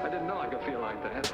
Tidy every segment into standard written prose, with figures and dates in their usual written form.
I didn't know I could feel like that.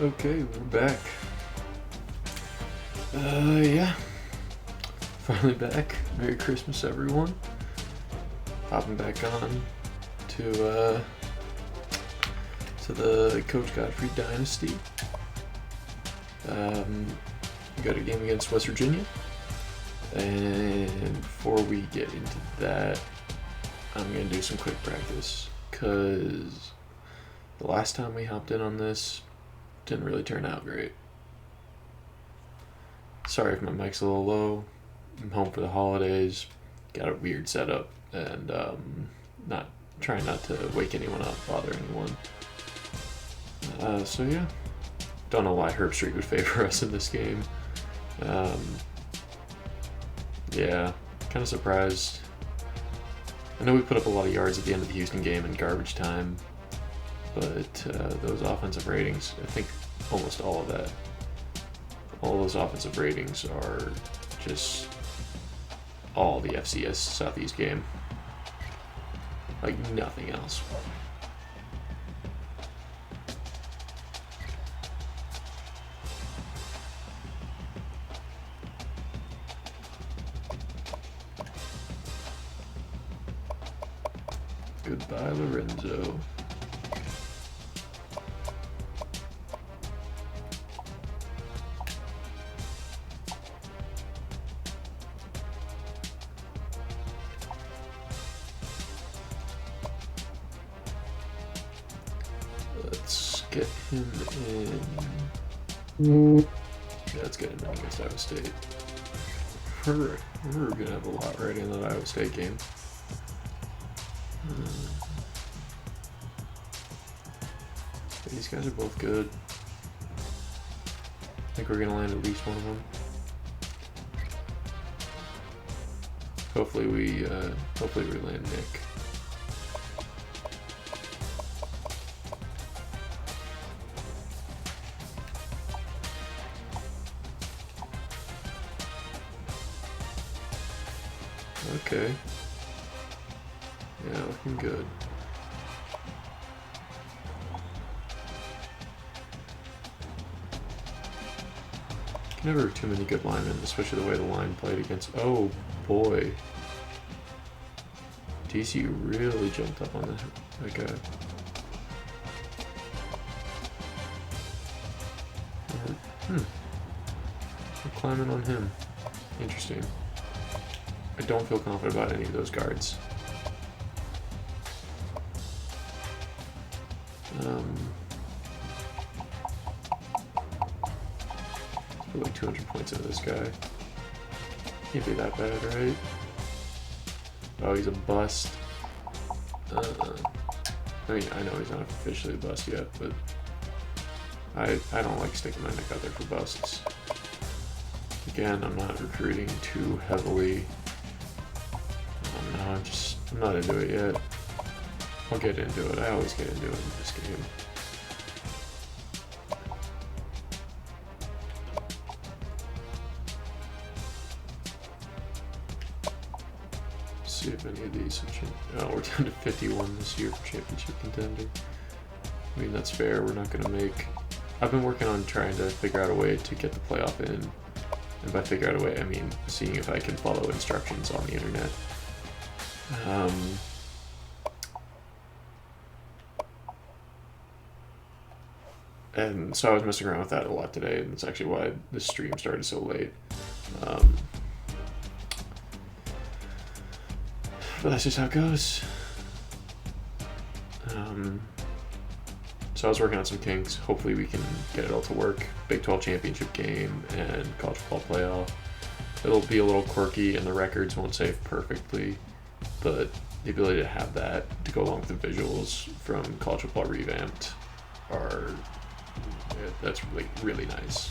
Okay, we're back. Yeah. Finally back. Merry Christmas, everyone. Hopping back on to the Coach Godfrey Dynasty. We got a game against West Virginia. And before we get into that, I'm going to do some quick practice, because the last time we hopped in on this didn't really turn out great. Sorry if my mic's a little low. I'm home for the holidays, got a weird setup, and trying not to wake anyone up, bother anyone. So yeah, don't know why Herb Street would favor us in this game. Yeah, kind of surprised. I know we put up a lot of yards at the end of the Houston game in garbage time, but those offensive ratings, I think almost all those offensive ratings are just all the FCS Southeast game. Like nothing else. Goodbye, Lorenzo. Let's get him in. Yeah, let's get him in against Iowa State. We're gonna have a lot right in that Iowa State game. These guys are both good. I think we're gonna land at least one of them. Hopefully we land Nick. Okay. Yeah, looking good. Never too many good linemen, especially the way the line played against. Oh boy. DC really jumped up on that guy. We're climbing on him. Interesting. I don't feel confident about any of those guards. Put like 200 points into this guy. Can't be that bad, right? Oh, he's a bust. I mean, I know he's not officially a bust yet, but I don't like sticking my neck out there for busts. Again, I'm not recruiting too heavily. No, I'm not into it yet. I'll get into it. I always get into it in this game. See if any of these are we're down to 51 this year for championship contender. I mean, that's fair. We're not going to make... I've been working on trying to figure out a way to get the playoff in. And by figure out a way, I mean seeing if I can follow instructions on the internet. And so I was messing around with that a lot today, and that's actually why this stream started so late. But that's just how it goes. So I was working on some kinks. Hopefully we can get it all to work. Big 12 championship game and college football playoff. It'll be a little quirky and the records won't save perfectly, but the ability to have that to go along with the visuals from college football revamped that's really nice.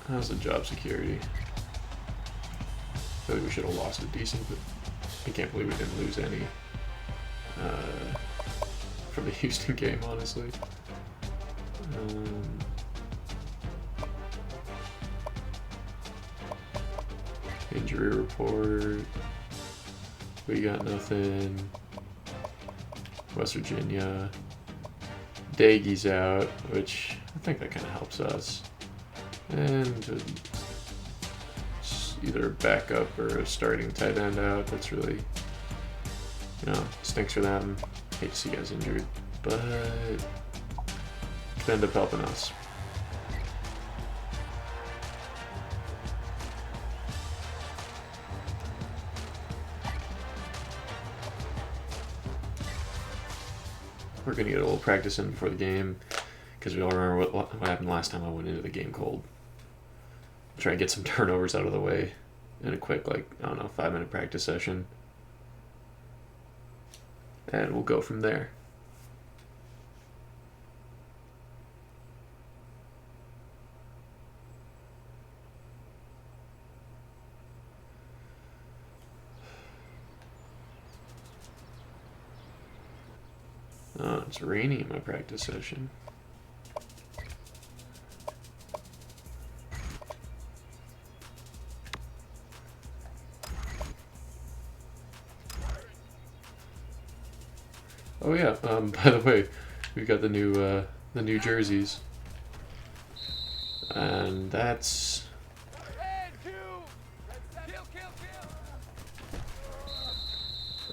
How's the job security? I feel like we should have lost a decent, but I can't believe we didn't lose any from the Houston game, honestly. Injury report. We got nothing. West Virginia. Daigie's out, which I think that kind of helps us. And either a backup or a starting tight end out. That's really, stinks for them. Hate to see guys injured, but could end up helping us. We're going to get a little practice in before the game, because we all remember what happened last time I went into the game cold. Try and get some turnovers out of the way in a quick, 5-minute practice session. And we'll go from there. Oh, it's raining in my practice session. Oh yeah, by the way, we've got the new jerseys. And that's...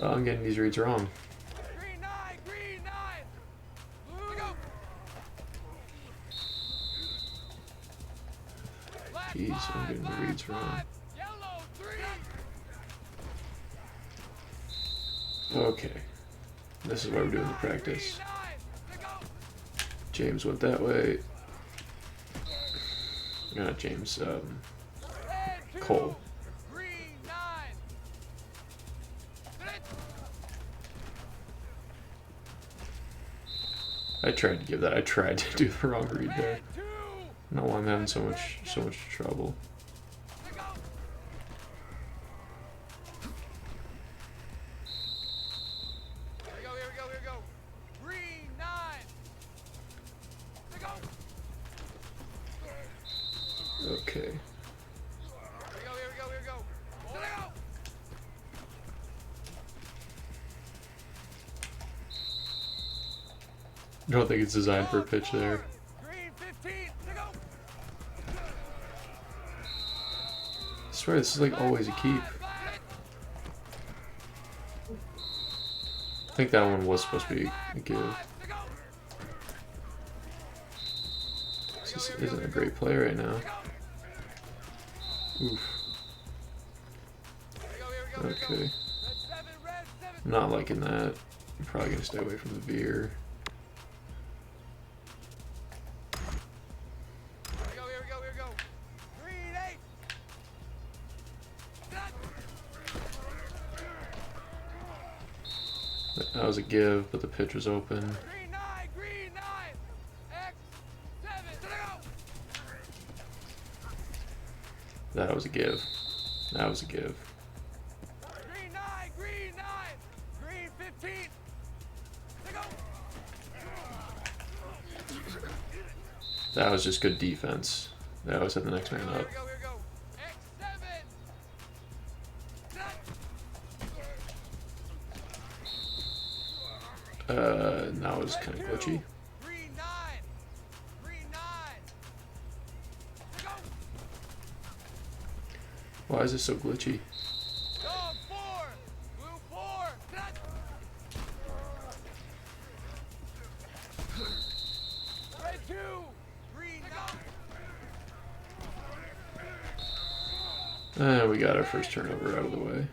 Oh, I'm getting these reads wrong. Jeez, I'm getting the reads wrong. Okay. This is why we're doing the practice. James went that way. Not James, Cole. I tried to do the wrong read there. I don't know why I'm having so much trouble. Okay. don't think it's designed for a pitch there. I swear this is like always a keep. I think that one was supposed to be a give. This just isn't a great play right now. Oof. Okay. I'm not liking that. I'm probably going to stay away from the veer. That was a give, but the pitch was open. That was a give. That was a give. That was just good defense. They always had the next man up. That was kind of glitchy. Why is this so glitchy? And we got our first turnover out of the way.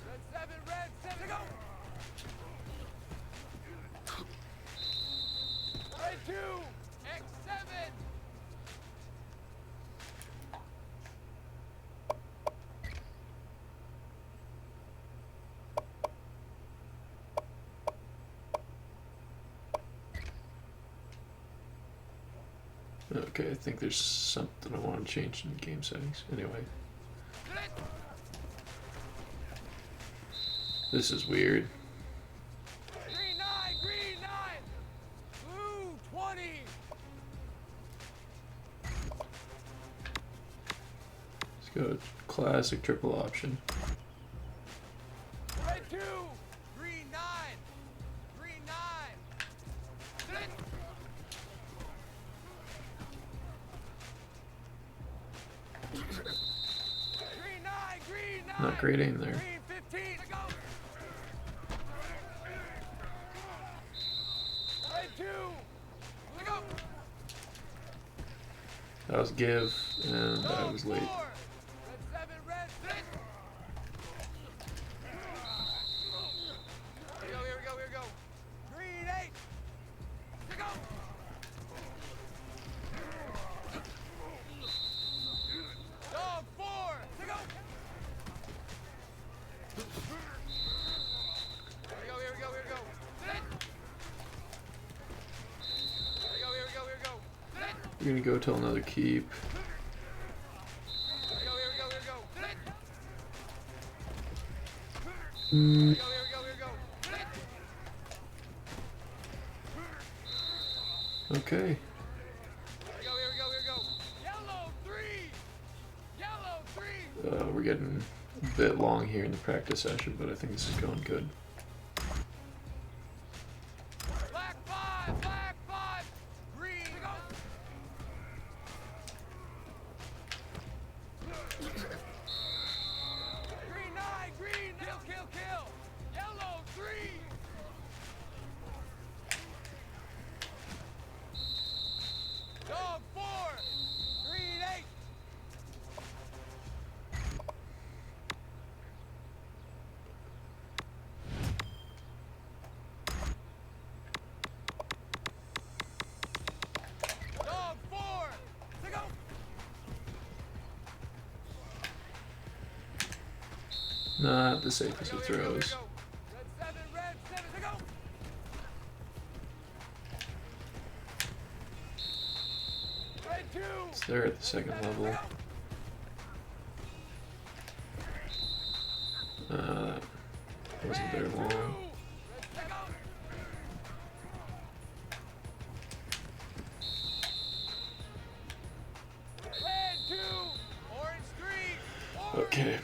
Okay, I think there's something I want to change in the game settings. Anyway. This is weird. Green 9, blue 20. Let's go classic triple option. Red 2, green 9, green 9. Green 9, green 9. Not great aim there. Green 15 to go. Red 2, to go. That was give, and I was late. Red 7, red 6. Here we go. Green 8. To go. Dog 4. To go. Here we go. Here we go. We're gonna go till another keep. Here we go. Okay. Here we go. Yellow 3. Yellow 3. We're getting a bit long here in the practice session, but I think this is going good. Black 5. Green. To go. Green 9. Green. Kill. Yellow 3. Dog 4. Green 8. Dog 4. To go. Not the safest of throws. Red 7, to go. Red 2. It's there at the second level. Wasn't there long. Red 2. To go. Red 2. Orange 3. Okay.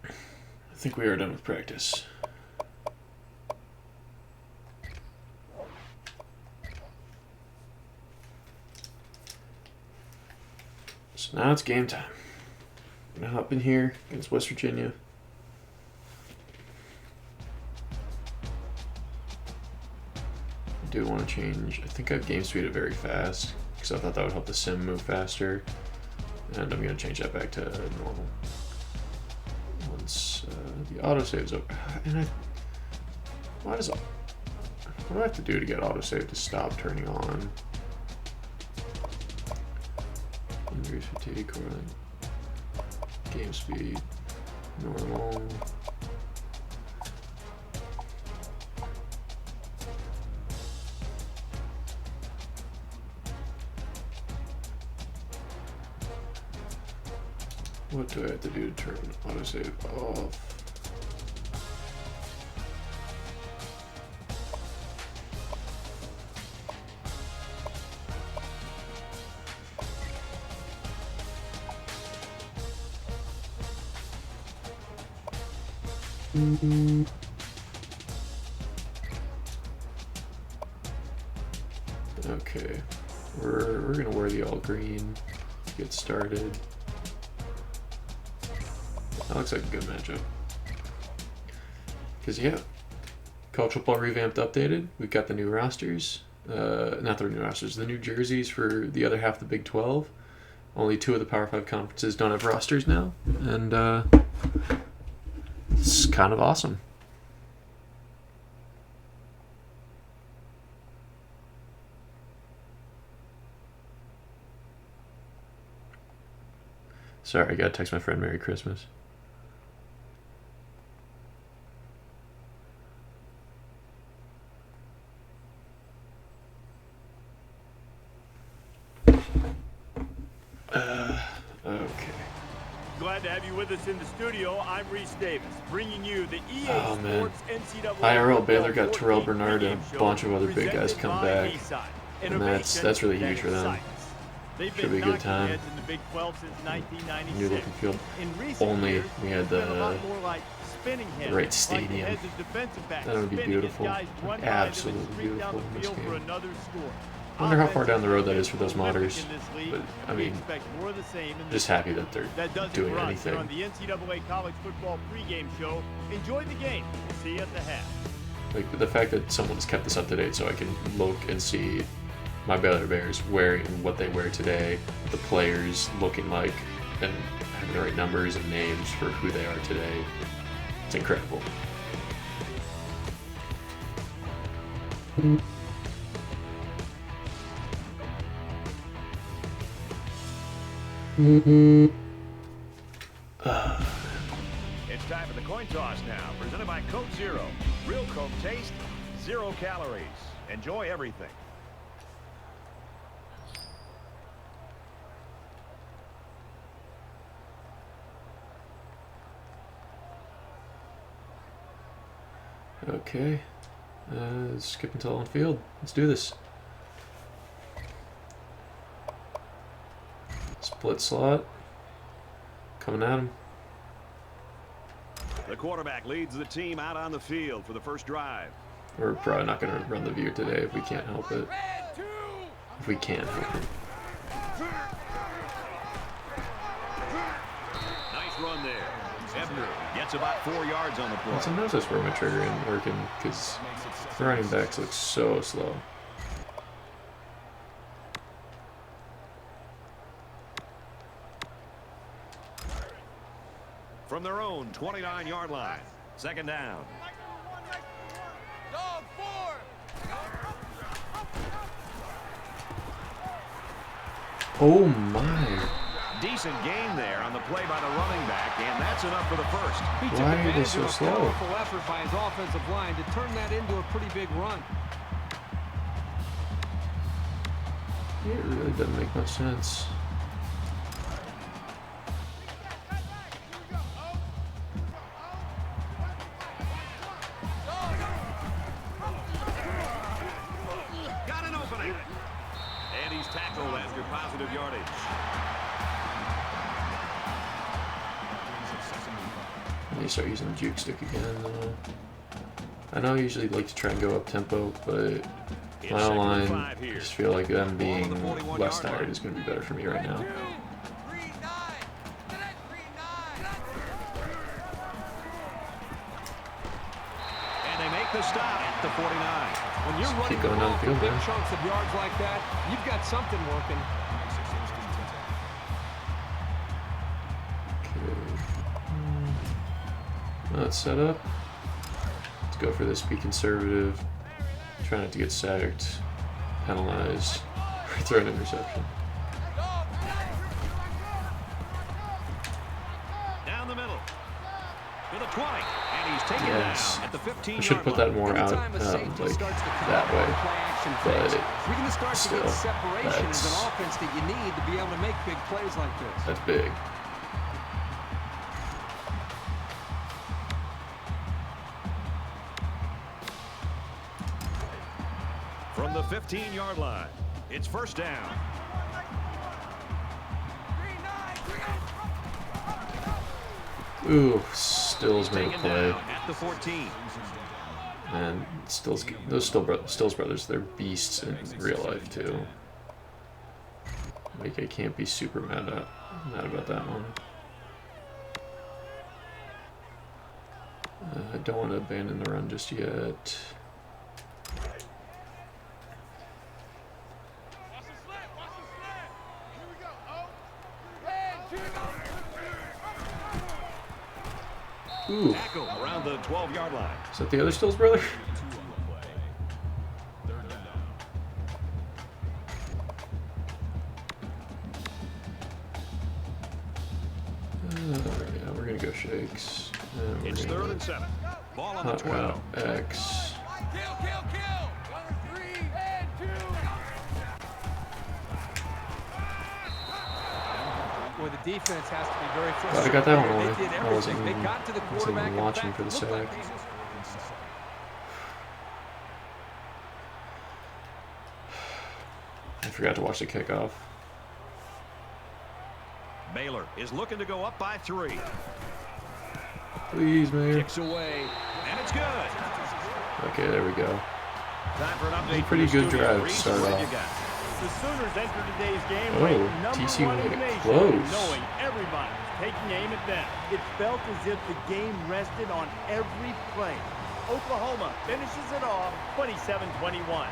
I think we are done with practice. So now it's game time. I'm gonna hop in here against West Virginia. I do want to change. I think I've game speed it very fast because I thought that would help the sim move faster. And I'm gonna change that back to normal. Once the autosave's over. And what do I have to do to get autosave to stop turning on? Injury fatigue, correlating. Game speed, normal. What do I have to do to turn autosave off? Okay, we're gonna wear the all green to get started. That looks like a good matchup. Because yeah, college football revamped, updated. We've got the new rosters, not the new rosters, the new jerseys for the other half of the Big 12. Only 2 of the Power 5 conferences don't have rosters now, and it's kind of awesome. Sorry, I gotta text my friend Merry Christmas. Okay. Glad to have you with us in the studio. I'm Reese Davis, bringing you the EA Sports NCAA IRL Baylor got Terrell 14 Bernard and a bunch of other big guys come back, and that's really huge for them. Should be a good time. New look and feel. Only we had the right stadium. That would be beautiful. Absolutely beautiful in this game. I wonder how far down the road that is for those modders, but I mean, just happy that they're doing anything. On the NCAA College Football pregame show. Enjoy the game. We'll see you at the half. Like the fact that someone's kept this up to date, so I can look and see my Baylor Bears wearing what they wear today, the players looking like, and having the right numbers and names for who they are today. It's incredible. It's time for the coin toss now, presented by Coke Zero. Real Coke taste, 0 calories. Enjoy everything. Okay, skip until on field. Let's do this. Split slot. Coming at him. The quarterback leads the team out on the field for the first drive. We're probably not going to run the view today if we can't help it. If we can't help it. Nice run there. Ebner gets about 4 yards on the play. Sometimes that's where my trigger isn't working because the running backs look so slow. From their own 29-yard line. Second down. Dog 4. Oh my. Decent gain there on the play by the running back, and that's enough for the first. He took Why are they advantage so of a slow? powerful effort by his offensive line to turn that into a pretty big run. It really doesn't make much sense. Got an opening. And he's tackled after positive yardage. They start using the juke stick again. I know I usually like to try and go up tempo, but my line, I just feel like them being less tired is going to be better for me right now. 49. When you're running Keep the going ball downfield, for big man. chunks of yards like that, you've got something working. Okay. Let's set up. Let's go for this. Be conservative. Try not to get sacked, penalized, or throw an interception. Down the middle. To the 20. And he's taken Yes. down at the 15-yard I should put that more out Anytime a safety like starts to come that out way, on play action but phase, you're going to start to still, get separation as an that's- offense that you need to be able to make big plays like this. that's big. From the 15-yard line, it's first down. Ooh, Stills made a Taken play. down at the 14. And Stills brothers, they're beasts in real life too. Like I can't be super mad about that one. I don't want to abandon the run just yet. Ooh, Tackle around the 12-yard line. is that the other Stills brother? Yeah, we're gonna go shakes. And we're It's gonna 3rd and 7. Ball on the hot 12. route X. Kill. 1, 3, and 2. Well, the defense has to be very frustrated. Glad I got that one away. They did I wasn't everything. They got to the quarterback and watching back. for the Looked like sack. I forgot to watch the kickoff. Baylor is looking to go up by 3. Please, man. Kicks away, and it's good. Okay, there we go. Time for an update. Pretty from the good studio. drive to Reese, start what off. you got? The Sooners enter today's game Oh, ranked number TCU 1 in made the it nation, close. knowing everybody's taking aim at them. It felt as if the game rested on every play. Oklahoma finishes it off 27-21.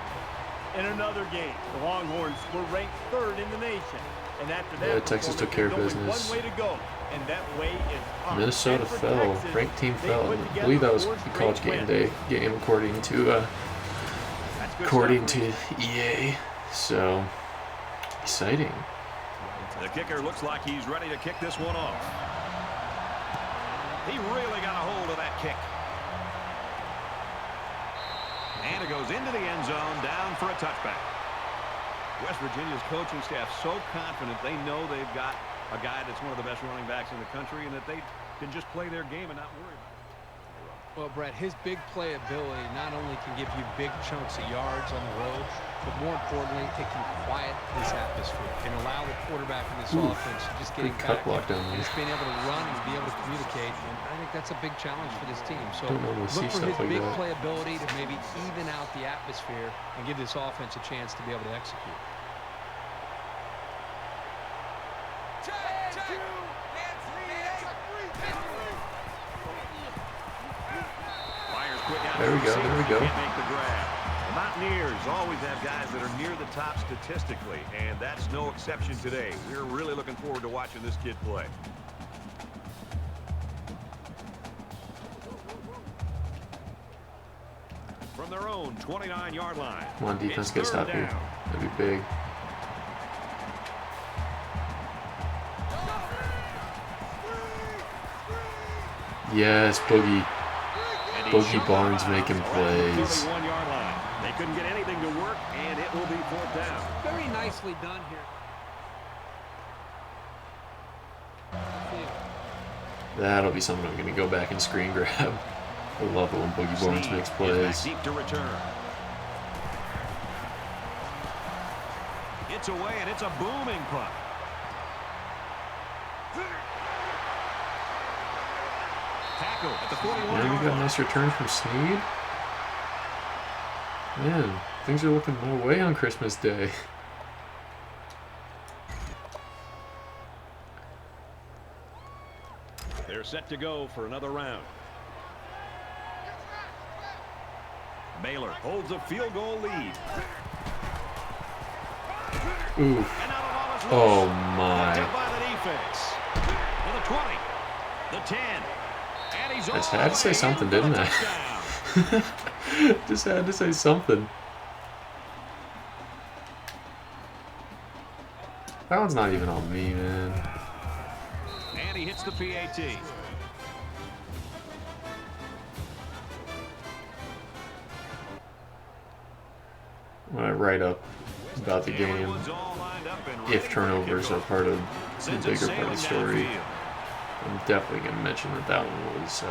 In another game, the Longhorns were ranked 3rd in the nation. And after that, Yeah, Texas took care of performance, there's business. only one way to go, and that way is up. Minnesota And for fell. Texas, Ranked team they fell. put I together believe that was 4 the college straight game wins. day game according to That's good according stuff, to EA. So exciting. The kicker looks like he's ready to kick this one off. He really got a hold of that kick. And it goes into the end zone, down for a touchback. West Virginia's coaching staff so confident they know they've got a guy that's one of the best running backs in the country and that they can just play their game and not worry about it. Well, Brett, his big play ability not only can give you big chunks of yards on the road, but more importantly, it can quiet this atmosphere and allow the quarterback in this offense to just getting Good cut back block down and there. just being able to run and be able to communicate. And I think that's a big challenge for this team. So Don't normally see look for stuff his like big that. play ability to maybe even out the atmosphere and give this offense a chance to be able to execute. There we go, there we go. Can't make the grab. The Mountaineers always have guys that are near the top statistically, and that's no exception today. We're really looking forward to watching this kid play. From their own 29-yard line. Come on, defense, it's get 3rd stopped here. down. That'd be big. Yes, Boogie. And he Boogie shot Barnes out making around the plays. 31-yard line. They couldn't get anything to work, and it will be 4th down. Very nicely done here. That'll be something I'm going to go back and screen grab. I love it when Boogie Barnes Snead makes is back plays. deep to return. It's away, and it's a booming punt. Tackle at the 41-yard Yeah, we got a line. nice return from Snead. Man, things are looking my way on Christmas Day. They're set to go for another round. Baylor holds a field goal lead. Ooh. Oh my. By the defense. To the 20. The 10. And he's I just had to say something, didn't I? Just had to say something. That one's not even on me, man. And he hits the PAT. When I write up about the game, if turnovers are part of the bigger part of the story, I'm definitely going to mention that one was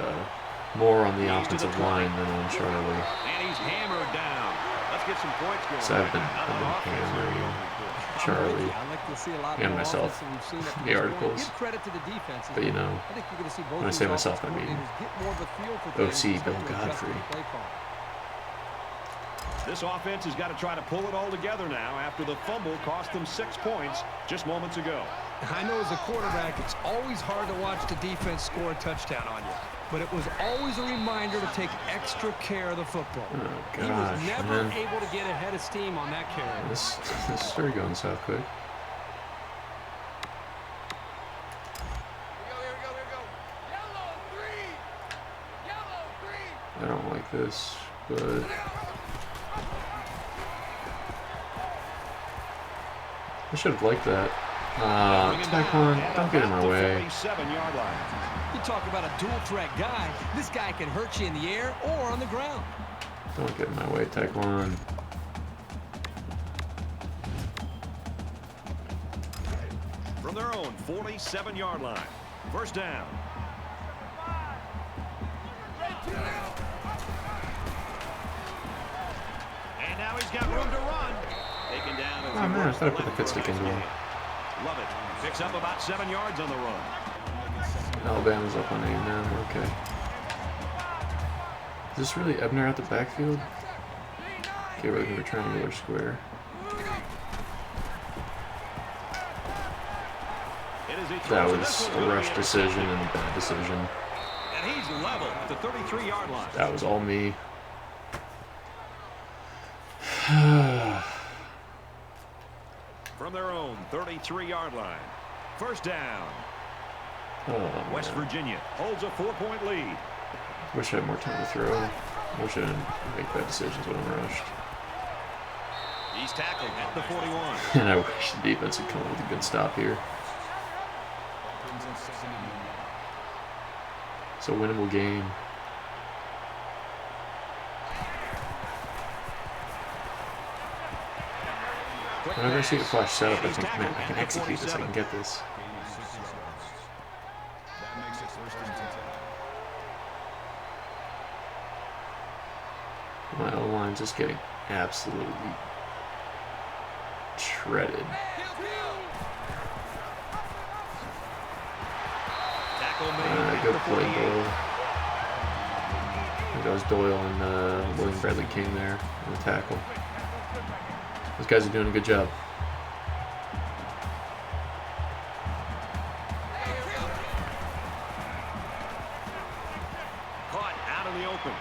more on the offensive line than on Charlie. And he's hammered down. Let's get some points going. So I've been hammering Charlie and myself in the articles. But you know, when I say myself, I mean OC Bill Godfrey. This offense has got to try to pull it all together now after the fumble cost them 6 points just moments ago. I know as a quarterback, it's always hard to watch the defense score a touchdown on you. But it was always a reminder to take extra care of the football. Oh, gosh, he was never man. able to get ahead of steam on that carry. This started going south quick. I don't like this, but I should have liked that. Taekwondo, don't get in my way. You talk about a dual threat guy. This guy can hurt you in the air or on the ground. Don't get in my way, Taekwondo. From their own 47-yard line. First down. And now he's got room to run. Taken down. Oh man, I thought I put the foot stick into him. Love it. Picks up about 7 yards on the run. Alabama's up on 8 now. Okay. Is this really Ebner out the backfield? Okay, we're looking for triangular square. That was a rush decision and a bad decision. And he's level at the 33-yard line. That was all me. From their own 33-yard line. First down. Oh, West Virginia holds a 4-point lead. Wish I had more time to throw. Wish I didn't make bad decisions when I'm rushed. He's tackled at the 41. And I wish the defense had come up with a good stop here. It's a winnable game. Whenever I see the flash setup, I think, man, I can execute this, I can get this. My O-line just getting absolutely shredded. Good play, Doyle. There goes Doyle and William Bradley King there in the tackle. Those guys are doing a good job. Caught out in the open.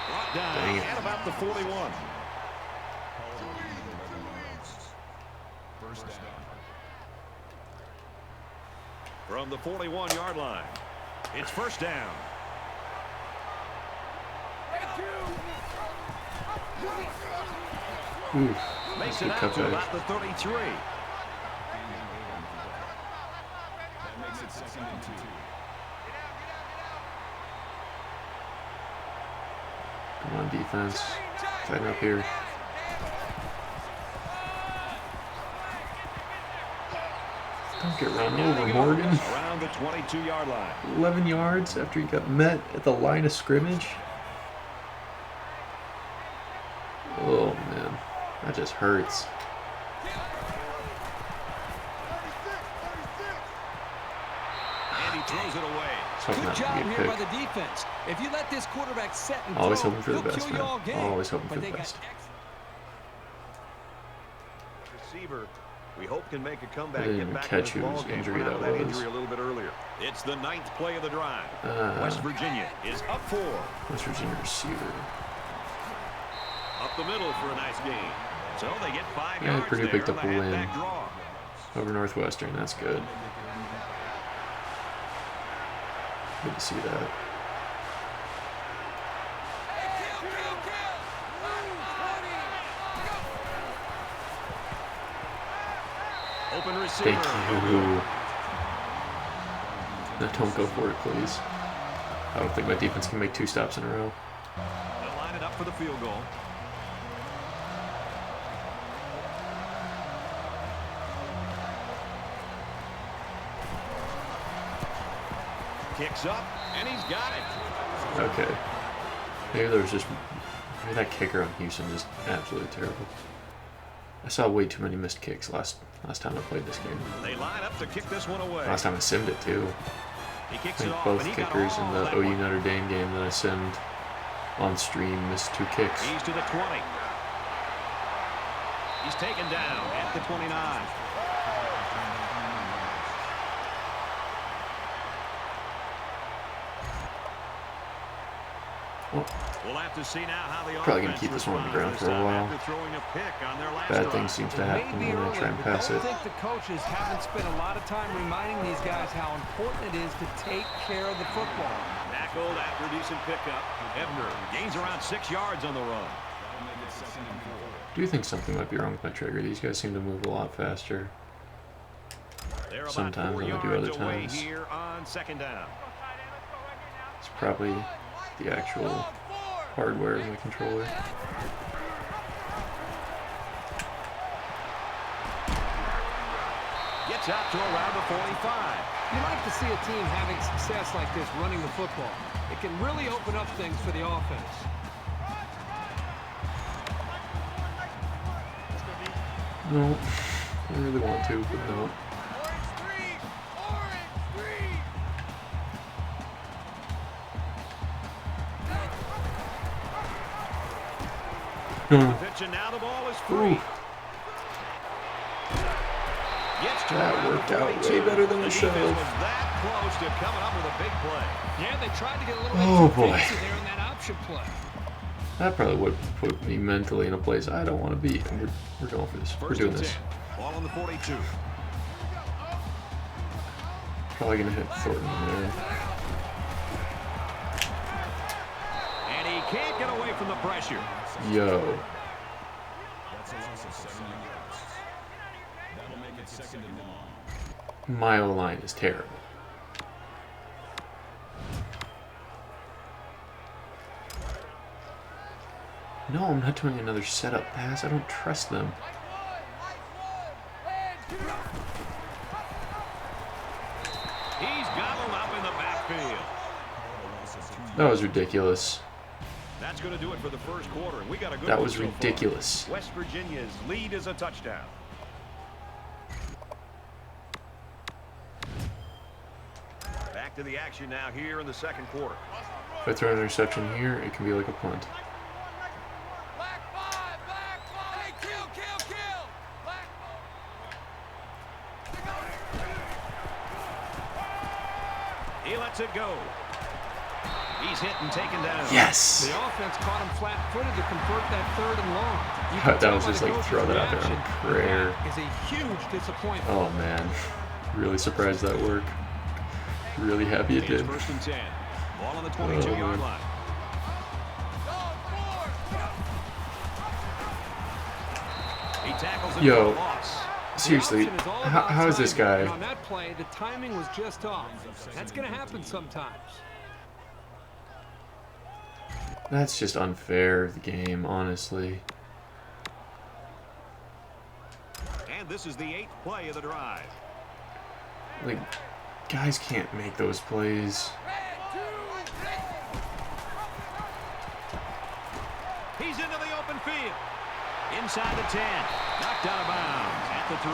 Brought down at about the 41. First down. From the 41-yard line. It's first down. Ooh, Makes it out to about the 33. That makes it 2nd and 2. Come on, defense. Tighten up here. Don't get run over, Morgan. Around the 22-yard line. 11 yards after he got met at the line of scrimmage. Oh, man. That just hurts. And he throws it away. Good job here by the defense. If you let this quarterback set and Always throw, hoping for the he'll best, kill you all man. game. Always hoping for But the they best. Receiver, we hope can make a comeback. I didn't Get even back catch in this whose ball game. injury Out of that was. injury a little bit earlier. It's the 9th play of the drive. West Virginia is up 4. West Virginia receiver. Up the middle for a nice gain. So they get 5 Yeah, yards Purdue there picked on up the a win halfback draw. over Northwestern. That's good. Good to see that. Open receiver. Thank you. No, don't go for it, please. I don't think my defense can make 2 stops in a row. They'll line it up for the field goal. Kicks up, and he's got it. Okay. Maybe there was just... Maybe that kicker on Houston is absolutely terrible. I saw way too many missed kicks last time I played this game. They line up to kick this one away. Last time I simmed it too. He I kicks it think off, both and he got kickers in all the that OU one. Notre Dame game that I simmed on stream missed 2 kicks. He's to the 20. He's taken down at the 29. Well, We'll have to see now how the probably gonna offense keep this one on the responds ground for a this time while. after throwing a pick on their last Bad drive. things seems to happen Maybe when I early, try and but pass don't it. think the coaches haven't spent a lot of time reminding these guys how important it is to take care of the football. Tackled after a decent pickup. Ebner gains around 6 yards on the run. Do you think something might be wrong with my trigger? These guys seem to move a lot faster. They're about Sometimes 4 than they do yards other away times. here on 2nd down. It's probably the actual hardware of my controller. Gets out to around the 45. You like to see a team having success like this running the football. It can really open up things for the offense. No, I really want to, but no. No. Pitch, and now the ball is free. Ooh, Gets to that around worked the out 42. way better than the The should defense have. was that close to coming up with a big play. Yeah, they tried to get a little Oh, bit too boy. fancy there in that option play. That probably would put me mentally in a place I don't want to be. And we're going for this. We're First doing and this. 10. Ball on the 42. Probably gonna hit Thornton there. And he can't get away from the pressure. Yo. That'll make it 2nd and long. My O-line is terrible. No, I'm not doing another setup pass. I don't trust them. He's gobbled up in the backfield. That was ridiculous. That's going to do it for the first quarter. And we got a good That one was so far. ridiculous. West Virginia's lead is a touchdown. Back to the action now here in the 2nd quarter. If I throw an interception here, it can be like a punt. He lets it go. He's hit and taken down. Yes! The offense caught him flat-footed to convert that 3rd and long. You That can tell was by just the like coach's throw that out there on reaction. prayer. That is a huge disappointment. Oh man. Really surprised that worked. Really happy it It's did. 1st and 10. Ball on the 22-yard line. He tackles him Yo. for a loss. Seriously, The option is all how about is this timing. guy? And on that play, the timing was just off. That's going to happen sometimes. That's just unfair of the game, honestly. And this is the 8th play of the drive. Like, guys can't make those plays. He's into the open field. Inside the 10. Knocked out of bounds at the 3.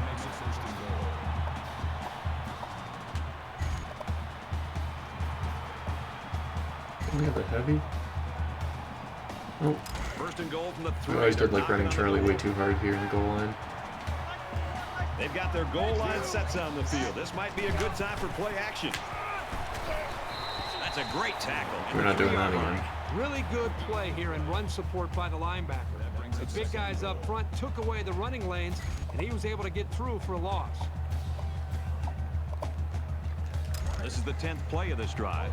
Makes it 1st and goal. Can we have a heavy? Oh, 1st and goal from the I 3. always did They're like running knocking on the Charlie way door. too hard here in the goal line. They've got their goal line sets on the field. This might be a good time for play action. That's That's a great tackle. We're not doing that again. Really good play here and run support by the linebacker. The big guys up front took away the running lanes, and he was able to get through for a loss. This is the 10th play of this drive.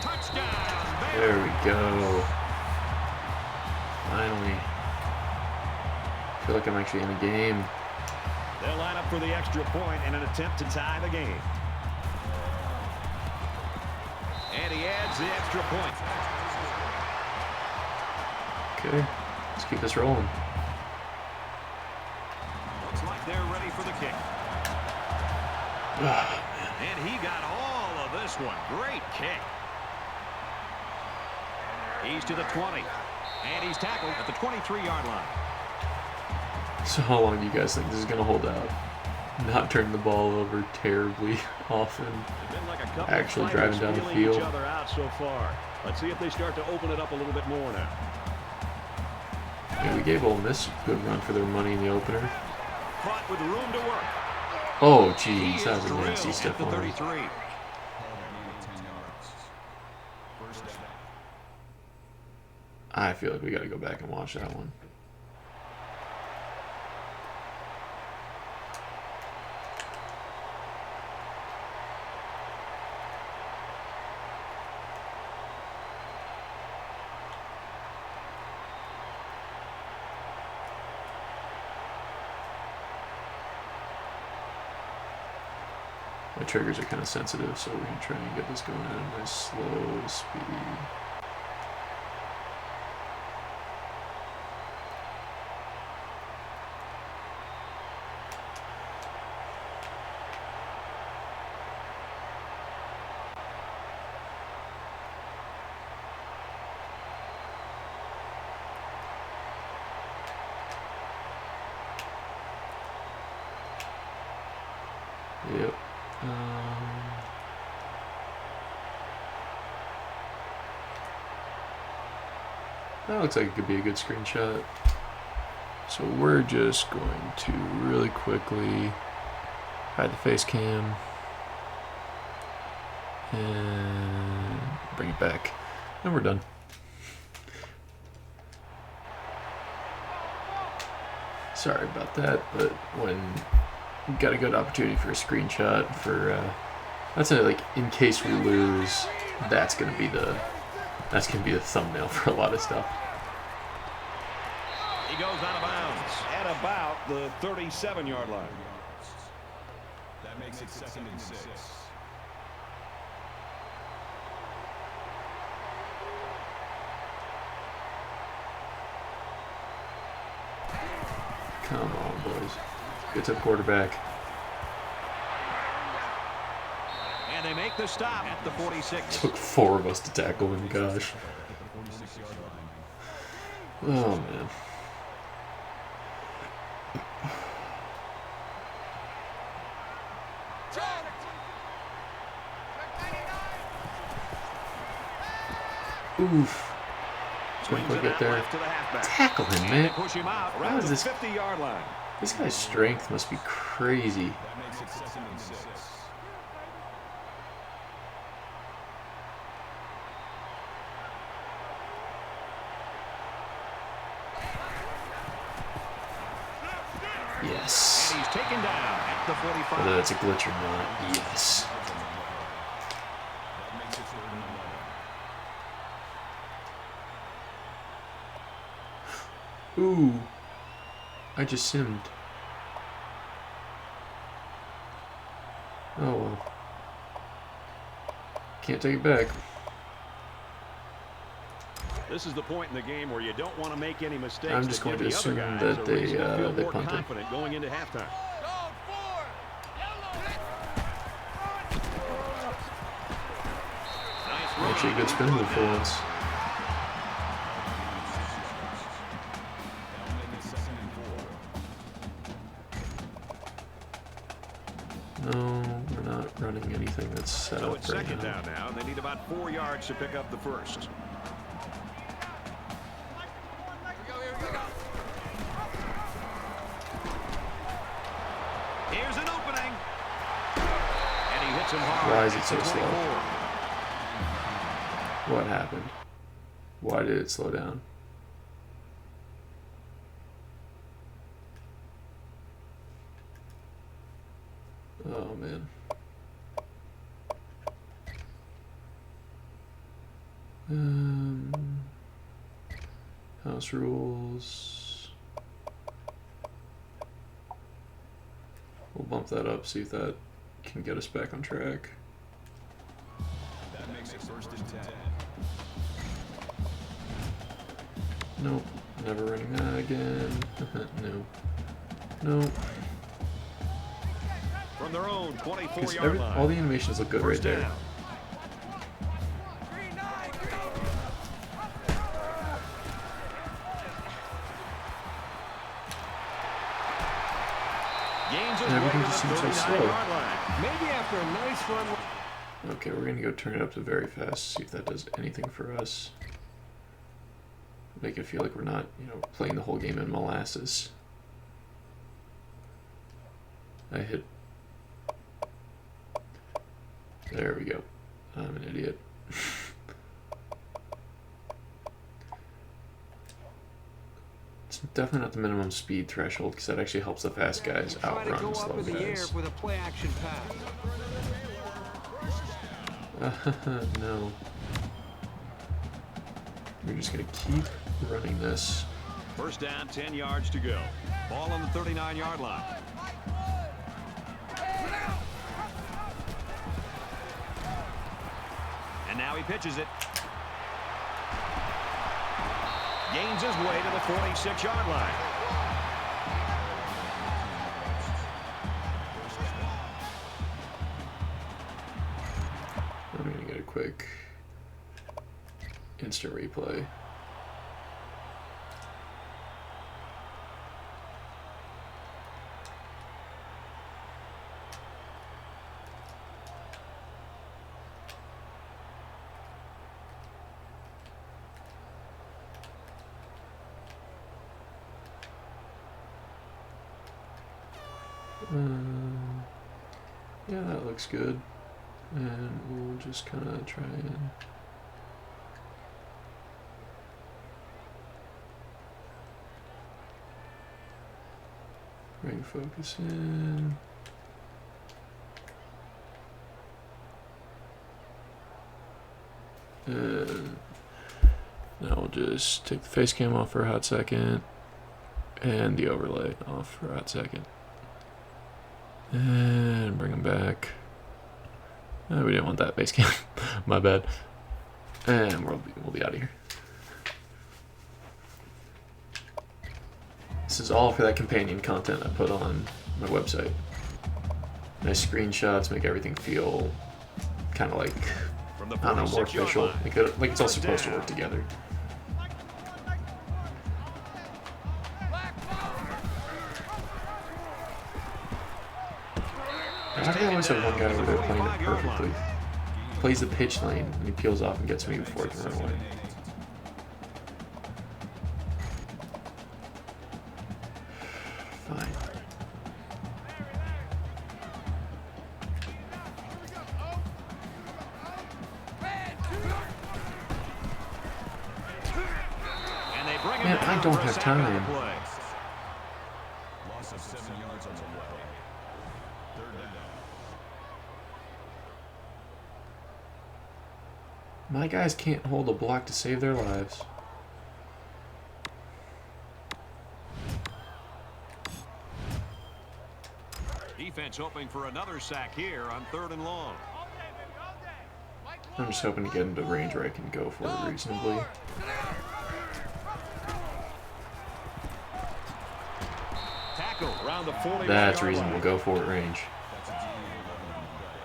Touchdown. There we go. Finally. I feel like I'm actually in a game. They'll line up for the extra point in an attempt to tie the game. And he adds the extra point. Okay, let's keep this rolling. Looks like they're ready for the kick. And he got all of this one. Great kick. He's to the 20. And he's tackled at the 23-yard line. So how long do you guys think this is going to hold out? Not turn the ball over terribly often. Like actually driving down the field. Each other out so far. Let's see if they start to open it up a little bit more now. Yeah, we gave Ole Miss a good run for their money in the opener. Caught with room to work. Oh, geez, that was a nasty step on him. 33. I feel like we got to go back and watch that one. My triggers are kind of sensitive, so we're going to try and get this going at a nice slow speed. Yep. That looks like it could be a good screenshot. So we're just going to really quickly hide the face cam and bring it back. And we're done. Sorry about that, but when you got a good opportunity for a screenshot for that's like in case we lose, that's gonna be the thumbnail for a lot of stuff. He goes out of bounds at about the 37-yard line. That makes it 2nd and 6. Come on, boys. Get to the quarterback. And they make the stop at the 46. Took 4 of us to tackle him, gosh. Oh, man. Oof. Just going to get there. Tackle him, man. Push him out How around is the this? 50-yard line. This guy's strength must be crazy. That makes it 2nd and 6. Yes. And he's taken down at the 45. Whether that's a glitch or not, yes. That makes it 3rd and 11. Ooh. I just simmed. Oh well. Can't take it back. This is the point in the game where you don't want to make any mistakes. I'm just going to assume that they punted. Confident going into halftime. Actually, a good spin move for once. That'll make it 2nd and 4. No, we're not running anything that's set So up it's right second now. down now, and they need about 4 yards to pick up the first. Here's an opening. And he hits him hard. Why is it so at the slow? 24. What happened? Why did it slow down? Oh man. House rules. We'll bump that up, see if that can get us back on track. That makes it 1st and 10. Nope, never running that again. No. Nope. From their own 'Cause 24-yard line. all the animations look good right First there. down. Gains his way Everything to just the seems so 39-yard line. Maybe after a nice run. Okay, we're gonna go turn it up to very fast, see if that does anything for us. Make it feel like we're not, playing the whole game in molasses. I hit. There we go. I'm an idiot. It's definitely not the minimum speed threshold because that actually helps the fast guys Try to go outrun up slow in the air guys. with a play action pass. No. We're just gonna keep running this. First down, 10 yards to go. Ball on the 39-yard line. And now he pitches it. Gains his way to the 46-yard line. I'm gonna get a quick instant replay. Yeah, that looks good. And we'll just kind of try and bring focus in. And now we'll just take the face cam off for a hot second and the overlay off for a hot second. And bring them back. We didn't want that base cam. My bad. And we'll be out of here. This is all for that companion content I put on my website. Nice screenshots, make everything feel kind of like, From the I don't know, more 46-yard official. line. Like it's all supposed to work together. How do I always have one guy over there playing it perfectly? Plays the pitch lane and he peels off and gets me before I can run away. Fine. And they bring him Man, down I don't for a have sack on the time. play. Loss of 7 yards on the play. 3rd down. My guys can't hold a block to save their lives. Defense hoping for another sack here on 3rd and long. I'm just hoping to get into range where I can go for it reasonably. Tackle around the 40-yard That's line. reasonable. Go for it range. That's a gain of 11 on the play.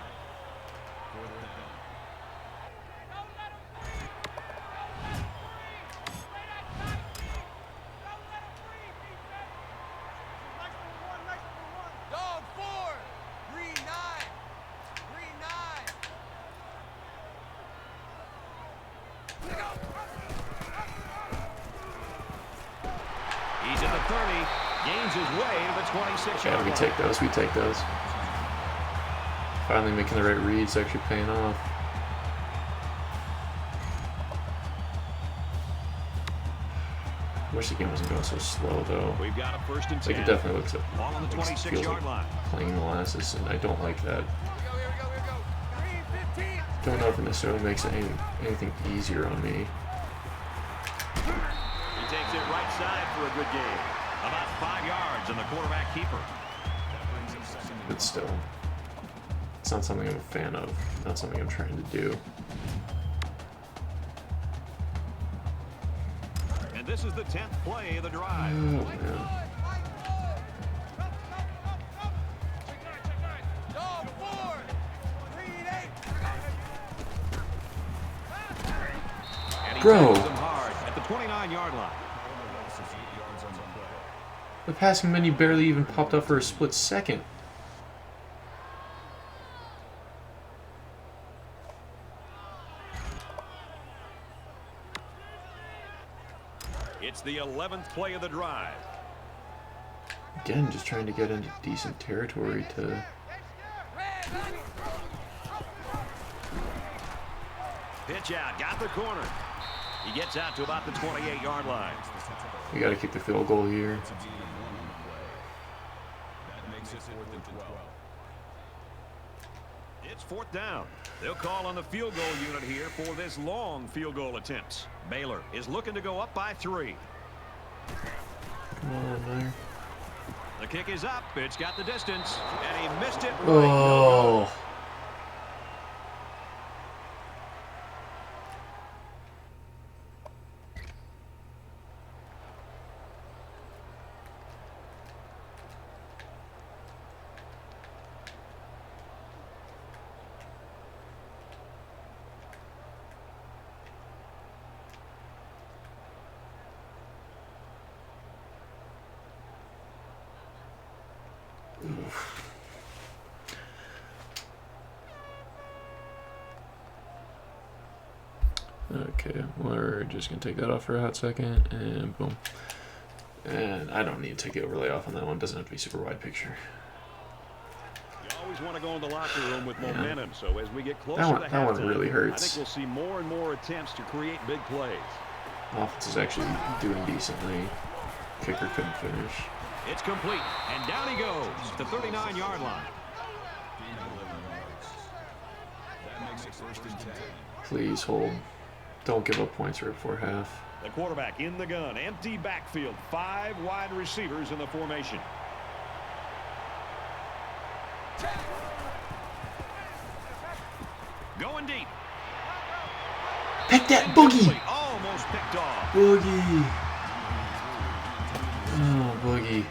4th down. Dog 4, green 9, green 9. He's at the 30. Gains his way to the 26-yard Yeah, line. we take those. We take those. Finally making the right reads, actually paying off. I wish the game wasn't going so slow, though. We've got a first and 10. Like, it definitely looks Ball on the like, feels 26-yard like line. playing molasses, and I don't like that. Here we go. Green 15. Don't know if it necessarily makes anything easier on me. He takes it right side for a good game. About 5 yards, and the quarterback keeper. But still, it's not something I'm a fan of. Not something I'm trying to do. And this is the 10th play of the drive. Oh, man. Dog 4. Green 8. And he Bro. tackles him hard at the 29-yard line. The passing menu barely even popped up for a split second. It's the 11th play of the drive. Again, just trying to get into decent territory to... Pitch out, got the corner. He gets out to about the 28-yard line. We got to kick the field goal here. That makes it 4th and 12. It's 4th down. They'll call on the field goal unit here for this long field goal attempt. Baylor is looking to go up by 3. Come on, there. The kick is up. It's got the distance, and he missed it. Right. Oh. Okay, we're just going to take that off for a hot second, and boom. And I don't need to take the overlay off on that one. It doesn't have to be super wide picture. You always want to go in the locker room with momentum, so as we get closer That one, to that one halftime, really I hurts. think we'll see more and more attempts to create big plays. Offense is actually doing decently. Kicker couldn't finish. It's complete, and down he goes, the 39-yard line. That makes it 1st and 10. Please hold. Don't give up points right before half. The quarterback in the gun, empty backfield, 5 wide receivers in the formation. Going deep. Pick that boogie! Almost picked off. Boogie! Oh, boogie.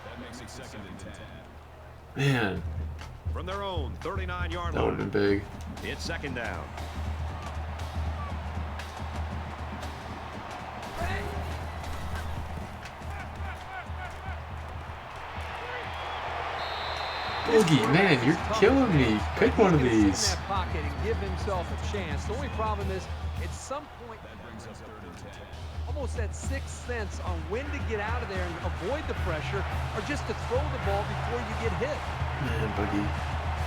That makes it 2nd and 10. Man, From their own 39-yard that would line. have been big. It's 2nd down. Boogie, man, you're killing me. Pick one of He's gonna sit in these. that pocket and give himself a chance. The only problem is, at some point, That brings us 3rd and 10. almost that sixth sense on when to get out of there and avoid the pressure, or just to throw the ball before you get hit. Man, Boogie,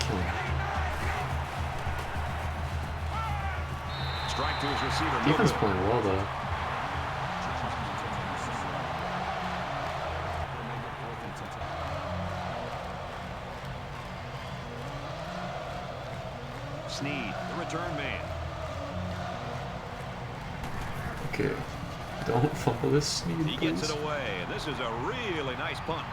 killing me. Strike to his receiver. no Defense good. playing well, though. Snead, the return man. Okay. Don't fumble this, Snead, He gets please. it away, and this is a really nice punt.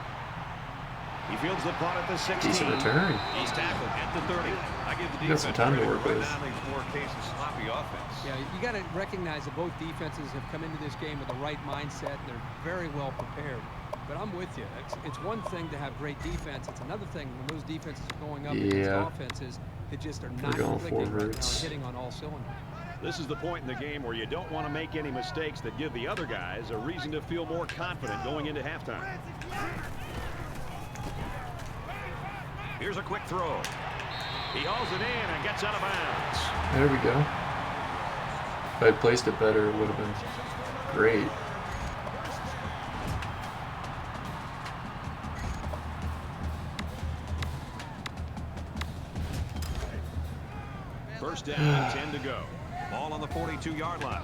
He fields the punt at the 16. Decent return. He's tackled at the 30. I give the You got some time to credit. work Right with. now, there's more cases sloppy offense. Yeah, you got to recognize that both defenses have come into this game with the right mindset, and they're very well prepared. But I'm with you. It's one thing to have great defense. It's another thing when those defenses are going up against Yeah. offenses that just are We're not going clicking right now forwards. and hitting on all cylinders. This is the point in the game where you don't want to make any mistakes that give the other guys a reason to feel more confident going into halftime. Here's a quick throw. He hauls it in and gets out of bounds. There we go. If I had placed it better, it would have been great. First down, 10 to go. Ball on the 42-yard line.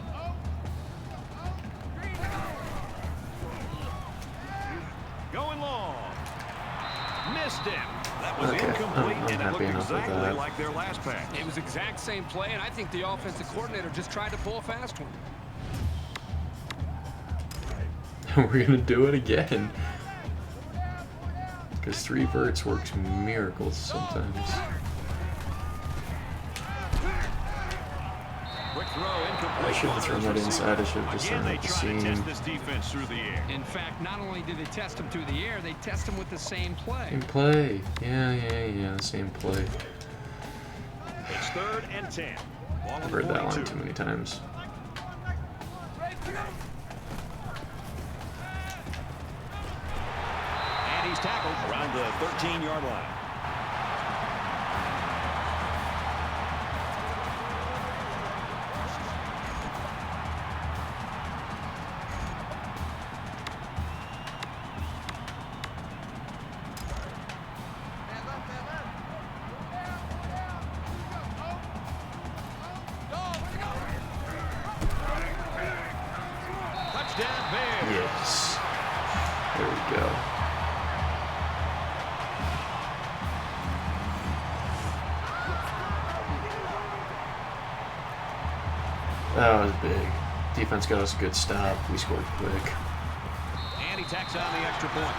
Going long. Missed him. That was incomplete, and it looked exactly like their last pass. It was the exact same play, and I think the offensive coordinator just tried to pull a fast one. We're going to do it again. Because 3 verts works miracles sometimes. Quick throw, incomplete. I should have thrown that inside. I should have just thrown out the seam. This defense through the air. In fact, not only did they test him through the air, they test him with the same play. Same play. Yeah, the same play. It's 3rd and 10. Ball on I've the heard that 42. line too many times. And he's tackled around the 13-yard line. Touchdown, Bears. Yes. There we go. That was big. Defense got us a good stop. We scored quick. And he tacks on the extra point.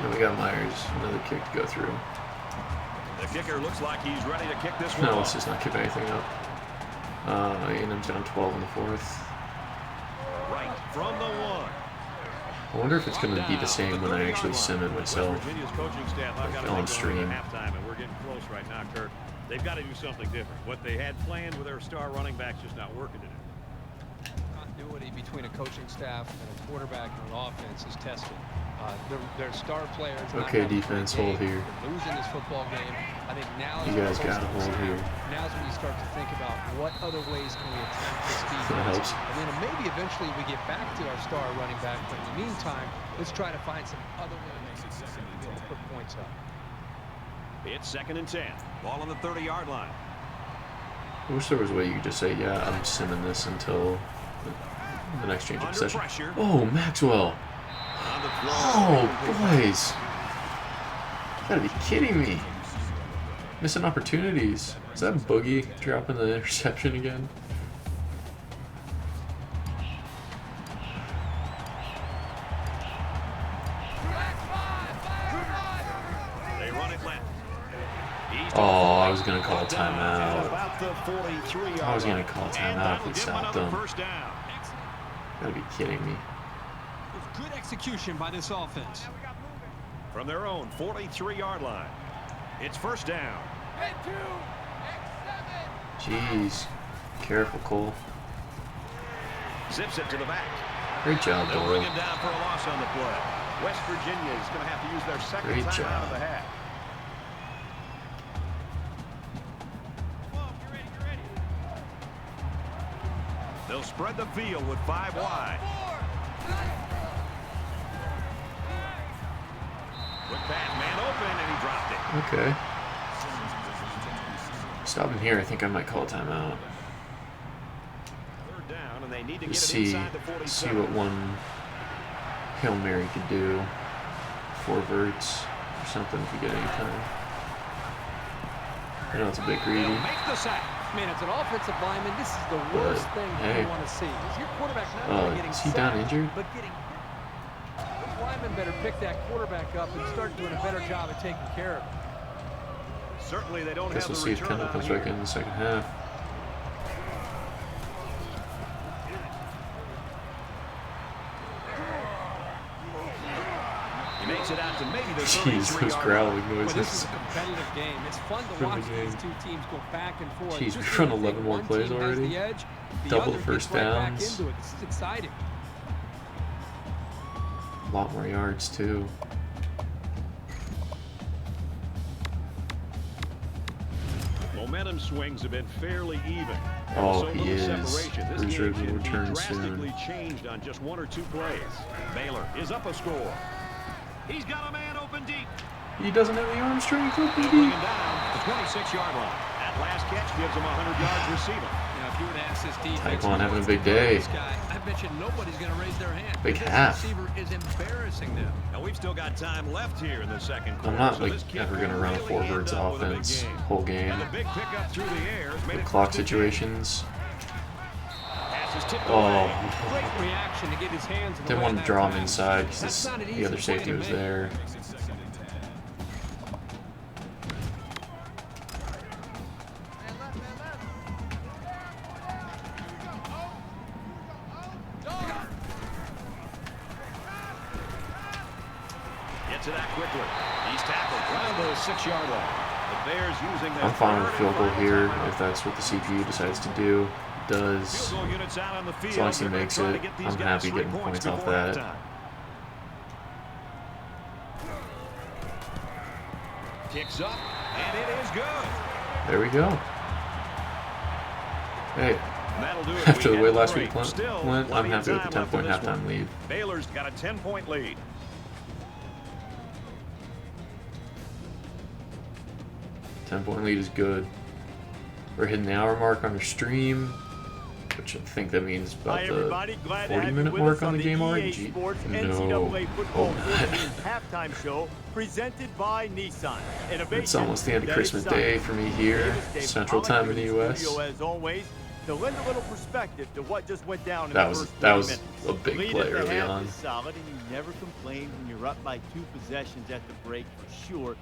And we got Myers. Another kick to go through. The kicker looks like he's ready to kick this one No, off. let's just not give anything up. A&M's down 12 in the 4th. Right from the 1. I wonder if it's going to be the same when I actually sim it myself. Virginia's coaching staff, I've got to On think stream. going into halftime, and we're getting close right now, Kurt. They've got to do something different. What they had planned with their star running backs just not working today. Continuity between a coaching staff and a quarterback and an offense is tested. Their star players. Okay, defense, hold here. Losing this football game. I think now You guys got to hold here. Now's when you start to think about what other ways can we attack this defense. That helps. And then maybe eventually we get back to our star running back. But in the meantime, let's try to find some other ways to put points up. It's 2nd and 10. Ball on the 30-yard line. I wish there was a way you could just say, yeah, I'm simming this until the next change of Under possession. pressure. Oh, Maxwell. On the throw. Oh, boys. You gotta be kidding me. Missing opportunities. Is that Boogie dropping the interception again? They run it left. Oh, I was gonna call timeout. About the 43-yard I was gonna line. call And timeout that'll if we give stopped another them. first down. Gotta be kidding me. Good execution by this offense. From their own 43-yard line. It's first down. Jeez. Careful, Cole. Zips it to the back. Great job, They'll bring Doyle. him down for a loss on the play. West Virginia is going to have to use their second Great time out job. of the half. They'll spread the field with 5 wide. Quick pass, man open, and he dropped it. Okay. Stopping here, I think I might call a timeout. 3rd down, and they need to get Just it see inside the 47. what one Hail Mary could do. 4 verts or something if we get any time. I know it's a bit greedy. They'll make the sack. Man, as an offensive lineman, this is the worst thing hey. you want to see. Is your quarterback not only getting is he down sacked, injured? but getting hit. The lineman better pick that quarterback up and start doing a better job of taking care of him. Certainly they don't Guess have we'll the see if return Kendall on comes here. back in the second half. He makes it out to maybe the Jeez, those 33-yard growling Well, this is noises. a competitive game. It's fun to From the watch these game. two teams go back and forth. Jeez, Just we've run when you 11 think more one plays team has already. the edge, the Double other the first gets right back downs. into it. This is exciting. A lot more yards, too. Momentum swings have been fairly even. Oh, So he little is. separation. This Bruce game Ridley can be returns soon. drastically changed on just 1 or 2 plays. Baylor is up a score. He's got a man open deep. He doesn't have the arm strength. Look, They'll bring him down at the 26-yard line. That last catch gives him 100 yards receiving. Now, if you were to ask this defense, Taekwon having a big day. this guy, I bet you nobody's going to raise their hand. Big This half. receiver is embarrassing them. Now we've still got time left here in the second quarter. I'm not so like this kid ever could gonna run a really forwards end up with a big offense game. whole game. And the big pickup through the air has made The it clock a big game. situations. Pass is tipped Oh, away. Great reaction to get his hands. didn't want to draw him inside because the other safety was there. Gets it out quickly. He's tackled around the 6-yard line. The Bears using their I'm fine with a third field goal and final here timeout. if that's what the CPU decides to do. It does. Field goal units out on the field. As long as he They're gonna makes try to it, get these I'm guys happy 3 getting points off before that. halftime. Kicks up, and it is good. There we go. Hey, That'll do it. after We the way end last the week break. went, Still I'm plenty of happy with the time left in 10-point this halftime one. lead. Baylor's got a 10-point lead. 10-point lead is good. We're hitting the hour mark on our stream, which I think that means about Hi, the everybody. Glad to have you 40-minute with mark us on the game EA already. Sports No, NCAA Football hope not. 14 halftime show presented by Nissan. Innovation It's almost the end of that Christmas excites. Day for me here, Davis, Dave Central Pollock Time in the in U.S. studio as always, to lend a little perspective to what just went down in That the was first 30 minutes. a big Lead play at the early half on. is solid, and you never complain when you're up by 2 possessions at the break for sure.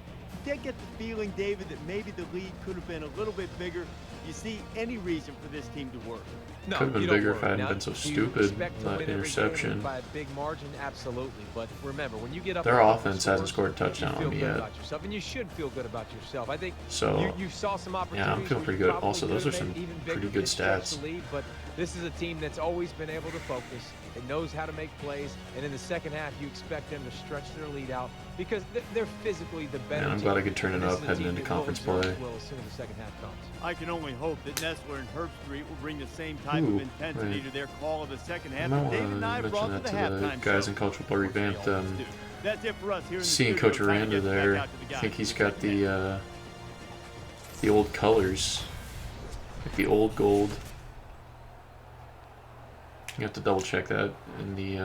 Did get the feeling, David, that maybe the lead could have been a little bit bigger. You see any reason for this team to work? No, Could have been you don't bigger if I worry. hadn't Now, been so do you stupid. expect to That win every game interception. by a big margin? Absolutely. But remember, when you get up, Their on offense scores, hasn't scored a touchdown you feel on me good yet. about yourself, and you should feel good about yourself. I think So, you saw some opportunities. yeah, I'm feeling where pretty you good. probably Also, could those have are some made even pretty bigger good to stretch stats. the lead, but this is a team that's always been able to focus. It knows how to make plays, and in the second half, you expect them to stretch their lead out because they're physically the better Man, I'm team. glad I could turn it And this up is a heading team into that will conference exert play. its will as soon as the second half comes. I can only hope that Nestler and Herb Street will bring the same type Ooh, of intensity right. to their call of the second I half might that want David to and I mention brought that to to the the halftime guys show. in Coach Football Revamped. That's it for us here in the Seeing studio. Coach Time to Aranda get back there, out to the I guys think for he's the got the old colors, like the old gold. You have to double check that in the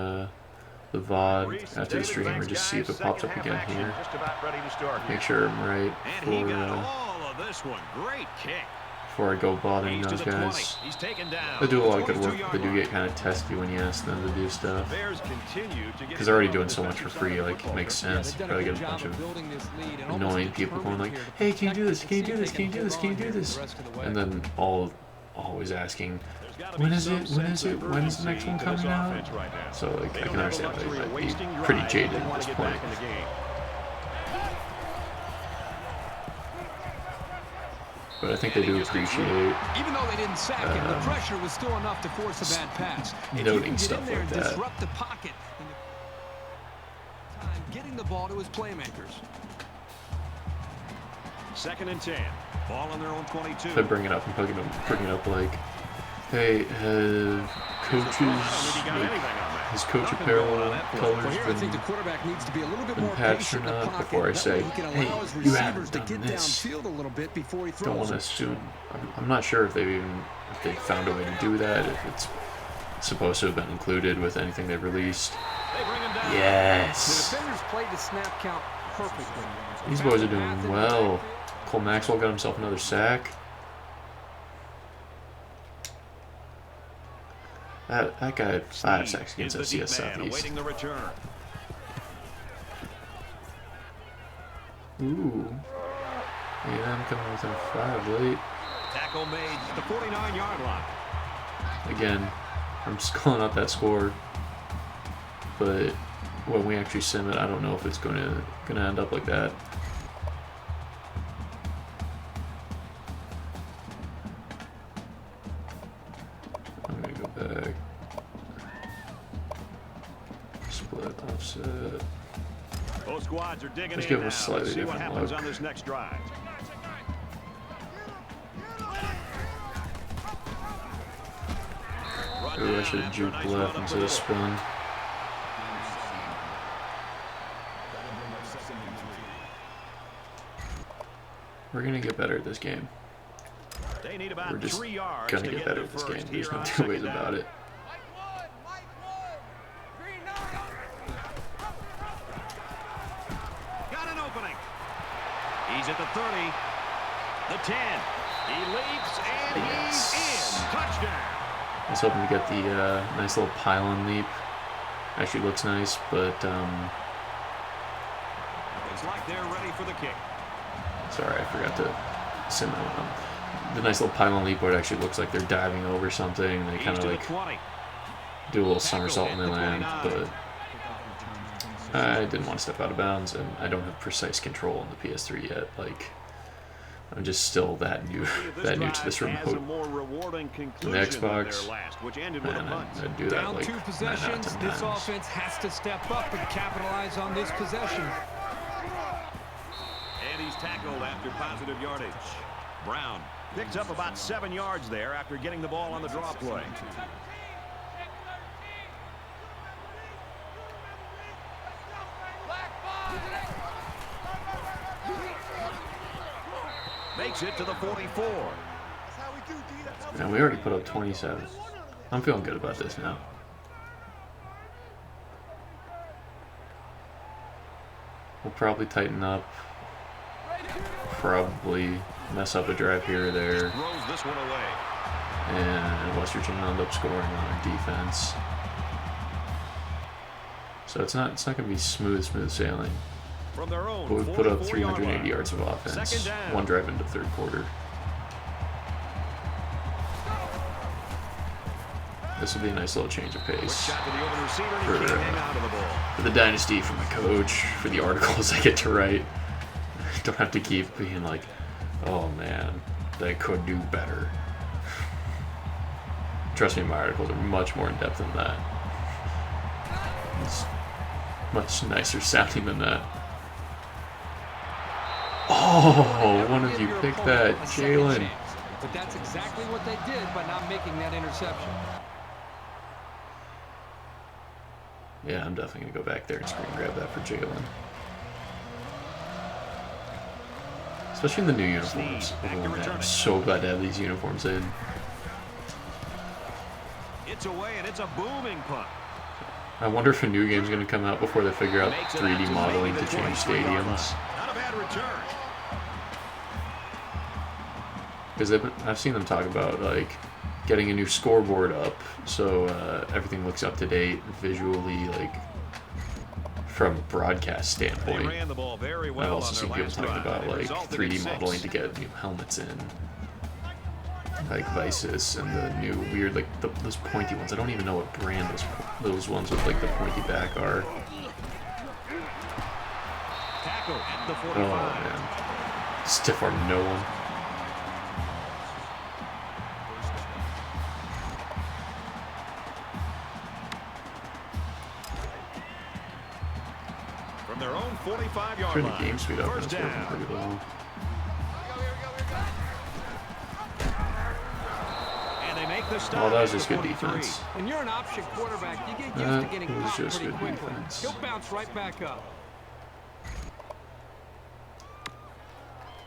VOD after the stream, or just see if it pops up again here. Just about ready to start here. Make sure I'm right And he got all of this one. Great kick. before I go bothering He's to those the 20. guys. He's taken down. They do a lot of good work, 22-yard but they do line. get kind of testy when you ask them to do stuff. Bears continue to get Because they're already it doing on so the much for defensive free, side of like the it makes football. sense. They've done Probably a get good a bunch job of building this lead and annoying almost people going like, determined hey, here can you do this? Can you do to this? see Can you if do they this? Can you do hold on this? here the rest of the way. And then always asking, There's gotta be when is some it? When sense is it? of When's the next urgency one to this coming out? offense right now. So like, They I don't can have the understand luxury why of they wasting might be pretty drives. jaded They at want this to get point. back in the game. But I think they do appreciate Even though they didn't sack him, the pressure was still enough to force a bad pass. If you noting can get stuff in there like and that. disrupt the pocket, time getting the ball to his playmakers. 2nd and 10. Ball on their own 22. if I bring it up, I'm probably gonna bring it up like, hey, have coaches, I don't think he got like, anything on that. his coach Nothing going apparel on that play. colors Well, here I think the been quarterback needs to be a little bit more patched or patient in the not pocket. before I That say, way he can hey, allow his you receivers haven't to done get this. downfield a little bit before he Don't throws want to it. assume. I'm not sure if they found a way to do that. If it's supposed to have been included with anything they released. They bring him down. The Yes. defenders played the snap count perfectly. These boys are doing well. Cole Maxwell got himself another sack. That guy had 5 sacks Is against the deep FCS man Southeast. awaiting the return. Ooh. Yeah, I'm coming within 5 late. Tackle made at the 49-yard line. Again, I'm just calling out that score. But when we actually sim it, I don't know if it's gonna end up like that. I'm gonna go back. Split offset. Both squads are digging Let's in give him a now. slightly Let's see what different happens look. on this next drive. Ooh, I should have juked left instead of spun. We're going to get better at this game. They need about We're just 3 yards going to to get get better their at this first game. There's here no on two ways second about down. it. Got an opening. He's at the 30, the 10. He leaps and he's in. Touchdown. I was hoping to get the nice little pylon leap. Actually looks nice, but It's like they're ready for the kick. sorry, I forgot to send that one. The nice little pylon leap where it actually looks like they're diving over something. They He's kind of to like the 20. do a little somersault Tackle when they at the land, 29. but I didn't want to step out of bounds, and I don't have precise control on the PS3 yet. Like, I'm just still that new to this remote. Has a more rewarding conclusion The than Xbox, their last, which ended with a man, punt. I'd do that Down like 2 9 out of possessions. 10 This times. offense has to step up and capitalize on this possession. And he's tackled after positive yardage. Brown picks up about 7 yards there after getting the ball on the draw play. Makes it to the 44. Man, we already put up 27. I'm feeling good about this now. We'll probably tighten up. Probably mess up a drive here or there. Throws this one away. And West Virginia will end up scoring on our defense. So it's not going to be smooth sailing. From their own But we've put up 44-yard 380 line. yards of offense. Second down. One drive into third quarter. This will be a nice little change of Quick pace shot to the open receiver, and he can't hang on to the ball. for the Dynasty, for my coach, for the articles I get to write. Don't have to keep being like, oh man, they could do better. Trust me, my articles are much more in depth than that. It's much nicer sounding than that. Oh, one of you picked that, Jalen. But that's exactly what they did by not making that interception. Yeah, I'm definitely going to go back there and screen grab that for Jalen. Especially in the new uniforms. Oh, man, I'm so glad to have these uniforms in. It's away, and it's a booming punt. I wonder if a new game's going to come out before they figure out Makes it out 3D to modeling maybe to the change 23-yard line. stadiums. Not a bad return. Because I've seen them talk about like getting a new scoreboard up so everything looks up to date visually, like from a broadcast They standpoint. ran the ball very well I've also on seen their people last talking drive. about It like resulted 3D in 6. modeling to get new helmets in, like Vices and the new weird like those pointy ones. I don't even know what brand those ones with like the pointy back are. Tackle at the Oh 45. man, stiff arm no one. From their own 45-yard Turn the line. game speed up and First it's working down. pretty well. And they make the stop. Well, that was at just the good 43. defense. When you're an option quarterback, you get used That to getting was popped just pretty good quickly. defense. He'll bounce right back up.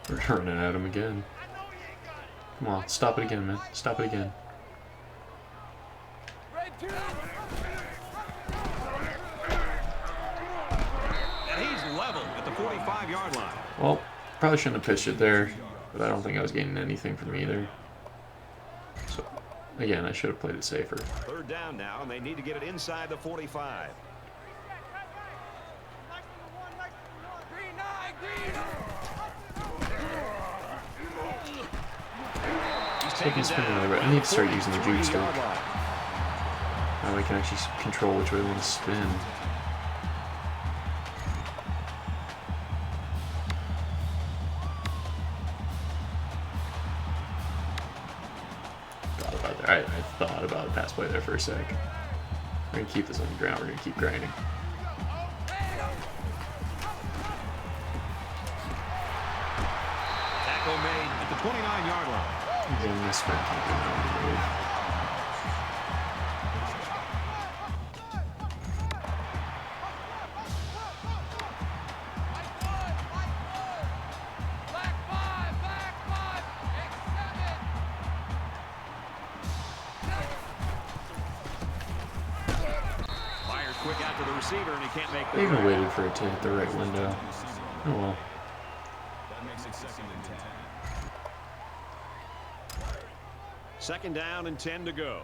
We're running at him again. Come on, stop it again, man. Stop it again. And he's level at the 45-yard line. Well, probably shouldn't have pitched it there, but I don't think I was gaining anything from either. So, again, I should have played it safer. Third down now, and they need to get it inside the 45. He's So I taken can spin down. another. I need to start using the juke stick. 43-yard line. Now I can actually control which way I want to spin. Thought about that. I thought about a pass play there for a sec. We're gonna keep this on the ground. We're gonna keep grinding. Tackle made at the 29-yard line. Again, this spin can't be on the move. receiver, and he can't make the I even throw. waited for it to hit the right window. Oh well. That makes it 2nd and 10. Second down and 10 to go.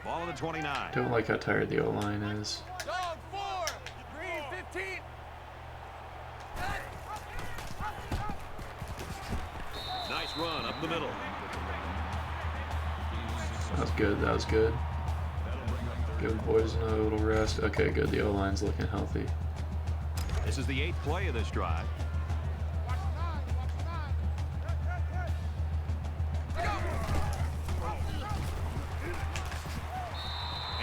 Ball on the 29. Don't like how tired the O-line is. Dog 4. Green 15. Nice run up the middle. That was good. That was good. Give the boys another little rest. Okay, good. The O-line's looking healthy. This is the 8th play of this drive.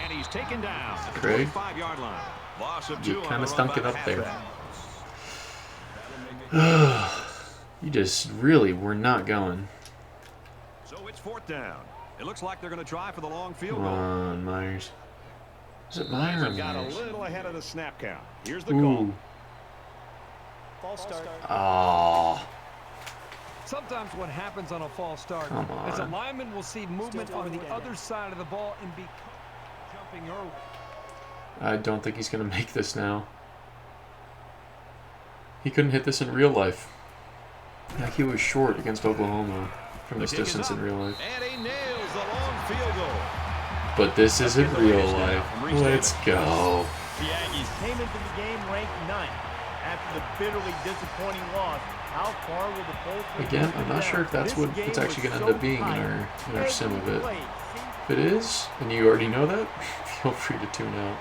And he's taken down at the Craig, 45-yard line. Loss of 2 you on kind the of stunk run it by up the there. halfback. You just really were not going. So it's 4th down. It looks like they're going to try for the long field Come goal. on, Myers. Is it Myers or Got a Myers? little ahead of the snap count. Here's the call. Ooh. False start. Oh. Sometimes what happens on a false start Come is a on. lineman will see movement on the other side of the ball and be jumping early. I don't think he's going to make this now. He couldn't hit this in real life. Like he was short against Oklahoma from this The kick is distance in up, real life. And he nails the long field goal. But this isn't real life. Let's go. The Aggies came into the game ranked 9th. After the bitterly disappointing loss, how far will the Bolts Again, I'm not sure if that's what it's actually going to end up being in our sim of it. If it is, and you already know that, feel free to tune out.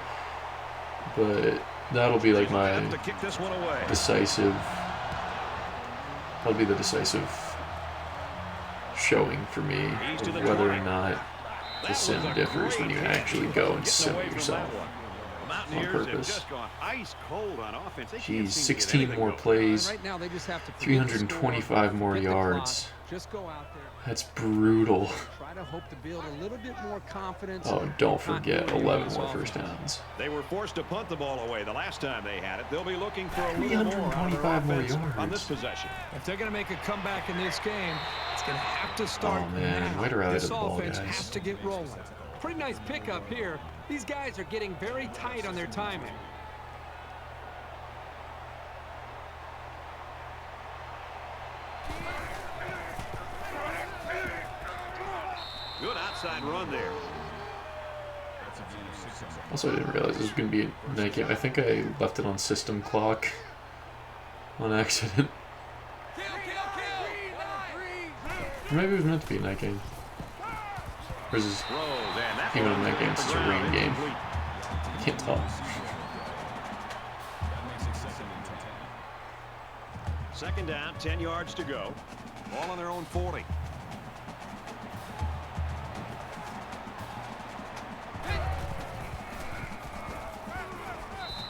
But that'll be like my Have to kick this one away. decisive. That'll be the decisive showing for me of whether or not the sim differs when you actually go and sim it yourself. Mountaineers purpose. have just gone ice cold on offense. They can't Geez, seem to get 16 anything more going. plays, Right now they just have to 325 more yards. Just go out there. That's brutal. Try to hope to build a little bit more confidence. Oh, don't forget Continuity 11 on this more offense. first downs. They were forced to punt the ball away the last time they had it. They'll be looking for a little more out of their 325 more offense on this yards. possession. If they're going to make a comeback in this game, it's going to have to start Oh, man. now. Way to rally This the ball, offense guys. has to get rolling. Pretty nice pickup here. These guys are getting very tight on their timing. Good outside run there. Also, I didn't realize this was going to be a night game. I think I left it on system clock on accident. Kill, kill, kill. Or maybe it was meant to be a night game. Or is this Throws, and that even a one night game? off It's the just a ground, rain game. incomplete. I can't tell. Second down, 10 yards to go. Ball on their own 40.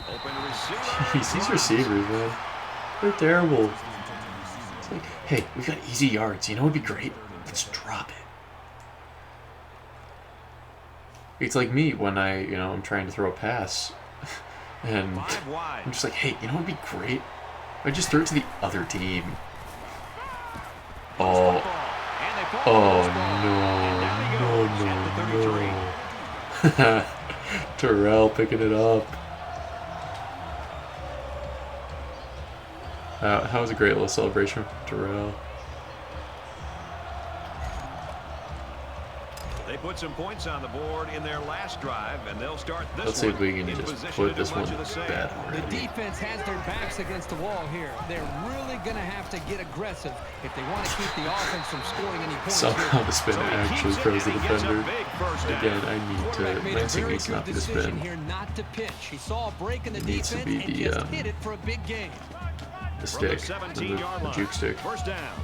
Open receiver. Jeez, these receivers, man. They're terrible. It's like, hey, we've got easy yards. You know what would be great? Let's drop it. It's like me when I'm trying to throw a pass. And 5 wide. I'm just like, hey, you know what would be great? I just throw it to the other team. Oh, And they fall oh on this ball. And down he goes no, at the 33. no, no. Terrell picking it up. That was a great little celebration from Terrell. They put some points on the board in their last drive, and they'll start this Let's see if one we can in just position put to do this much one of the same. bad The already. defense has their backs against the wall here. They're really going to have to get aggressive if they want to keep the offense from scoring any points. Somehow here. the spin So he actually keeps it, throws the and he gets a defender. big first down. Again, I need Quarterback to. made a Lansing very needs to good not be the decision spin. here not to pitch. He saw a break in the It needs to defense be and the, just hit it for a big gain. The From the stick, the 17-yard line. juke stick. First down.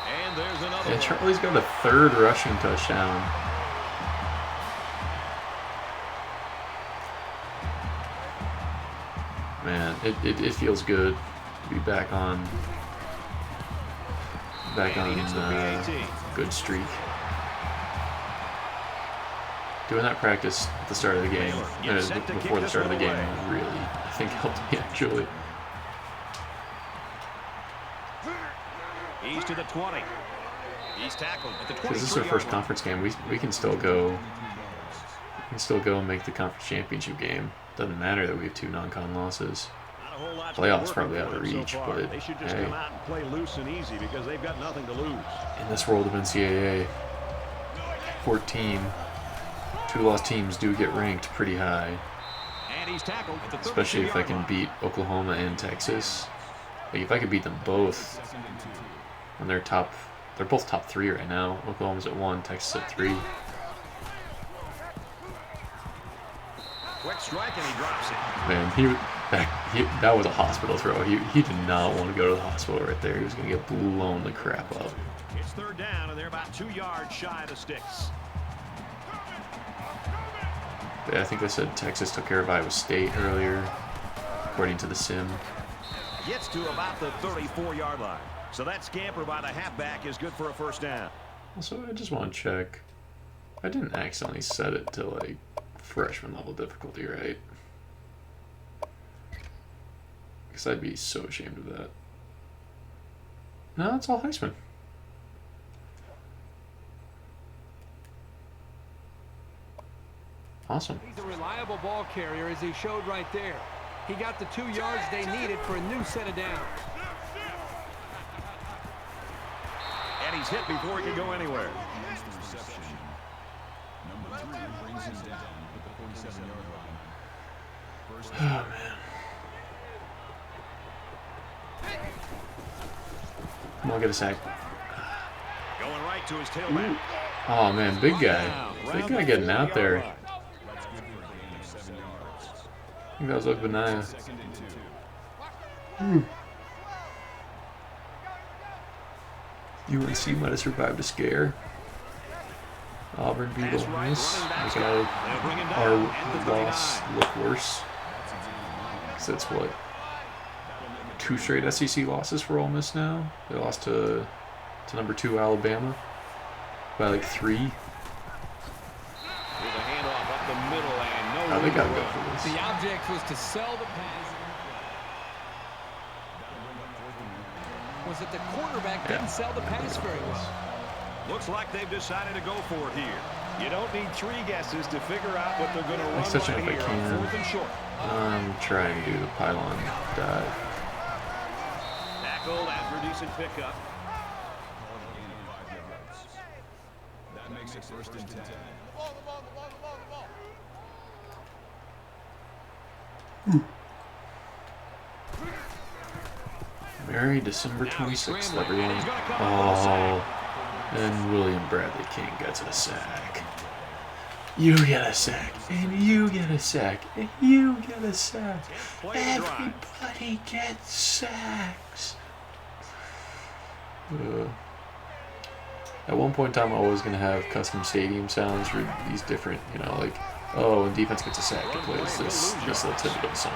And there's another And one. Charlie's got a third rushing touchdown. Man, it feels good to be back on And he hits the PAT. good streak. Doing that practice at the start of the game, Baylor gets set to before kick the start of the this game, one away. really, I think helped me actually. He's to the 20. He's tackled at the 23-yard Because this is our first conference game, we can still go. We can still go and make the conference championship game. Doesn't matter that we have 2 non-con losses. Playoffs probably out of reach, but they should just hey, come out and play loose and easy because they've got nothing to lose. in this world of NCAA, 14 2-loss teams do get ranked pretty high. And he's tackled at the 32-yard Especially if I can beat Oklahoma and Texas. Like if I could beat them both, and they're both top 3 right now. Oklahoma's at 1, Texas at 3. Quick strike and he drops it. Man, that was a hospital throw. He did not want to go to the hospital right there. He was going to get blown the crap up. It's 3rd down, and they're about 2 yards shy of the sticks. I think they said Texas took care of Iowa State earlier, according to the sim. Gets to about the 34-yard line. So that scamper by the halfback is good for a 1st down. Also, I just want to check. I didn't accidentally set it to like freshman level difficulty, right? Because I'd be so ashamed of that. No, it's all Heisman. Awesome. He's a reliable ball carrier, as he showed right there. He got the 2 yards they needed for a new set of downs. And he's hit before he can go anywhere. Number 3 brings him down at the 47-yard line. First Oh man. Come on, get a sack. Going right to his tailback. Oh man, big guy. Big guy getting out there. That's good for a gain of 7 yards. I think that was Ogbenaya. 2nd and 2. UNC might have survived a scare. Auburn beat Ole Miss. Make our loss look worse. So that's what? 2 straight SEC losses for Ole Miss now. They lost to number 2 Alabama by like 3. With a handoff up the middle and no Oh, they room gotta to go run. for this. The object was to sell the pass. Was that the quarterback didn't sell the pass very well. Looks like they've decided to go for it here. You don't need 3 guesses to figure out what they're going to run such right an if I here can. on 4th and short. I'm trying to do the pylon dive. Tackled after a decent pickup. Gain of 5 yards. That makes it 1st and 10. Merry December 26th, everyone. Oh, and William Bradley King gets a sack. You get a sack, and you get a sack, and you get a sack. Everybody gets sacks. At one point in time, I was going to have custom stadium sounds for these different, like, oh, when defense gets a sack, it plays this little typical song.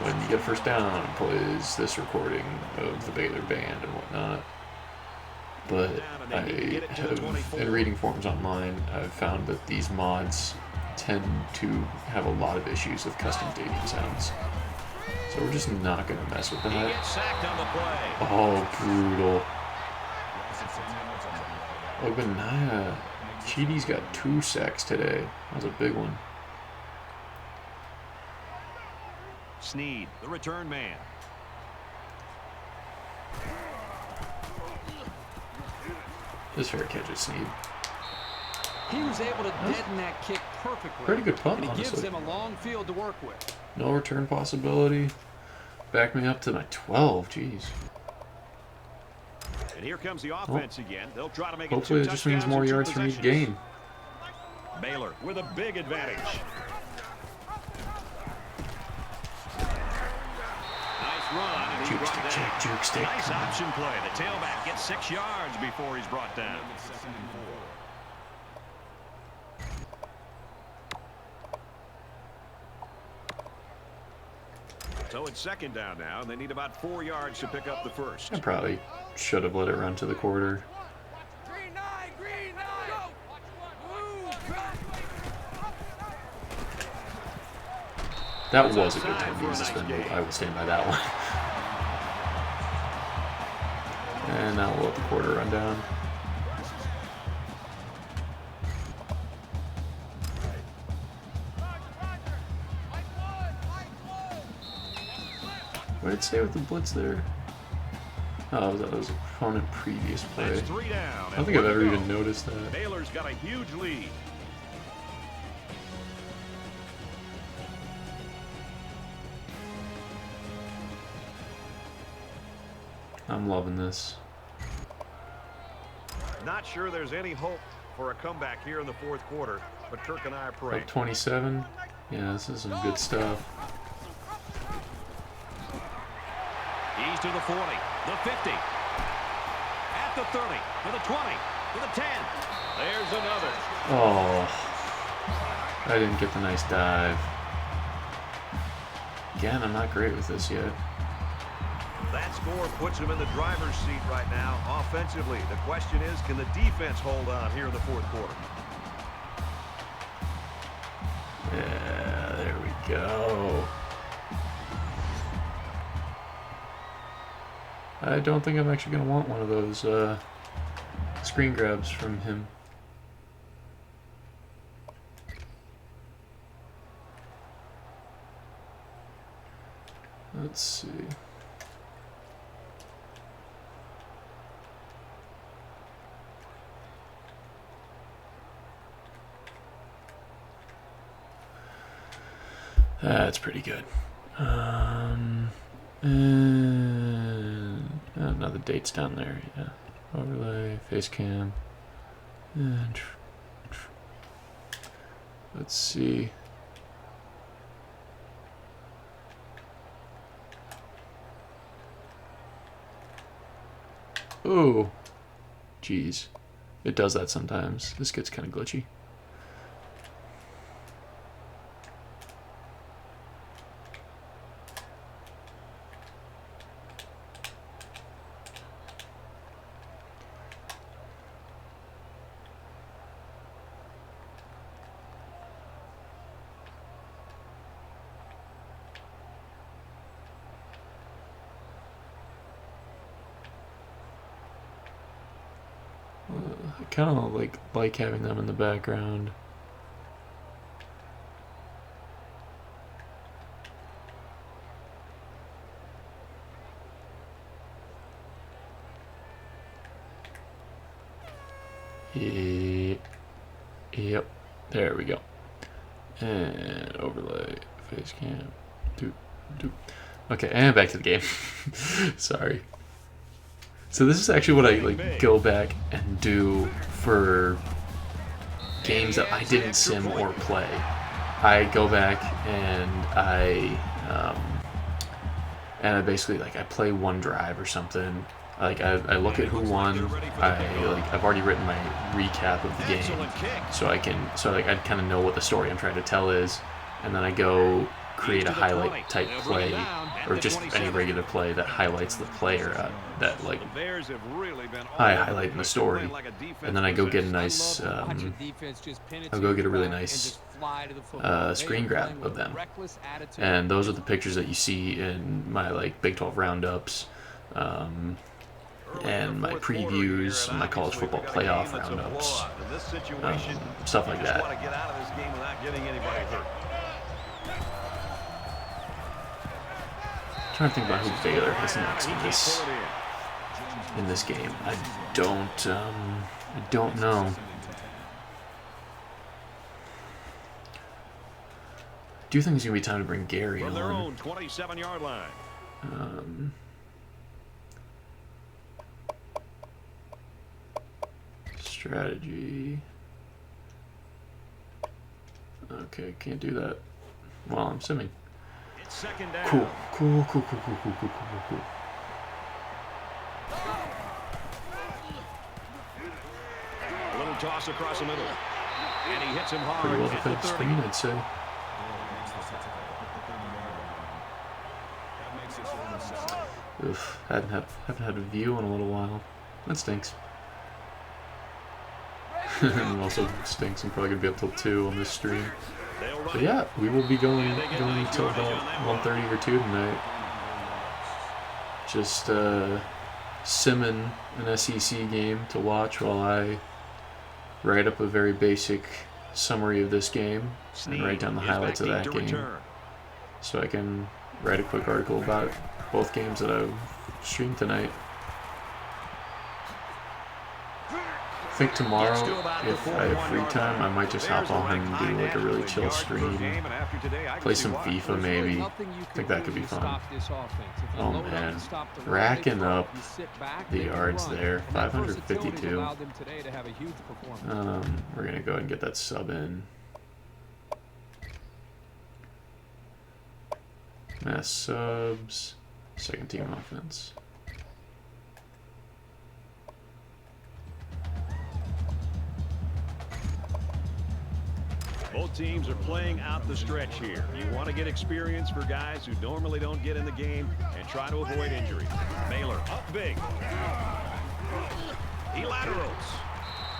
When you get a 1st down, it plays this recording of the Baylor band and whatnot. But I have, in reading forums online, I've found that these mods tend to have a lot of issues with custom stadium sounds. So we're just not going to mess with He that. gets sacked on the play. Oh, brutal. Ogbenaya. Cheaty's got 2 sacks today. That was a big one. Snead, the return man. This fair catch at Snead. He was able to deaden that kick perfectly. Pretty good punt, and it gives honestly. them a long field to work with. No return possibility. Back me up to my 12. Jeez. And here comes the offense again. They'll try to make it Hopefully 2 it just means touchdowns more in 2 yards for me to possessions. gain. Baylor with a big advantage. Nice run. And he's Juke brought stick, down. check, juke stick. Nice option play. The tailback gets 6 yards before he's brought down. 2nd and 4. So it's 2nd down now, and they need about 4 yards to pick up the 1st. I probably should have let it run to the quarter. Green 9, green 9. Go. That was a good time to use the spin move. I will stand by that one. And now we'll let the quarter run down. What did it say with the blitz there? Oh, that was opponent previous play. That's 3 down. I don't think I've ever even noticed that. Baylor's got a huge lead. I'm loving this. Not sure there's any hope for a comeback here in the fourth quarter, but Kirk and I are praying. Up 27. Yeah, this is some good stuff. He's to the 40, the 50, at the 30, to the 20, to the 10. There's another. Oh, I didn't get the nice dive. Again, I'm not great with this yet. That score puts him in the driver's seat right now offensively. The question is, can the defense hold on here in the fourth quarter? Yeah, there we go. I don't think I'm actually going to want one of those screen grabs from him. Let's see. That's pretty good. And now the date's down there. Yeah. Overlay, face cam. And let's see. Oh, geez. It does that sometimes. This gets kind of glitchy. I kind of like having them in the background. Yep, there we go. And overlay, face cam. Okay, and back to the game. Sorry. So this is actually what I go back and do for games that I didn't sim or play. I go back and I basically I play one drive or something. I look at who won. I've already written my recap of the game, so I kind of know what the story I'm trying to tell is, and then I go create a highlight type play, or just any regular play that highlights the player that I highlight in the story, and then I go get a nice I'll go get a really nice screen grab of them, and those are the pictures that you see in my Big 12 roundups, and my previews, my college football playoff roundups, stuff like that. I'm trying to think about who Baylor has next in this game. I don't know. I do think it's gonna be time to bring Gary on. Their own 27-yard line. Strategy. Okay, can't do that while I'm simming. Second down. Cool. A little toss across the middle. And he hits him hard. Pretty well defended screen, I'd say. Oof, haven't had a view in a little while. That stinks. And also stinks. I'm probably gonna be up till 2 on this stream. But yeah, we will be going until about 1:30 or 2 tonight. Just simming an SEC game to watch while I write up a very basic summary of this game and write down the highlights of that game, so I can write a quick article about both games that I streamed tonight. I think tomorrow, if I have free time, I might just hop on and do like a really chill stream. Play some FIFA maybe. I think that could be fun. Oh man, racking up the yards there, 552. We're gonna go ahead and get that sub in. Mass subs, second team offense. Both teams are playing out the stretch here. You want to get experience for guys who normally don't get in the game and try to avoid injury. Baylor up big. He laterals.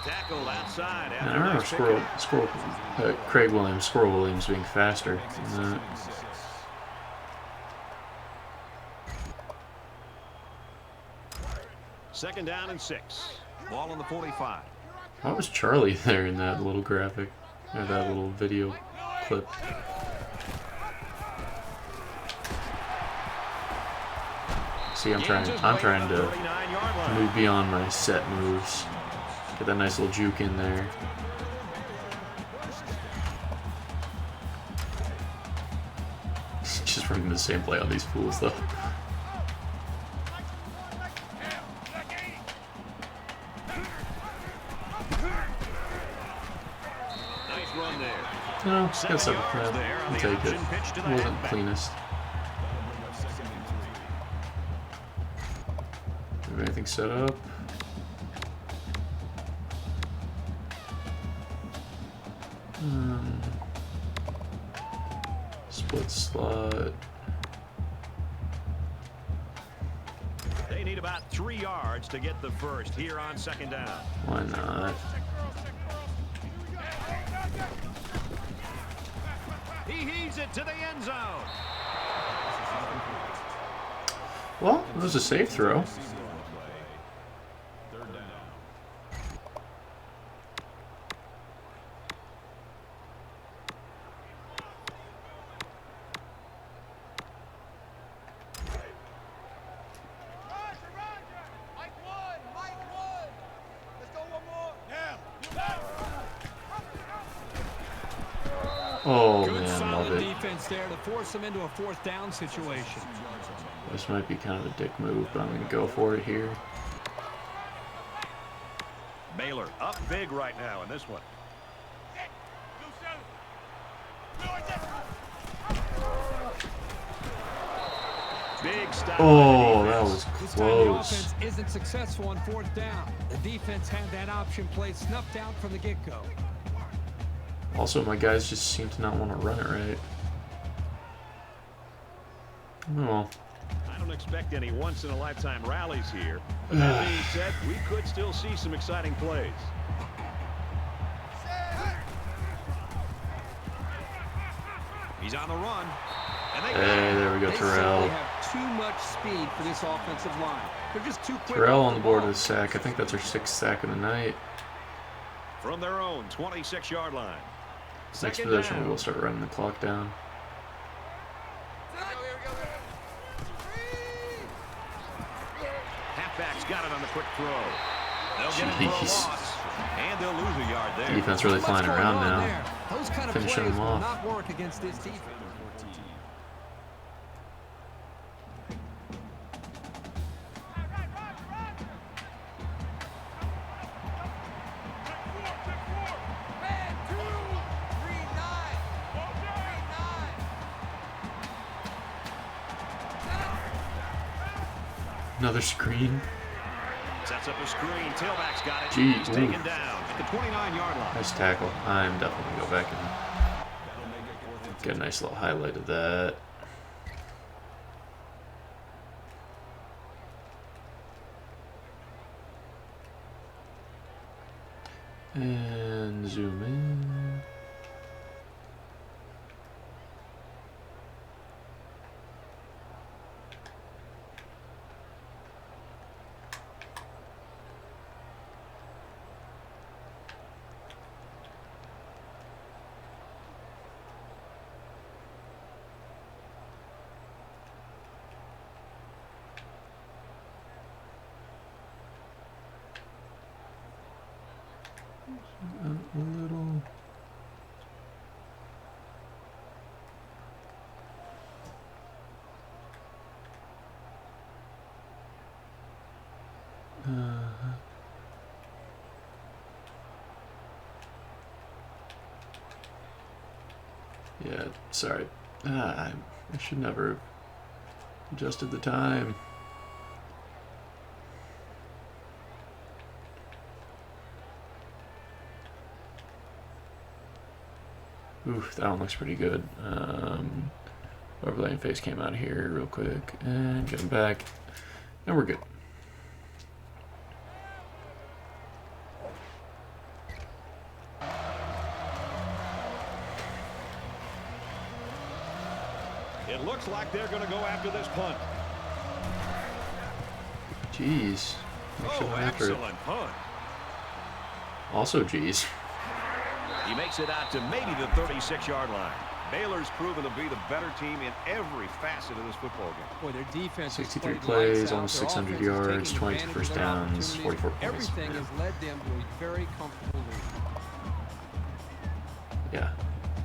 Tackle outside. I don't know, Craig Williams, Squirrel Williams being faster than that. Second down and 6. Ball on the 45. Why was Charlie there in that little graphic? Or that little video clip. See, I'm trying to move beyond my set moves. Get that nice little juke in there. Just running the same play on these fools, though. No, got something for that. I'll take it. It wasn't the cleanest. Have anything set up? Split slot. They need about 3 yards to get the first here on second down. Why not? He heaves it to the end zone. Well, it was a safe throw. Oh man, love it. Defense there to force them into a fourth down situation. This might be kind of a dick move, but I'm going to go for it here. Baylor up big right now in this one. Big stop. Oh, that was This time the close. offense isn't successful on fourth down. The defense had that option play snuffed out from the get-go. Also, my guys just seem to not want to run it right. Oh. I don't expect any once-in-a-lifetime rallies here. But that being said, we could still see some exciting plays. He's on the run. And they Hey, there we go, They Terrell. simply have too much speed for this offensive line. They're just too quick. Terrell off on the board ball. with a sack. I think that's our 6th sack of the night. from their own 26-yard line. Next Second possession, down. we will start running the clock down. Halfback's got it on the quick throw. They'll get it for a Jeez. loss. And they'll lose a yard there. Defense really What's flying going around on now. there? Those kind of Finishing plays them will off. not work against this defense. Another screen. Sets up a screen. Tailback's got it. Gee, He's taken down at the 29-yard line. Nice tackle. I'm definitely going to go back and get a nice little highlight of that. And zoom in. A little. Yeah, sorry. I should never have adjusted the time. Oof, that one looks pretty good. Overlaying face came out here real quick and get him back, and we're good. It looks like they're going to go after this punt. Jeez. Excellent punt. Also, jeez. He makes it out to maybe the 36-yard line. Baylor's proven to be the better team in every facet of this football game. Boy, their defense 63 plays, almost 600 yards, 22 first downs, 44 points. Everything has led them to a very comfortable lead. Yeah,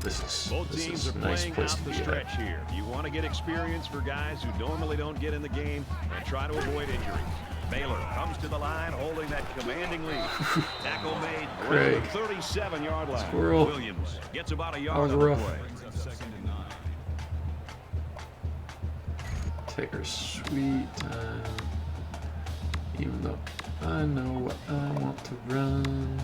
this Both is teams a are nice playing place out to the be at. stretch here. You want to get experience for guys who normally don't get in the game and try to avoid injuries. Baylor comes to the line holding that commanding lead. Tackle made around the 37-yard line. Squirrel. Williams gets about a yard That was on the rough. play. Take our sweet time, even though I know what I want to run.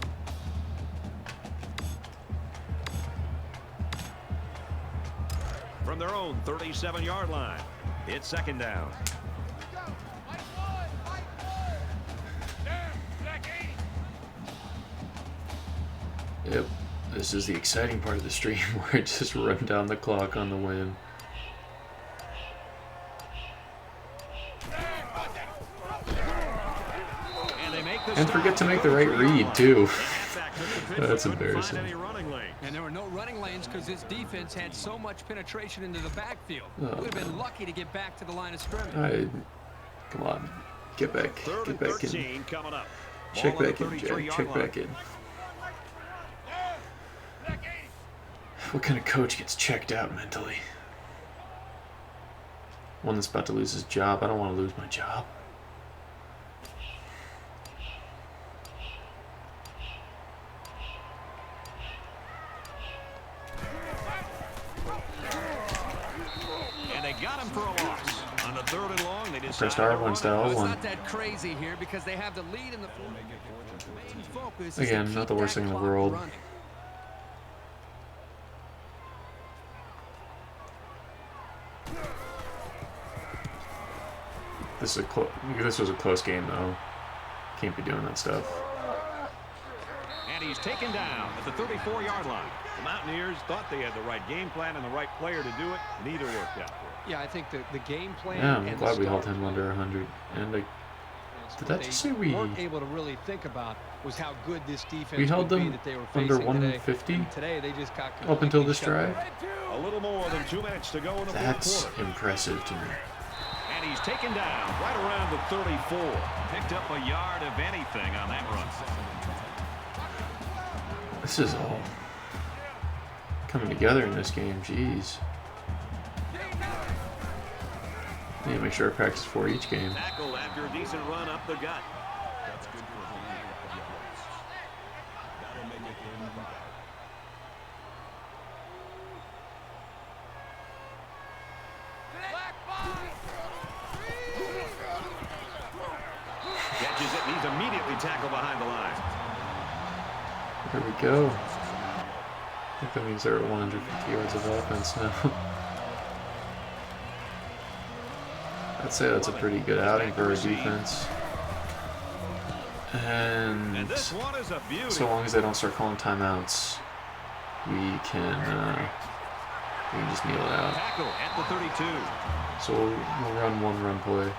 From their own 37-yard line, it's second down. Yep, this is the exciting part of the stream where I just run down the clock on the win. And forget to make the right read, too. That's embarrassing. And there were no running lanes because this defense had so much penetration into the backfield. Oh, Would have been no. lucky to get back to the line of scrimmage. Come on, get back in. Coming up. Check back in, Jack. Check back in. What kind of coach gets checked out mentally? One that's about to lose his job. I don't want to lose my job. And they got him for a loss. On the third and long, they decided Pressed R1 style It's one. not that crazy here because they have the lead in the main focus is Again, to not keep the worst that thing in the clock world. running. This was a close game though. Can't be doing that stuff. And he's taken down at the 34-yard line. The Mountaineers thought they had the right game plan and the right player to do it. Neither worked out for them. Yeah, I think the game plan. Yeah, I'm and glad the we held start him under 100. And is did what that they just say we weren't able to really think about was how good this defense we held would be them that they were under facing 150 today. Today they just got up until completely this shut drive? down. A little more than 2 minutes to go in the fourth That's quarter. impressive to me. And he's taken down right around the 34. Picked up a yard of anything on that run. This is all coming together in this game. Jeez. I need to make sure I practice for each game. Tackled after a decent run up the gut. That's good for a gain of yards. That'll make it in the back. Catches it and he's immediately tackled behind the line. Here we go. I think that means they're at 150 yards of offense now. I'd say that's a pretty good outing for our defense. And And this one is a beauty. so long as they don't start calling timeouts, we can just kneel it out. Tackle at the 32. So we'll run one run play,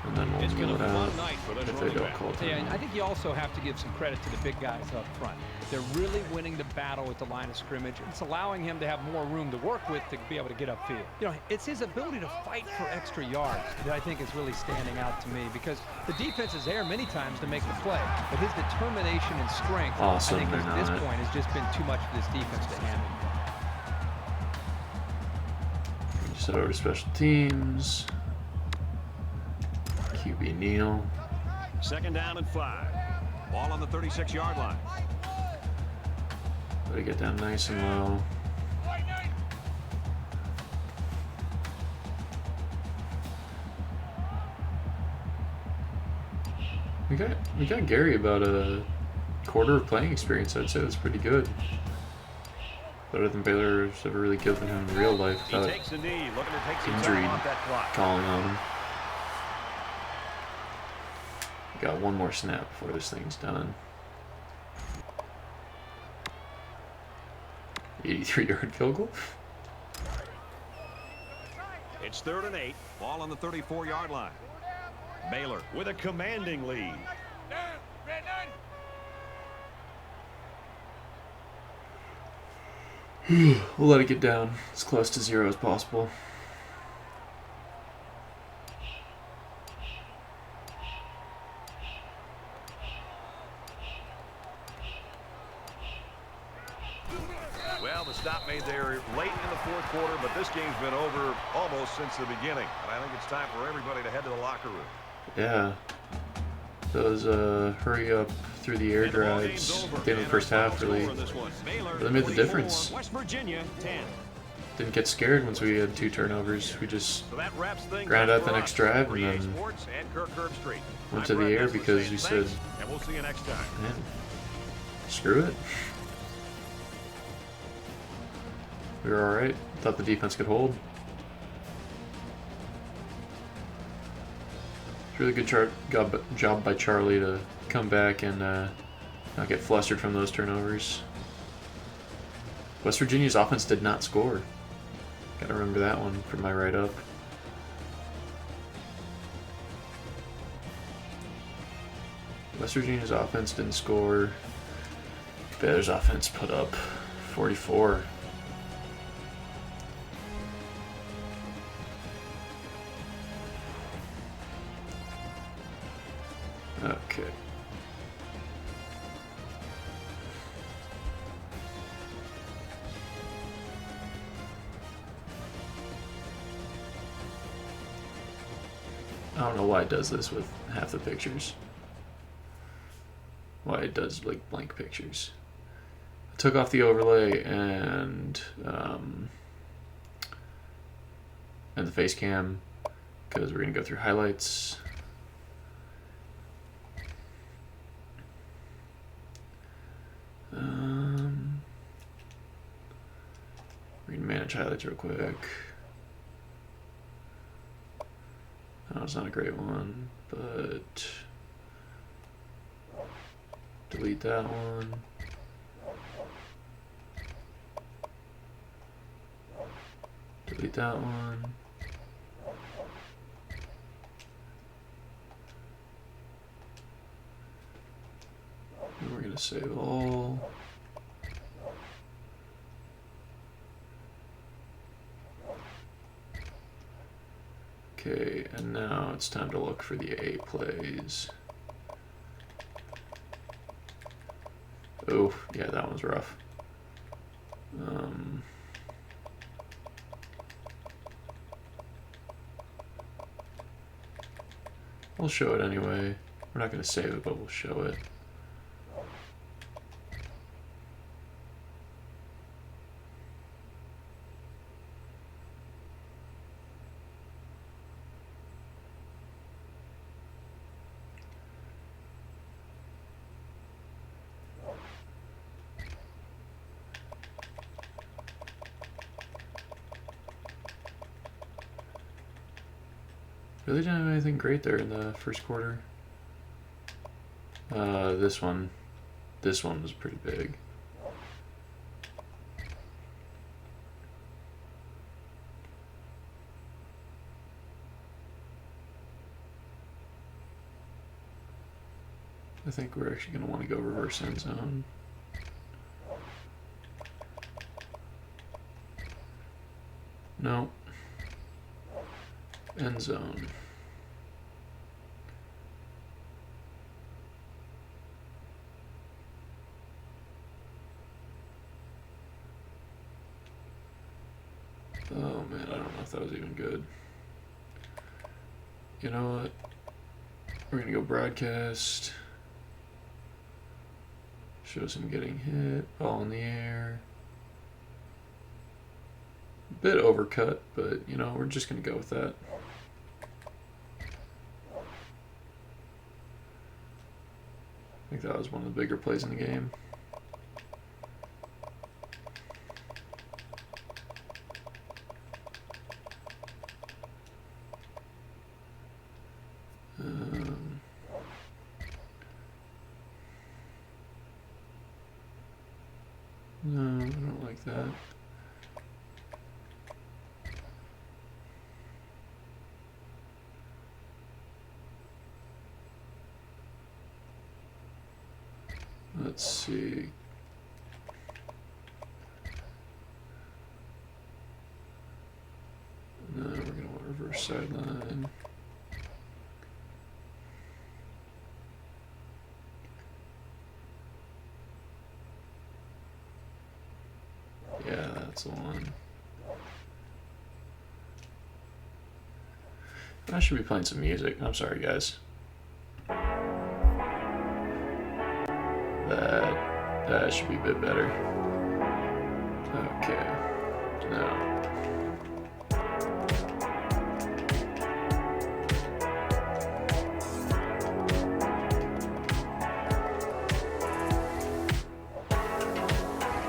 and and then we'll It's been kneel a it out fun night for this if they running don't back. call Yeah, and time. I think you also have to give some credit to the big guys up front. They're really winning the battle at the line of scrimmage. It's allowing him to have more room to work with to be able to get upfield. You know, it's his ability to fight for extra yards that I think is really standing out to me, because the defense is there many times to make the play, but his determination and strength, Awesome, I think, they're at this not. point has just been too much for this defense to handle. Just head over to special teams. QB kneel. 2nd down and 5. Ball on the 36-yard line. Let it get down nice and low. We got Gary about a quarter of playing experience. I'd say that's pretty good. Better than Baylor's ever really given him in real life He without takes a knee, looking to take some injury time off that clock. calling on him. Got one more snap before this thing's done. 83-yard field goal. It's 3rd and 8. Ball on the 34-yard line. Baylor with a commanding lead. Down, Brandon. We'll let it get down as close to 0 as possible. Well, the stop made there late in the 4th quarter, but this game's been over almost since the beginning. And I think it's time for everybody to head to the locker room. Yeah. Those hurry up through the air And the ball drives game's over. at the end of And the first our half final really score in this one, Baylor made the 44, difference. West Virginia 10. Didn't get scared once we had 2 turnovers. We just So that wraps things ground up out the for next us. drive and 3A then Sports and Kirk Herbstreit. went I'm to the Brett air Nessler because saying we thanks, said, and we'll see you next time. man, screw it. We were alright. Thought the defense could hold. It's really good job by Charlie to come back and not get flustered from those turnovers. West Virginia's offense did not score. Gotta remember that one from my write-up. West Virginia's offense didn't score. Baylor's offense put up 44. Okay. I don't know why it does this with half the pictures. Why it does like blank pictures. I took off the overlay and the face cam because we're gonna go through highlights. We're gonna manage highlights real quick. Oh, it's not a great one, but delete that one. Delete that one. And we're gonna save all. Okay, and now it's time to look for the A plays. Oh, yeah, that one's rough. We'll show it anyway. We're not going to save it, but we'll show it. Really didn't have anything great there in the first quarter. This one was pretty big. I think we're actually going to want to go reverse end zone. No. End zone. Oh man, I don't know if that was even good. You know what? We're gonna go broadcast. Shows him getting hit, ball in the air. Bit overcut, but you know, we're just gonna go with that. I think that was one of the bigger plays in the game. No, I don't like that. Let's see. No, we're going to want reverse sideline. Yeah, that's the one. I should be playing some music. I'm sorry, guys. That should be a bit better. Okay. Now.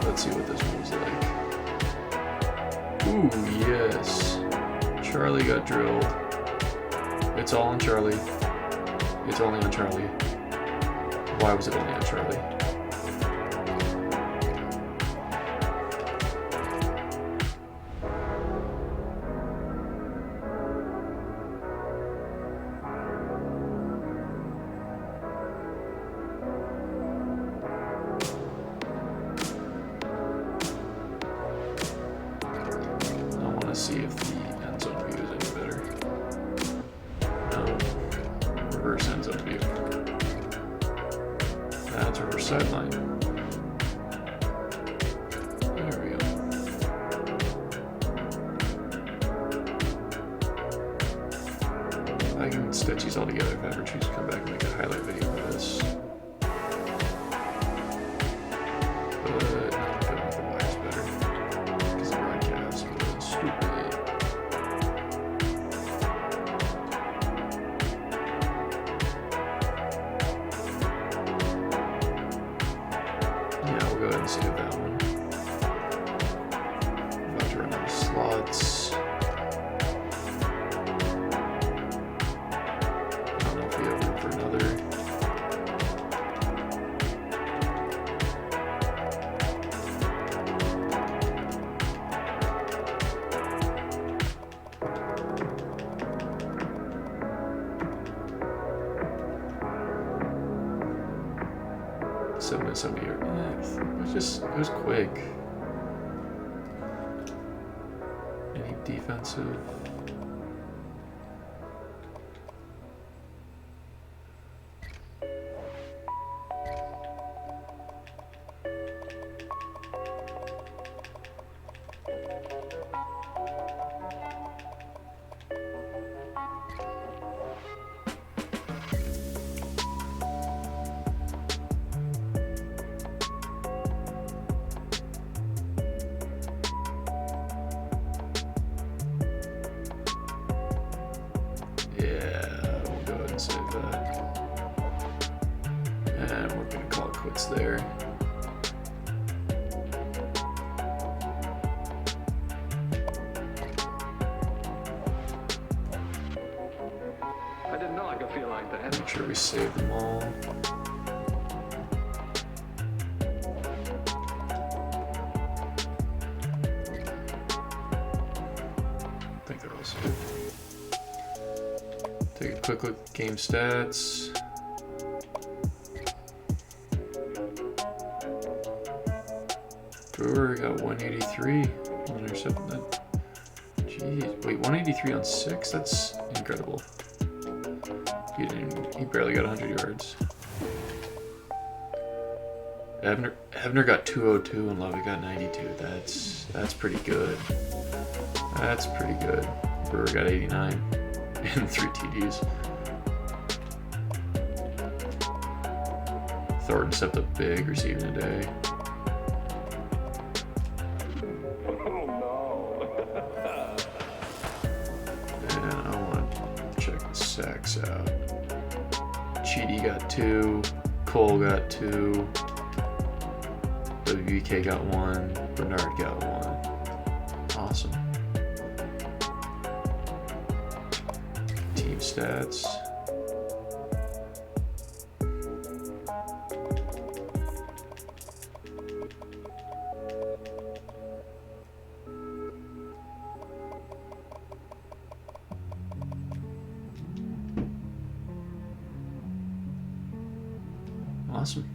Let's see what this one's like. Ooh, yes. Charlie got drilled. It's all on Charlie. It's only on Charlie. Why was it only on Charlie? See if the end zone view is any better. No. Reverse end zone view. That's reverse sideline. There we go. I can stitch these all together if I ever choose to come back and make a highlight video of this. Save that one. I'm about to run out of slots. I don't know if we have room for another. It was quick. Any defensive? There. I didn't know I could feel like that. Make sure we save them all. I think they're all saved. Take a quick look at game stats. Brewer got 183. Intercepting that. Jeez, wait, 183 on 6? That's incredible. He barely got 100 yards. Ebner got 202 and Lovett got 92. That's pretty good. That's pretty good. Brewer got 89 and 3 TDs. Thornton stepped up big receiving today. And I want to check the sacks out. Cheedy got 2. Cole got 2. WBK got 1. Bernard got 1. Awesome. Team stats. Awesome.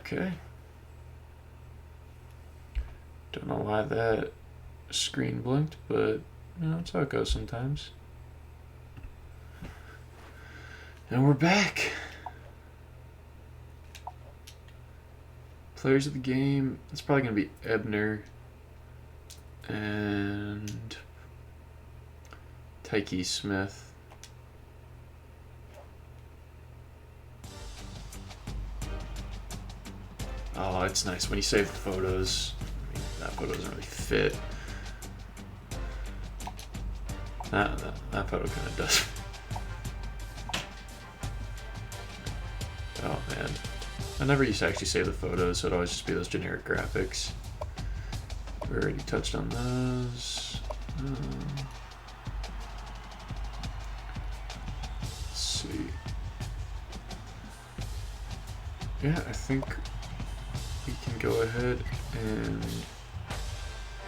Okay. Don't know why that screen blinked, but you know, that's how it goes sometimes. And we're back. Players of the game, it's probably going to be Ebner and Tyke Smith. Oh, it's nice when you save the photos. I mean, that photo doesn't really fit. That photo kind of does. Oh man. I never used to actually save the photos, so it'd always just be those generic graphics. We already touched on those. Let's see. Yeah, I think we can go ahead and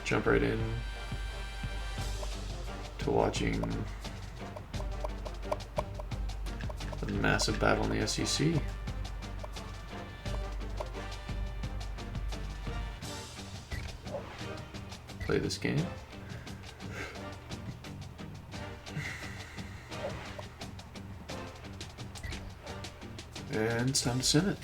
jump right in to watching the massive battle in the SEC. Play this game. And it's time to sim it.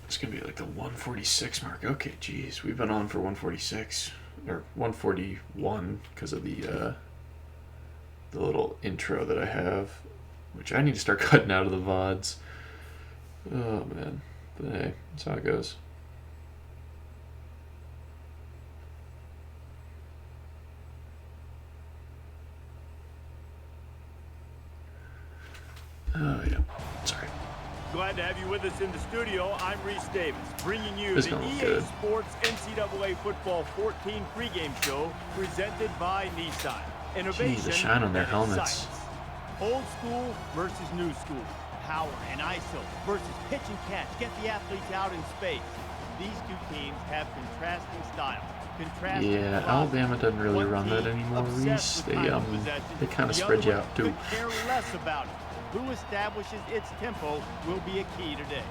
It's gonna be like the 146 mark. Okay, geez, we've been on for 146 or 141 because of the little intro that I have, which I need to start cutting out of the VODs. Oh man. But hey, that's how it goes. Oh, yeah. Sorry. Glad to have you with us in the studio. I'm Reese Davis, bringing you This the gonna look EA good. Sports NCAA Football 14 pregame show presented by Nissan. Innovation Gee, the shine on their and helmets. science. Old school versus new school. Power and ISO versus pitch and catch. Get the athletes out in space. These two teams have contrasting style. Contrasting Yeah, philosophy. Alabama doesn't really One run that team anymore, obsessed Reese. with time and possession. They kind of The spread other you one out too. could care less about it. Who establishes its tempo will be a key today.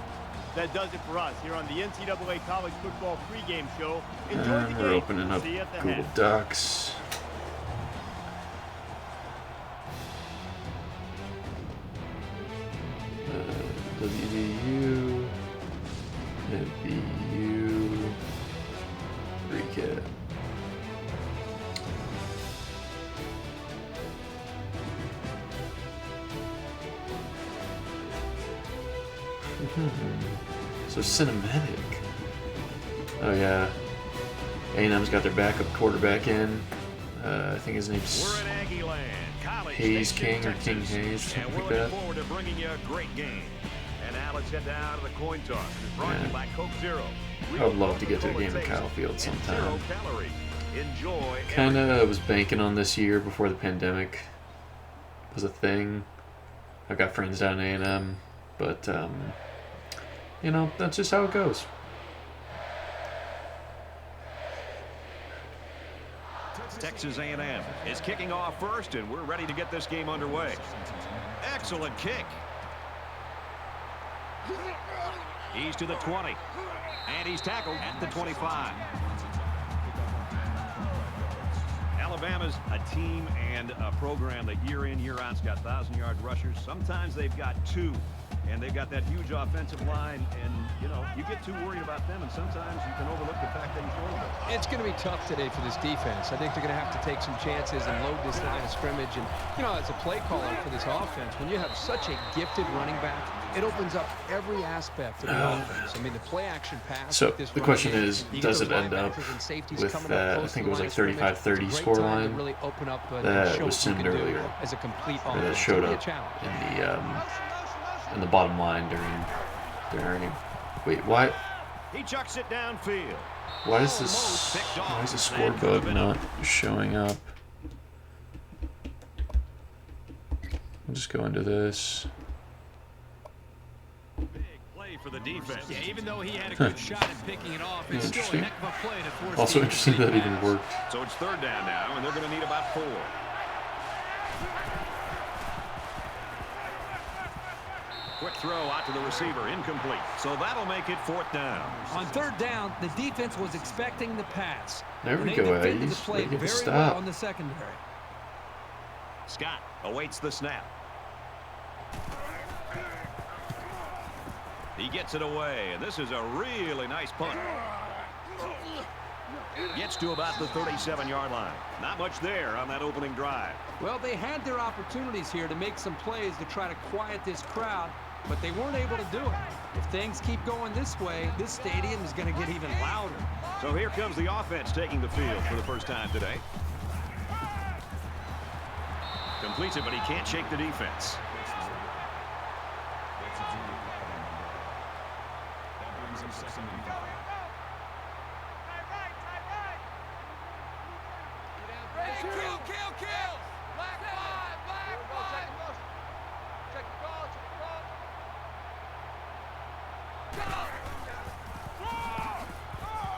That does it for us here on the NCAA College Football pregame show. Enjoy the And game. we're opening up See you at the Google half. Docs. WVU, WVU, recap. So cinematic. Oh yeah. A&M's got their backup quarterback in. I think his name's We're in Aggie Land, College Hayes Station, King or King Texas. Hayes, something And we're like looking that. forward to bringing you a great game. And now let's head down to the coin toss. It's brought to you Yeah. by Coke Zero. I would love to get to a game at Kyle Field sometime. 0 calories. Enjoy. Kind of was banking on this year before the pandemic was a thing. I've got friends down in A&M, but you know, that's just how it goes. Texas A&M is kicking off first, and we're ready to get this game underway. Excellent kick. He's to the 20, and he's tackled at the 25. Alabama's a team and a program that year in, year out's got 1,000-yard rushers. Sometimes they've got 2, and they've got that huge offensive line, and, you know, you get too worried about them, and sometimes you can overlook the fact that he's throwing them. It's going to be tough today for this defense. I think they're going to have to take some chances and load this line of scrimmage. And, you know, as a play caller for this offense, when you have such a gifted running back, it opens up every aspect of the offense. I mean, the play-action pass. So the question is, does it end up with, I think it was like 35-30 scoreline really open up, that was seen earlier, as a complete or that showed up in the bottom line during. Wait, why? He chucks it downfield. Why is the scoreboard not showing up? I'll just go into this. For the defense. Yeah, even though he had a good shot at picking it off, it's still a heck of a play to force. Also interesting that even worked. So it's 3rd down now, and they're going to need about 4. Quick throw out to the receiver, incomplete. So that'll make it 4th down. On 3rd down, the defense was expecting the pass. There we go, Aggies. The play very stop. well on the secondary. Scott awaits the snap. He gets it away, and this is a really nice punt. Gets to about the 37-yard line. Not much there on that opening drive. Well, they had their opportunities here to make some plays to try to quiet this crowd, but they weren't able to do it. If things keep going this way, this stadium is going to get even louder. So here comes the offense taking the field for the first time today. Completes it, but he can't shake the defense.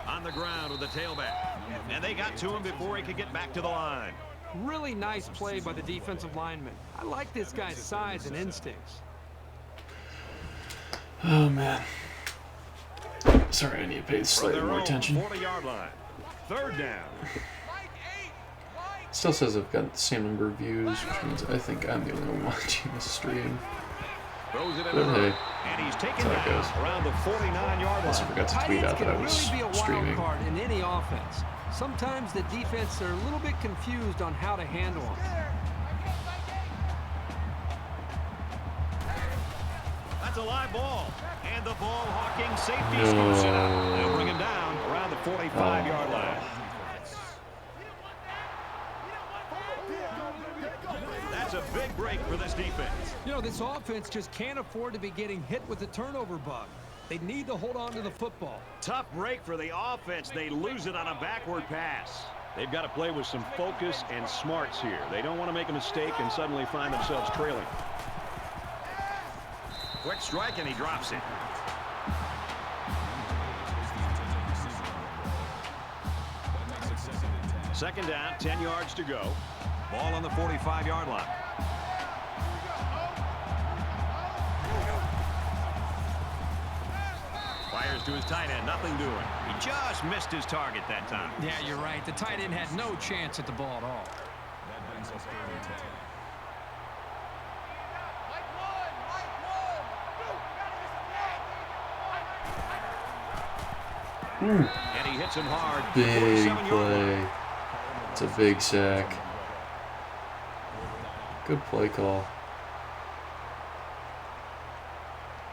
On the ground with the tailback. And they got to him before he could get back to the line. Really nice play by the defensive lineman. I like this guy's size and instincts. Oh, man. Sorry, I need to pay slightly more attention. 40-yard line. 3rd down. Still says I've got the same number of views, which means I think I'm the only one watching this stream. Throws it in But hey, and he's taken that's how it down goes. around the 49-yard Also line. forgot to tweet out that I was streaming. Card in any offense. Sometimes the defense are a little bit confused on how to handle them. That's a live ball. And the ball hawking safety scoops it up. They'll bring him down around the 45-yard line. That's a big break for this defense. You know, this offense just can't afford to be getting hit with the turnover bug. They need to hold on to the football. Tough break for the offense. They lose it on a backward pass. They've got to play with some focus and smarts here. They don't want to make a mistake and suddenly find themselves trailing. Quick strike, and he drops it. Second down, 10 yards to go. Ball on the 45-yard line. Fires to his tight end, nothing doing. He just missed his target that time. Yeah, you're right. The tight end had no chance at the ball at all. That brings us 3rd and 10. And he hits him hard. Big 47-yard play. line. It's a big sack. Good play call.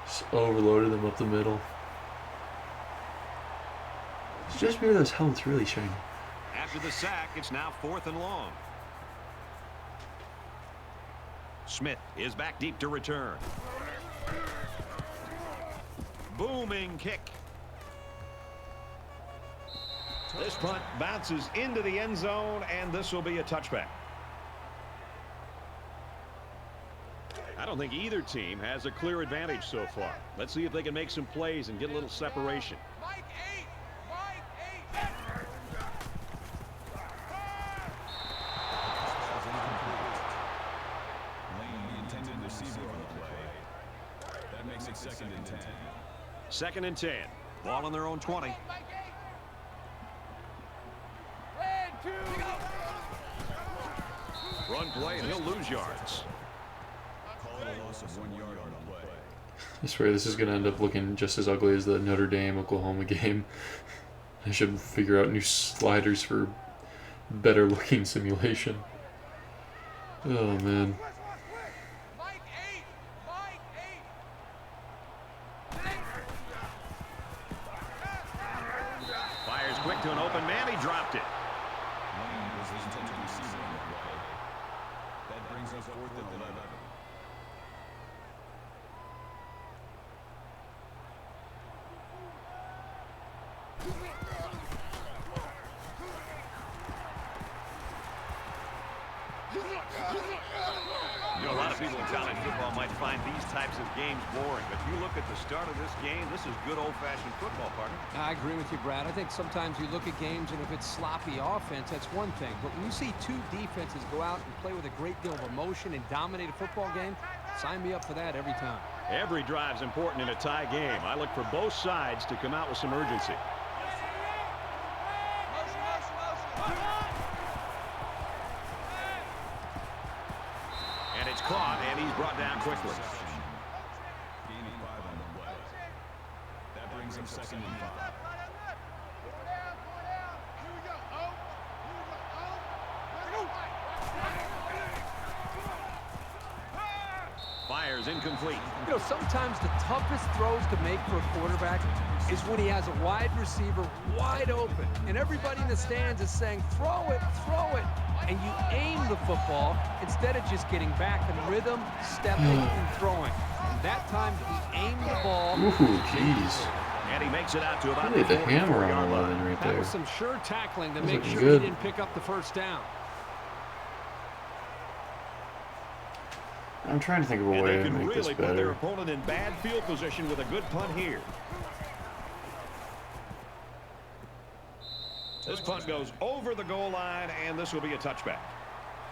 Just overloaded them up the middle. It's just weird those helmets really shiny. After the sack, it's now 4th and long. Smith is back deep to return. Booming kick. This punt bounces into the end zone, and this will be a touchback. I don't think either team has a clear advantage so far. Let's see if they can make some plays and get a little separation. Mike 8. Mike 8. Laying the intended receiver on the play. That makes it 2nd and 10. 2nd and 10. Ball on their own 20. Mike 8. Red 2. Run play, and he'll lose yards. Call it a loss of 1 yard on the play. I swear this is going to end up looking just as ugly as the Notre Dame-Oklahoma game. I should figure out new sliders for better looking simulation. Oh, man. Mike 8. Mike 8. Fires quick to an open man. He dropped it. Lane was the intended receiver on the play. That brings us 4th and 11. You know, a lot of people in college football might find these types of games boring, but if you look at the start of this game, this is good old-fashioned football, partner. I agree with you, Brad. I think sometimes you look at games, and if it's sloppy offense, that's one thing. But when you see two defenses go out and play with a great deal of emotion and dominate a football game, sign me up for that every time. Every drive's important in a tie game. I look for both sides to come out with some urgency. And it's caught, and he's brought down quickly. Gaining 5 on the play. That brings him 2nd and 5. Fires incomplete. You know, sometimes the toughest throws to make for a quarterback is when he has a wide receiver wide open, and everybody in the stands is saying, throw it, and you aim the football instead of just getting back in rhythm, stepping, and throwing. And that time, he aimed the ball. Ooh, jeez. And he makes it out to about Really, the the hammer 44-yard on line. 11 right That there. was some sure tackling to That was make looking sure good. he didn't pick up the first down. I'm trying to think of a And way they to can make this really put their better. opponent in bad field position with a good punt here. This punt goes over the goal line, and this will be a touchback.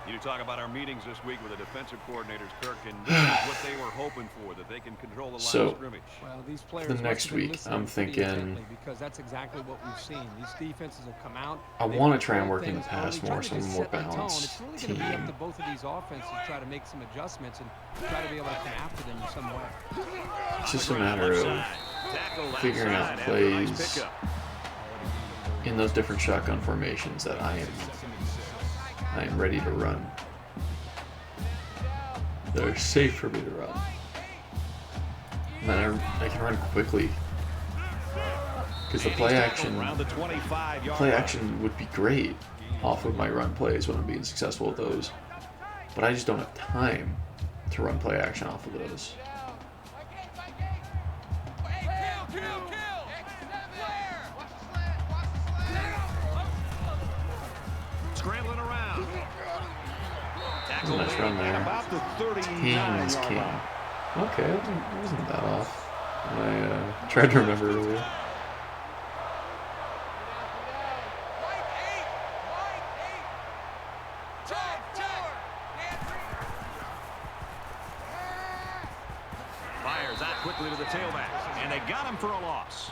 You talk about our meetings this week with the defensive coordinators, Kirk, and this is what they were hoping for, that they can control the line of scrimmage. Well, these players the must next have been week, listening I'm pretty thinking intently, because that's exactly what we've seen. These defenses have come out. I they've want to try and controlled work in the things pass early, more, trying so to I'm just more set the tone. balanced It's really going to be up team. to both of these offenses to try to make some adjustments and try to be able to come after them in some way. It's just a matter of figuring out plays in those different shotgun formations that I am ready to run. That are safe for me to run. Man, I can run quickly. Because the play action would be great off of my run plays when I'm being successful with those. But I just don't have time to run play action off of those. Scrambling around. Tackle Nice run there. about the 39 King's yard King. line. Okay, that wasn't that off. I tried to remember earlier. Fires out quickly to the tailback, and they got him for a loss.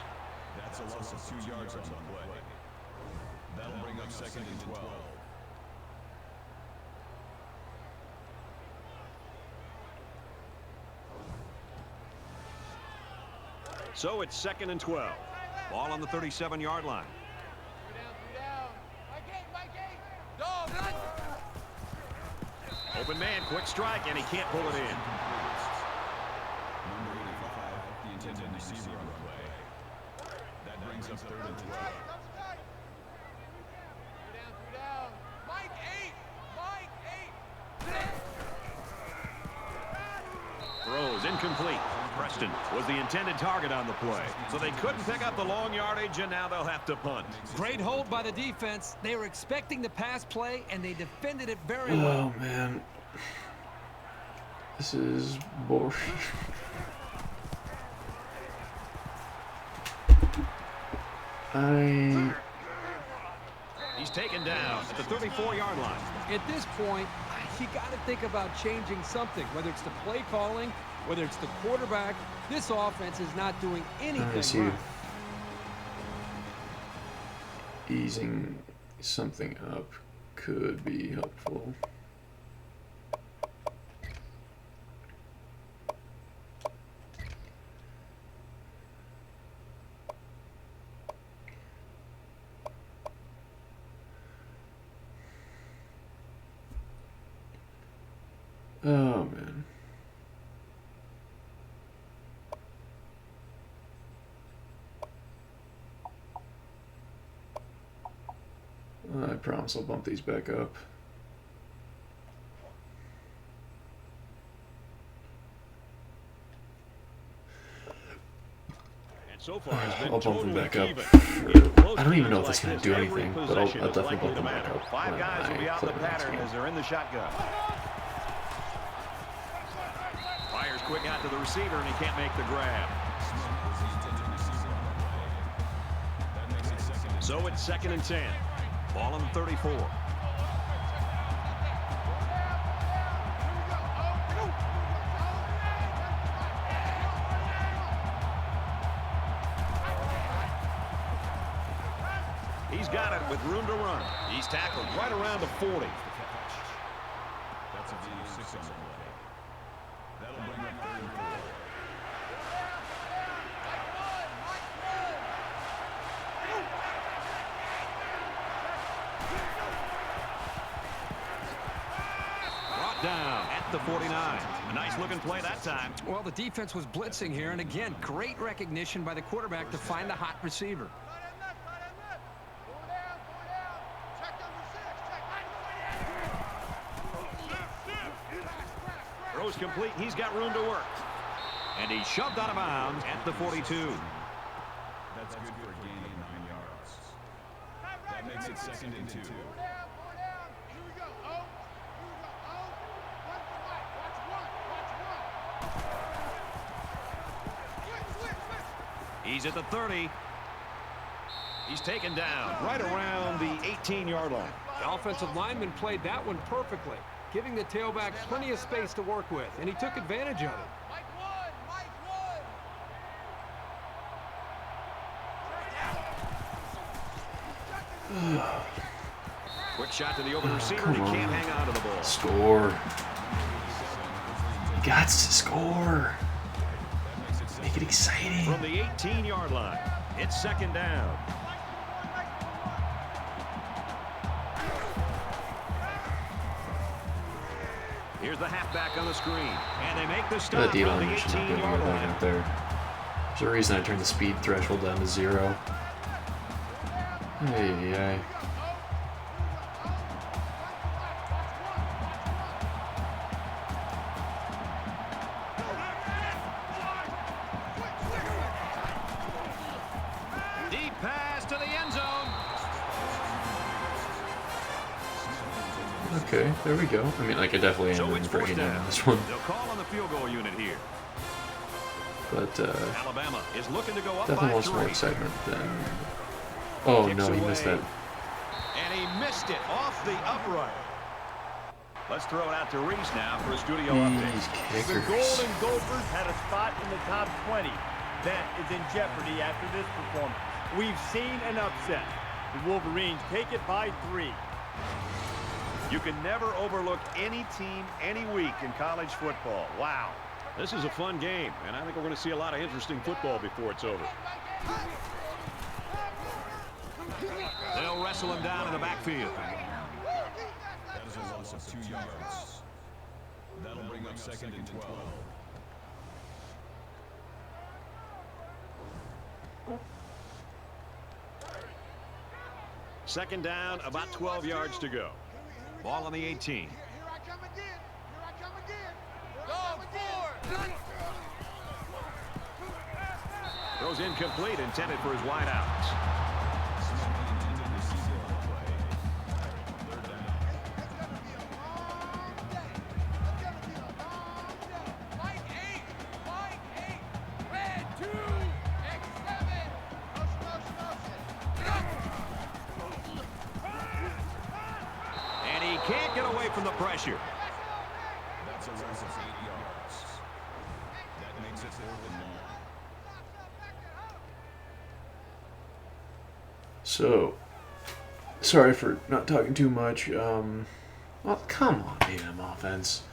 That's a loss of 2 yards on the play. That'll bring up 2nd and 12. So it's 2nd and 12. Ball on the 37-yard line. Open man, quick strike, and he can't pull it in. Number 85, the intended receiver on the play. That brings up 3rd and 12. Throws incomplete. Preston was the intended target on the play, so they couldn't pick up the long yardage, and now they'll have to punt. Great hold by the defense. They were expecting the pass play, and they defended it very well. Oh, man. This is boring. He's taken down at the 34-yard line. At this point, you got to think about changing something, whether it's the play calling, whether it's the quarterback. This offense is not doing anything right. Easing something up could be helpful. Oh, man. I promise I'll bump these back up. And so far it's been I'll bump them back up. even. I don't even know if that's going to do anything, but I'll definitely bump them back matter. up. 5 guys will be out in the play the next pattern game. as they're in the shotgun. Fires quick out to the receiver, and he can't make the grab. So it's 2nd and 10. Ball on the 34. He's got it with room to run. He's tackled right around the 40. That's a view 6 on the play. That'll bring up 3rd and 4. Brought down at the 49. A nice looking play that time. Well, the defense was blitzing here, and again, great recognition by the quarterback to find the hot receiver. Throws complete. He's got room to work. And he's shoved out of bounds at the 42. That's good for a gain of 9 yards. That makes it 2nd and 2. He's at the 30. He's taken down right around the 18-yard line. The offensive lineman played that one perfectly, giving the tailback plenty of space to work with, and he took advantage of it. Quick shot to the open receiver, and he can't hang on to the ball. Score. You got to score. Make it exciting. From the 18-yard line, it's 2nd down. Here's the halfback on the screen, and they make the stop The from the D-line should not be able to 18-yard get line. out there. There's a reason I turned the speed threshold down to 0. Hey. Deep pass to the end zone. Okay, there we go. I mean, like, I definitely So am it's in for a 4th game down. on this one. They'll call on the field goal unit here. But, Alabama is looking to go up definitely by wants more 3. excitement than... Oh, Kicks no, he away. missed that. And he missed it off the upright. Let's throw it out to Reese now for a studio update. These The kickers. Golden Gophers had a spot in the top 20. That is in jeopardy after this performance. We've seen an upset. The Wolverines take it by 3. You can never overlook any team, any week in college football. Wow. This is a fun game, and I think we're going to see a lot of interesting football before it's over. They'll wrestle him down in the backfield. That is a loss of 2 yards. That'll bring up 2nd and 12. Second down, about 12 yards to go. Ball on the 18. Throws incomplete, intended for his wideouts. get away from the pressure. That's a loss of 8 yards. That makes it 4th and 9. So, sorry for not talking too much. Well, come on, BM offense.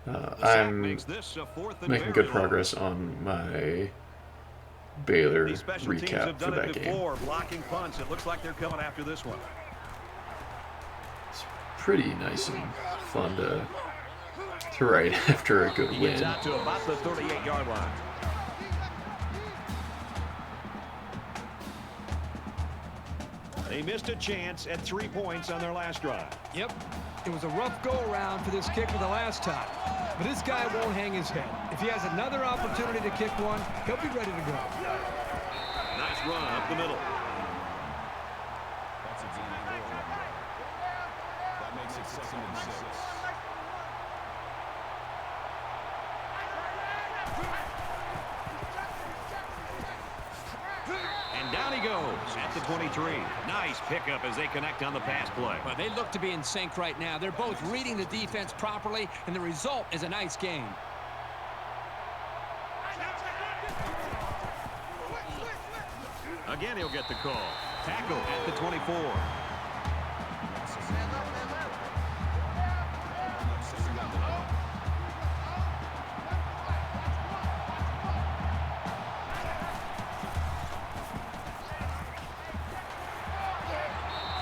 I'm making good progress on my Baylor These special teams recap have for done that it game. before, blocking punts. It looks like they're coming after this one. It's pretty nice and fun to write after a good He win. gets out to about the 38-yard line. They missed a chance at 3 points on their last drive. Yep, it was a rough go-around for this kicker the last time. But this guy won't hang his head. If he has another opportunity to kick one, he'll be ready to go. Nice run up the middle. That's a gain of 4. That makes it 2nd and 6. And down he goes at the 23. Nice pickup as they connect on the pass play. Well, they look to be in sync right now. They're both reading the defense properly, and the result is a nice game. Again, he'll get the call. Tackle at the 24.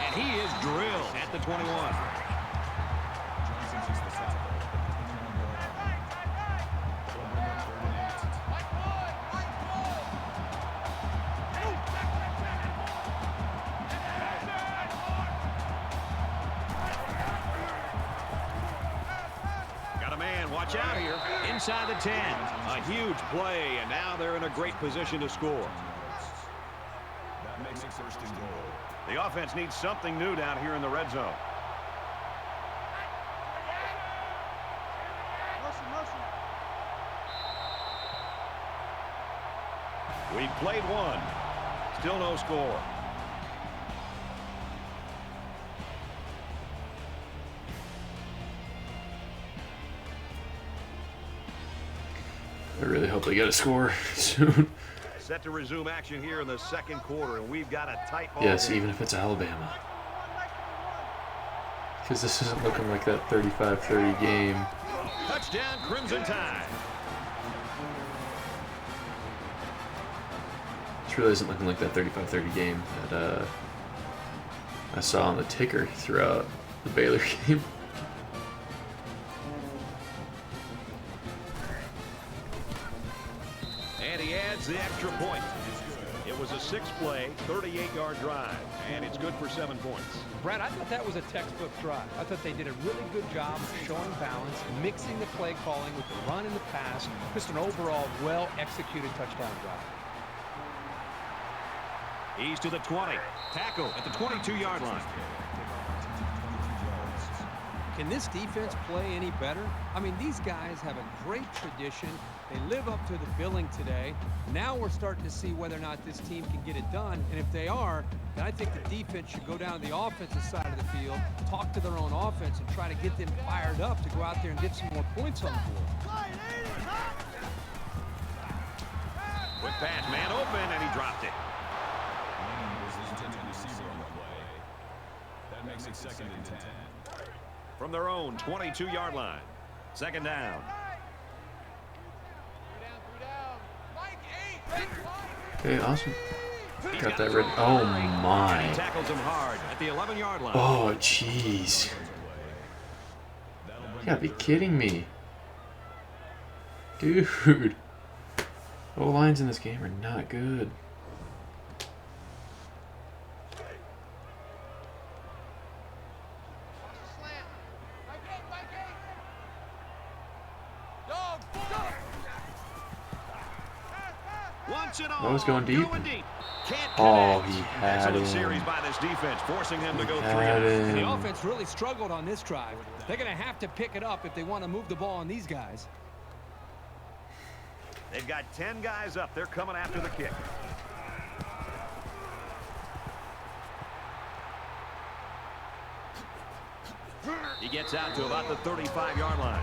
And he is drilled at the 21. Got a man, watch out here. Inside the 10. A huge play, and now they're in a great position to score. That makes it 1st and goal. The offense needs something new down here in the red zone. We've played one. Still no score. I really hope they get a score soon. Set to resume action here in the 2nd quarter, and we've got a tight ball. Yes, game. even if it's Alabama. Because this isn't looking like that 35-30 game. Touchdown, Crimson Tide. This really isn't looking like that 35-30 game that I saw on the ticker throughout the Baylor game. And he adds the extra point. It was a 6-play, 38-yard drive, and it's good for 7 points. Brad, I thought that was a textbook drive. I thought they did a really good job of showing balance, mixing the play calling with the run and the pass. Just an overall well-executed touchdown drive. He's to the 20. Tackle at the 22-yard line. Can this defense play any better? I mean, these guys have a great tradition. They live up to the billing today. Now we're starting to see whether or not this team can get it done. And if they are, then I think the defense should go down to the offensive side of the field, talk to their own offense, and try to get them fired up to go out there and get some more points on the board. Quick pass, man open, and he dropped it. Was the intended receiver on the play. That makes it 2nd and 10. From their own 22-yard line. 2nd down. Okay, awesome. Got that red. Oh my. He tackles him hard at the 11-yard line. Oh jeez. You gotta be kidding me. Dude. O-lines in this game are not good. I was going deep. Oh, he had him. Series by this defense, forcing them to go 3. The offense really struggled on this drive. They're going to have to pick it up if they want to move the ball on these guys. They've got 10 guys up. They're coming after the kick. He gets out to about the 35-yard line.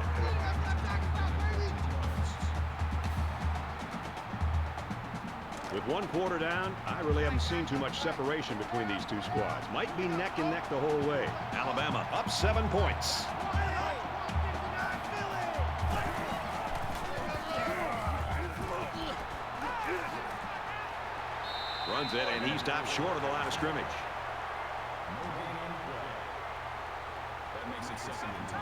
With one quarter down, I really haven't seen too much separation between these two squads. Might be neck and neck the whole way. Alabama up 7 points. Runs it, and he stops short of the line of scrimmage. That makes it 2nd and 10.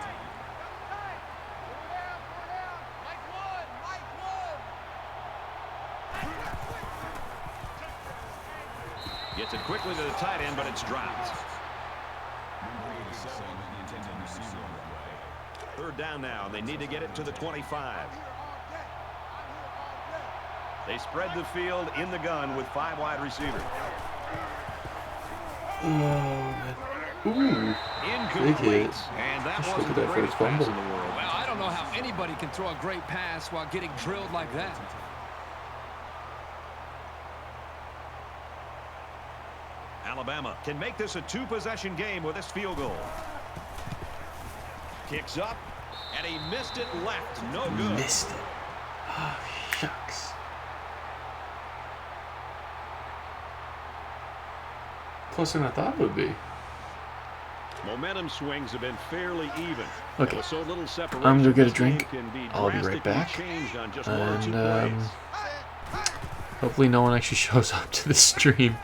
Gets it quickly to the tight end, but it's dropped. Number 87, the intended receiver on the way. 3rd down now. They need to get it to the 25. They spread the field in the gun with 5 wide receivers. Oh, man. Ooh. Incomplete. And that Just wasn't look the at that greatest first fumble. pass in the world. Well, I don't know how anybody can throw a great pass while getting drilled like that. Alabama can make this a 2-possession game with this field goal. Kicks up, and he missed it left. No good. Missed it. Oh, shucks. Closer than I thought it would be. Momentum swings have been fairly even. Okay. With so little separation, I'm gonna get a this drink. game can be I'll be right drastically back. changed on just 1 or 2 And plays. hopefully no one actually shows up to the stream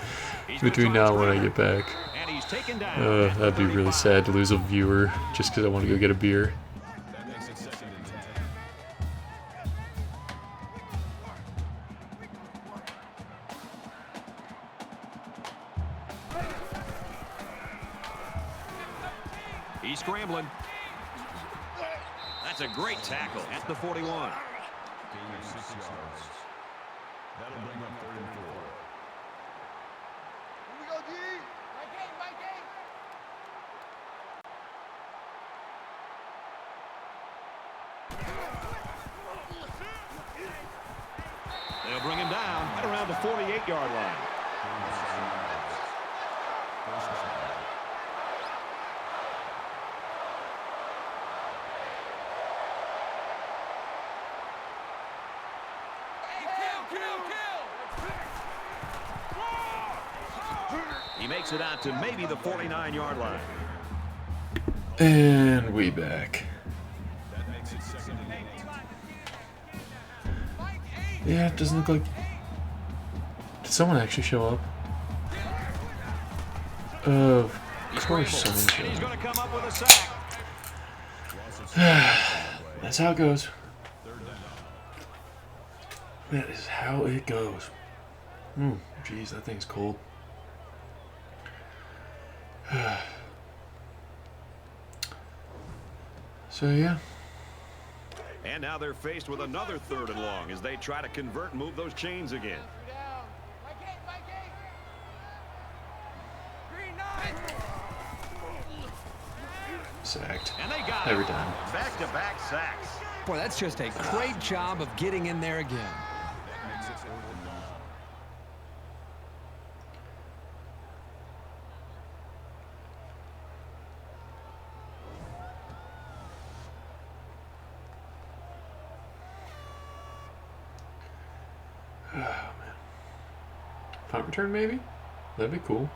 between now and when I get back. And he's taken down at the That'd be really 35. sad to lose a viewer just because I want to go get a beer. That makes it 2nd and 10. He's scrambling. That's a great tackle at the 41. Gain of 6 yards. That'll bring up 3rd and 4. Here we go, G. Mike eight. They'll bring him down at around the 48-yard line. He makes it out to maybe the 49-yard line. And we back. That makes it 2nd and 8. Yeah, it doesn't look like... Did someone actually show up? Of course someone And he's showed going up. to come up with a sack. That's how it goes. 3rd down. That is how it goes. Jeez, that thing's cold. So yeah. And now they're faced with another 3rd and long as they try to convert and move those chains again. Mike eight. Green 9. Sacked. And they got Every it. time. Back-to-back sacks. Boy, that's just a great job of getting in there again. That makes it 4th and 9. Oh man. Punt return maybe? That'd be cool.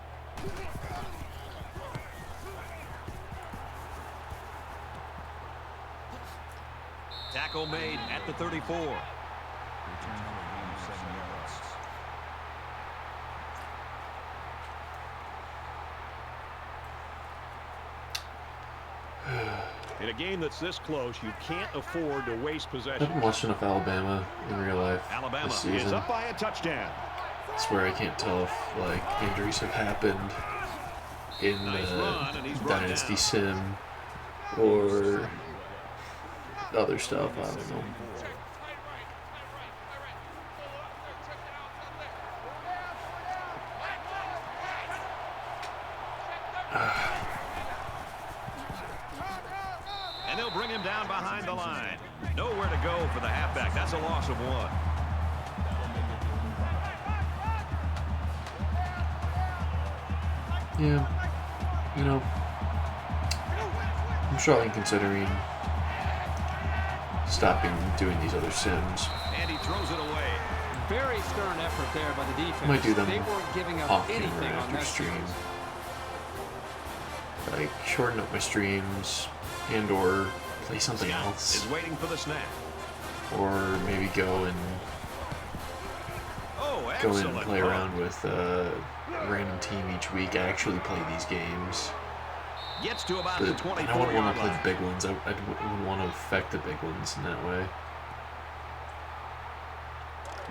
Tackle made at the 34. Return for a gain of 7 yards. In a game that's this close, you can't afford to waste I possession. haven't watched enough Alabama in real life Alabama this is season. up by a touchdown. I swear I can't tell if like injuries have happened in Nice run, and he's brought Dynasty down. Sim or other stuff. I don't know. And they'll bring him down behind the line. Nowhere to go for the halfback. That's a loss of 1. Yeah, you know, I'm strongly considering stopping doing these other sims. And he throws it away. Very stern effort there by the defense. Might do them They weren't giving up off anything camera on after that stream. series. Like shorten up my streams and or play something Scott else. is waiting for the snap. Or maybe go and Oh, go in excellent. and play around with a random team each week. Actually play these games. Gets to about But the I 24 don't want yard to play line. the big ones. I wouldn't want to affect the big ones in that way.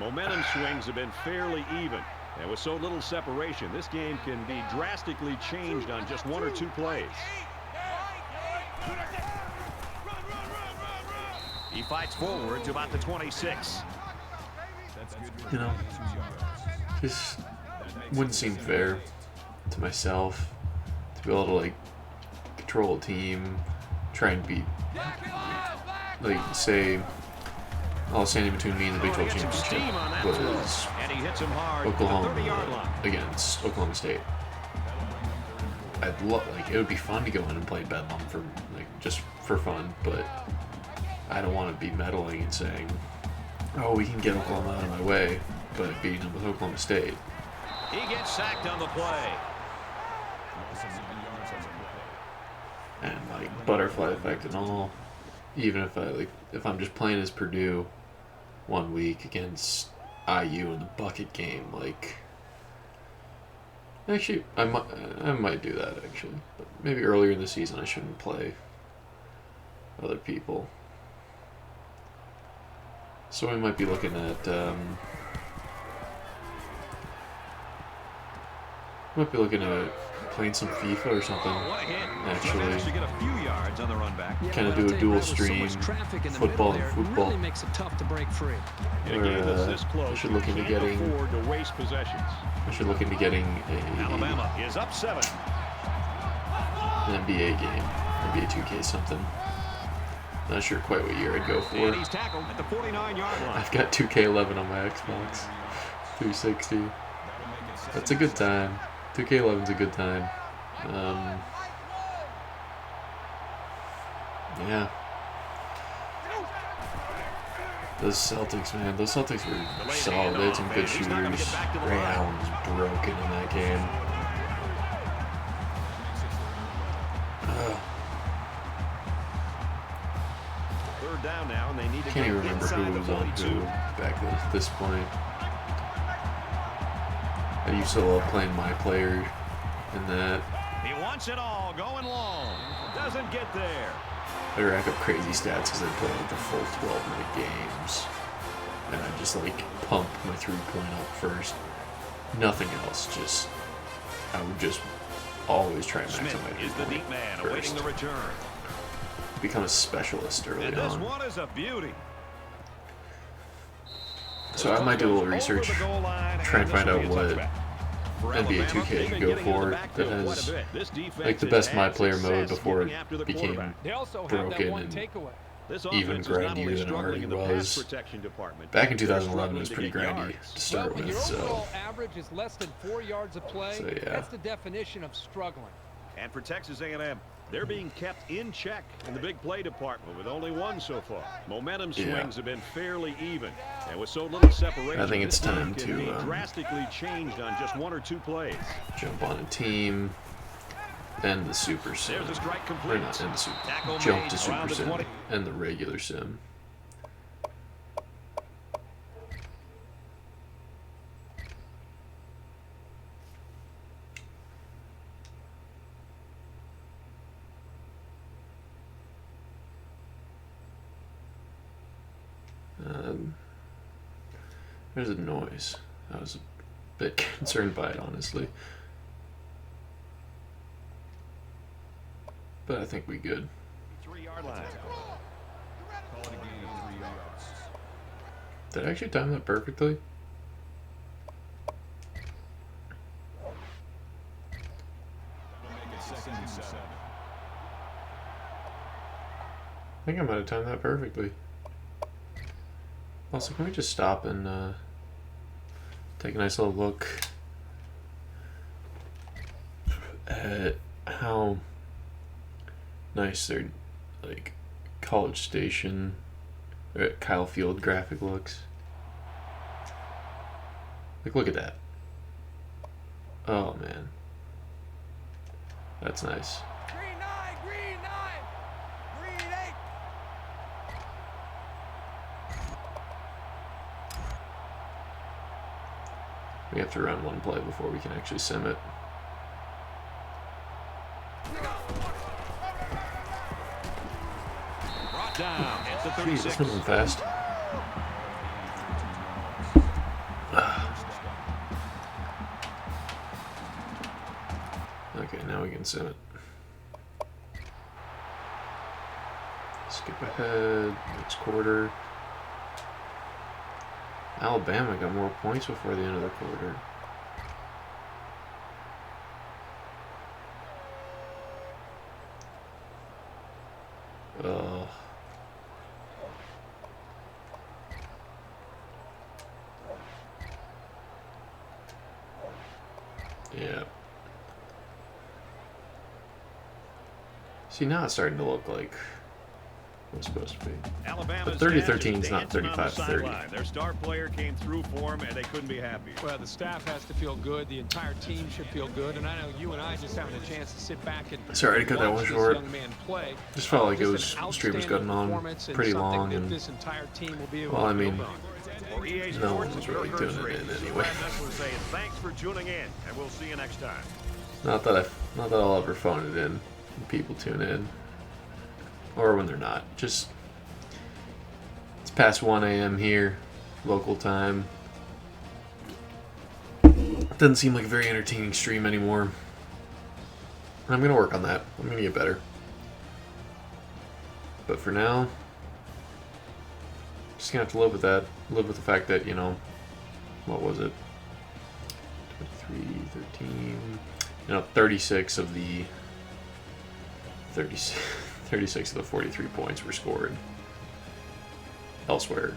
Momentum swings have been fairly even. And with so little separation, this game can be drastically changed on just one or two plays. He fights forward to about the 26. You know, just wouldn't seem fair to myself to be able to like control a team, try and beat, like say, all standing between me and the Big 12 championship was And he hits him hard at the 30-yard line. Oklahoma against Oklahoma State. I'd like it would be fun to go in and play Bedlam for like just for fun, but I don't want to be meddling and saying, "Oh, we can get Oklahoma out of my way," but beating them with Oklahoma State. He gets sacked on the play. And like butterfly effect and all. Even if I'm just playing as Purdue one week against IU in the bucket game, like actually I might do that actually. But maybe earlier in the season I shouldn't play other people. So we might be looking at playing some FIFA or something. Oh, what a hit. Actually. Managed to get a few yards on the run back. Kind of do a dual stream, football and football. Really makes it tough to break free. In a game that's this I close, should you look into can't getting afford to waste possessions. Alabama is up 7. an NBA game, NBA 2K something. Not sure quite what year I'd go for. And he's tackled at the 49-yard line. I've got 2K11 on my Xbox 360. That's a good time. 2K11's a good time. Yeah. Those Celtics, man. Those Celtics were solid. They had some good shooters. Ray Allen was broken in that game. Third down now, and they need to Can't get even remember inside who the was on 42. who back at this point. I used to love playing my player in that. He wants it all, going long. Doesn't get there. I rack up crazy stats because I play like the full 12-minute games. And I just like pump my 3-point up first. Nothing else, just I would just always try and Smith maximize is the deep man first. awaiting the return. Become a specialist early And this on. one is a beauty. So I might do a little research, try and find out what NBA 2K could go for that has like the best my player mode before it became They also have broken that one and takeaway. even grindier than it already was. Back in 2011 it was pretty grindy to start When your with, so overall average is less than 4 yards a play, So, yeah. that's the definition of struggling. And for Texas A&M, they're being kept in check in the big play department with only one so far. Momentum swings Yeah. have been fairly even. And with so little separation, I think it's this game time can to, be drastically changed on just one or two plays. jump on a team, end the super sim, There's a strike or complete. not end the super, Tackle jump made to super around the sim, 20. and the regular sim. There's a noise. I was a bit concerned by it, honestly. But I think we good. 3-yard line. Call it a gain of 3 yards. Did I actually time that perfectly? That'll make it 2nd and 7. I think I might have timed that perfectly. Also, can we just stop and take a nice little look at how nice their like College Station or Kyle Field graphic looks. Like, look at that. Oh man, that's nice. Green 9, green 9, green 8. We have to run one play before we can actually sim it. Brought down at the Jeez, 36. that's moving fast. Okay, now we can sim it. Skip ahead, next quarter. Alabama got more points before the end of the quarter. Yeah. See, now it's starting to look like what it's supposed to be. Alabama's But 30-13 staff is just not dancing on the 35-30. sideline. Their star player came through for them, and they couldn't be happier. Well, the staff has to feel good. The entire team should feel good. And I know you and I just having a chance to sit back and Sorry to cut that watch one this short. young man play. Just felt like it Just was an stream was outstanding going on performance and pretty something long, that and this entire team will be able well, to I mean, build on. For EA no one Sports, was it's really Kirk tuning Herbstreit. in This is anyway. Brad Nessler saying thanks for tuning in, and we'll see you next time. not that I'll ever phone it in when people tune in, or when they're not. Just it's past 1 a.m. here, local time. Doesn't seem like a very entertaining stream anymore. I'm gonna work on that. I'm gonna get better. But for now, just gonna have to live with that. Live with the fact that, you know, what was it? 23, 13, 36 of the 36 of the 43 points were scored elsewhere.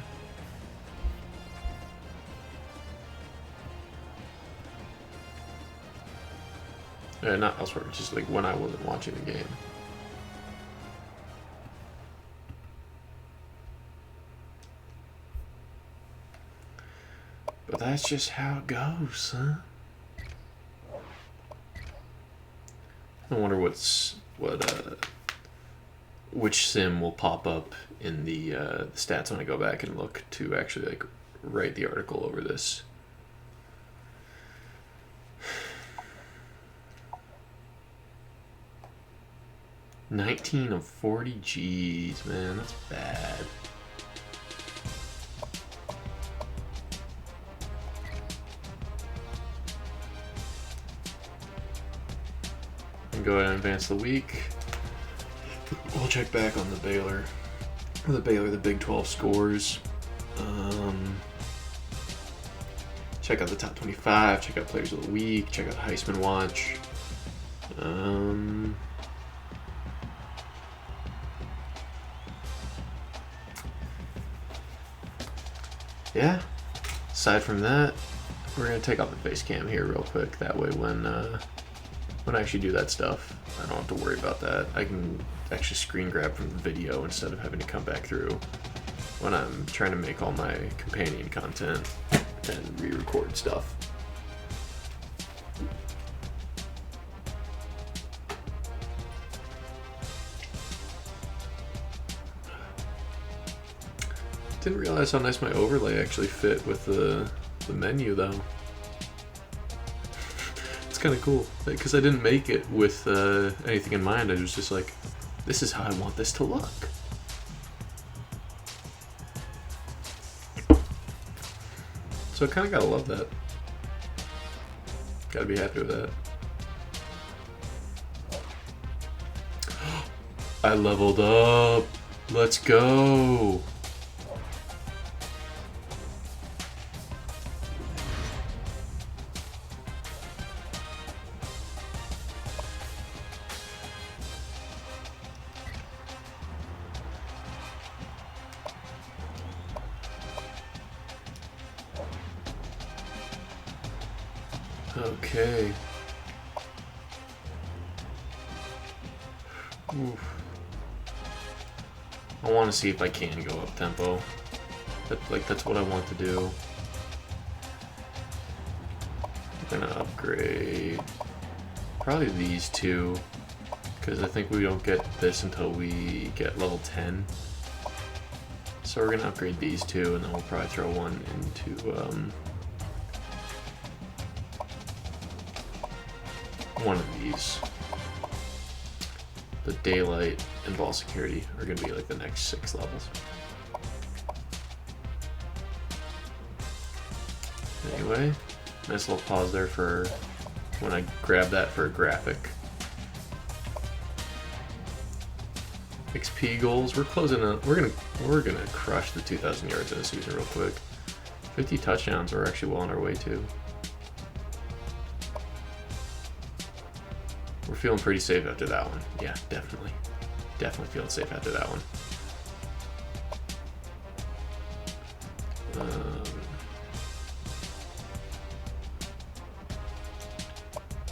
Not elsewhere, just like when I wasn't watching the game. But that's just how it goes, huh? I wonder which sim will pop up in the stats when I go back and look to actually like write the article over this. $19 of 40. G's, man, that's bad. Go ahead and advance the week. We'll check back on the Baylor, the Big 12 scores. Check out the top 25. Check out players of the week. Check out Heisman Watch. Yeah. Aside from that, we're gonna take off the face cam here real quick. That way, when I actually do that stuff, I don't have to worry about that. I can actually screen grab from the video instead of having to come back through when I'm trying to make all my companion content and re-record stuff. Didn't realize how nice my overlay actually fit with the menu though. Kind of cool because I didn't make it with anything in mind. I was just like, this is how I want this to look. So I kind of gotta love that. Gotta be happy with that. I leveled up. Let's go. Okay. Oof. I want to see if I can go up tempo. That's what I want to do. I'm gonna upgrade probably these two, because I think we don't get this until we get level 10. So we're gonna upgrade these two, and then we'll probably throw one into one of these. The daylight and ball security are gonna be like the next 6 levels. Anyway, nice little pause there for when I grab that for a graphic. XP goals. We're closing up. We're gonna crush the 2,000 yards in a season real quick. 50 touchdowns. We're actually well on our way to. We're feeling pretty safe after that one. Yeah, definitely. Definitely feeling safe after that one.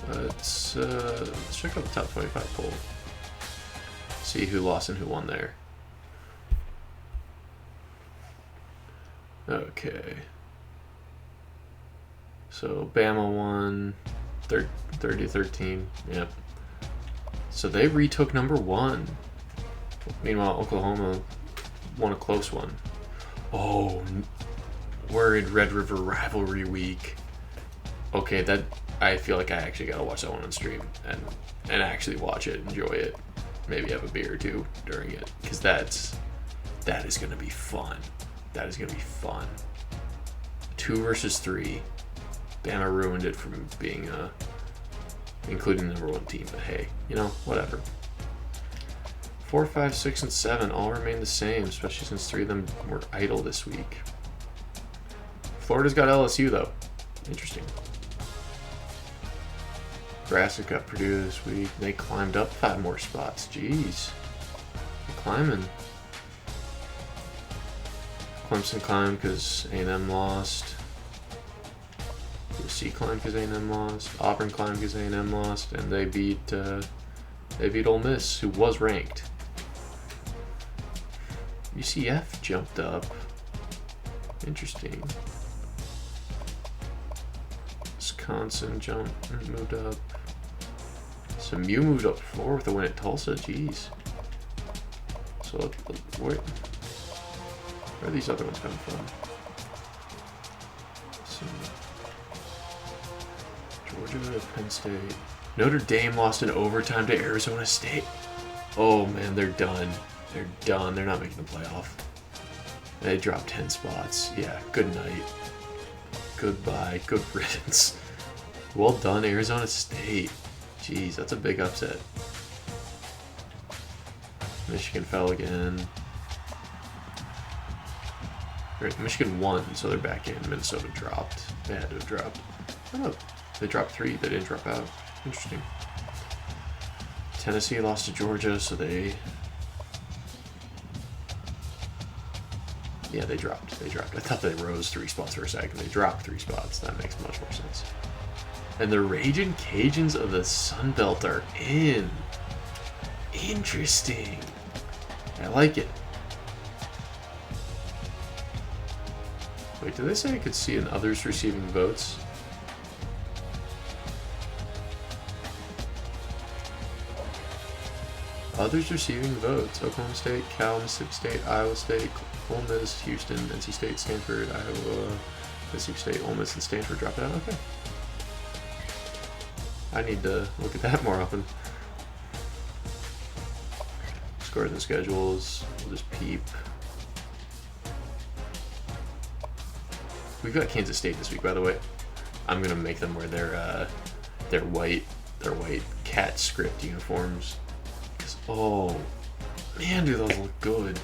Let's check out the top 25 poll. See who lost and who won there. Okay. So Bama won 30-13. Yep. So they retook number 1. Meanwhile, Oklahoma won a close one. Oh, we're in Red River Rivalry Week. Okay, that I feel like I actually gotta watch that one on stream and actually watch it, enjoy it, maybe have a beer or two during it, because that is gonna be fun. That is gonna be fun. 2 versus 3. Bama ruined it from being including the number 1 team, but hey, you know, whatever. 4, 5, 6, and 7 all remain the same, especially since 3 of them were idle this week. Florida's got LSU though. Interesting. Nebraska got Purdue this week. They climbed up 5 more spots. Jeez. They're climbing. Clemson climbed because A&M lost. USC climbed because A&M lost. Auburn climbed because A&M lost. And they beat Ole Miss, who was ranked. UCF jumped up. Interesting. Wisconsin moved up. SMU moved up 4 with a win at Tulsa. Jeez. So where are these other ones coming from? Georgia, Penn State. Notre Dame lost in overtime to Arizona State. Oh man, they're done. They're done. They're not making the playoff. They dropped 10 spots. Yeah, good night. Goodbye. Good riddance. Well done, Arizona State. Jeez, that's a big upset. Michigan fell again. Right, Michigan won, so they're back in. Minnesota dropped. They had to have dropped. Oh, they dropped 3. They didn't drop out. Interesting. Tennessee lost to Georgia, so they... Yeah, they dropped. They dropped. I thought they rose 3 spots for a second. They dropped 3 spots. That makes much more sense. And the Ragin' Cajuns of the Sun Belt are in. Interesting. I like it. Wait, did they say I could see in others receiving votes? Others receiving votes. Oklahoma State, Cal, Mississippi State, Iowa State, Ole Miss, Houston, NC State, Stanford, Iowa, Mississippi State, Ole Miss, and Stanford dropped out. Okay. I need to look at that more often. Scores and schedules. We'll just peep. We've got Kansas State this week, by the way. I'm gonna make them wear their white cat script uniforms. Oh man, do those look good?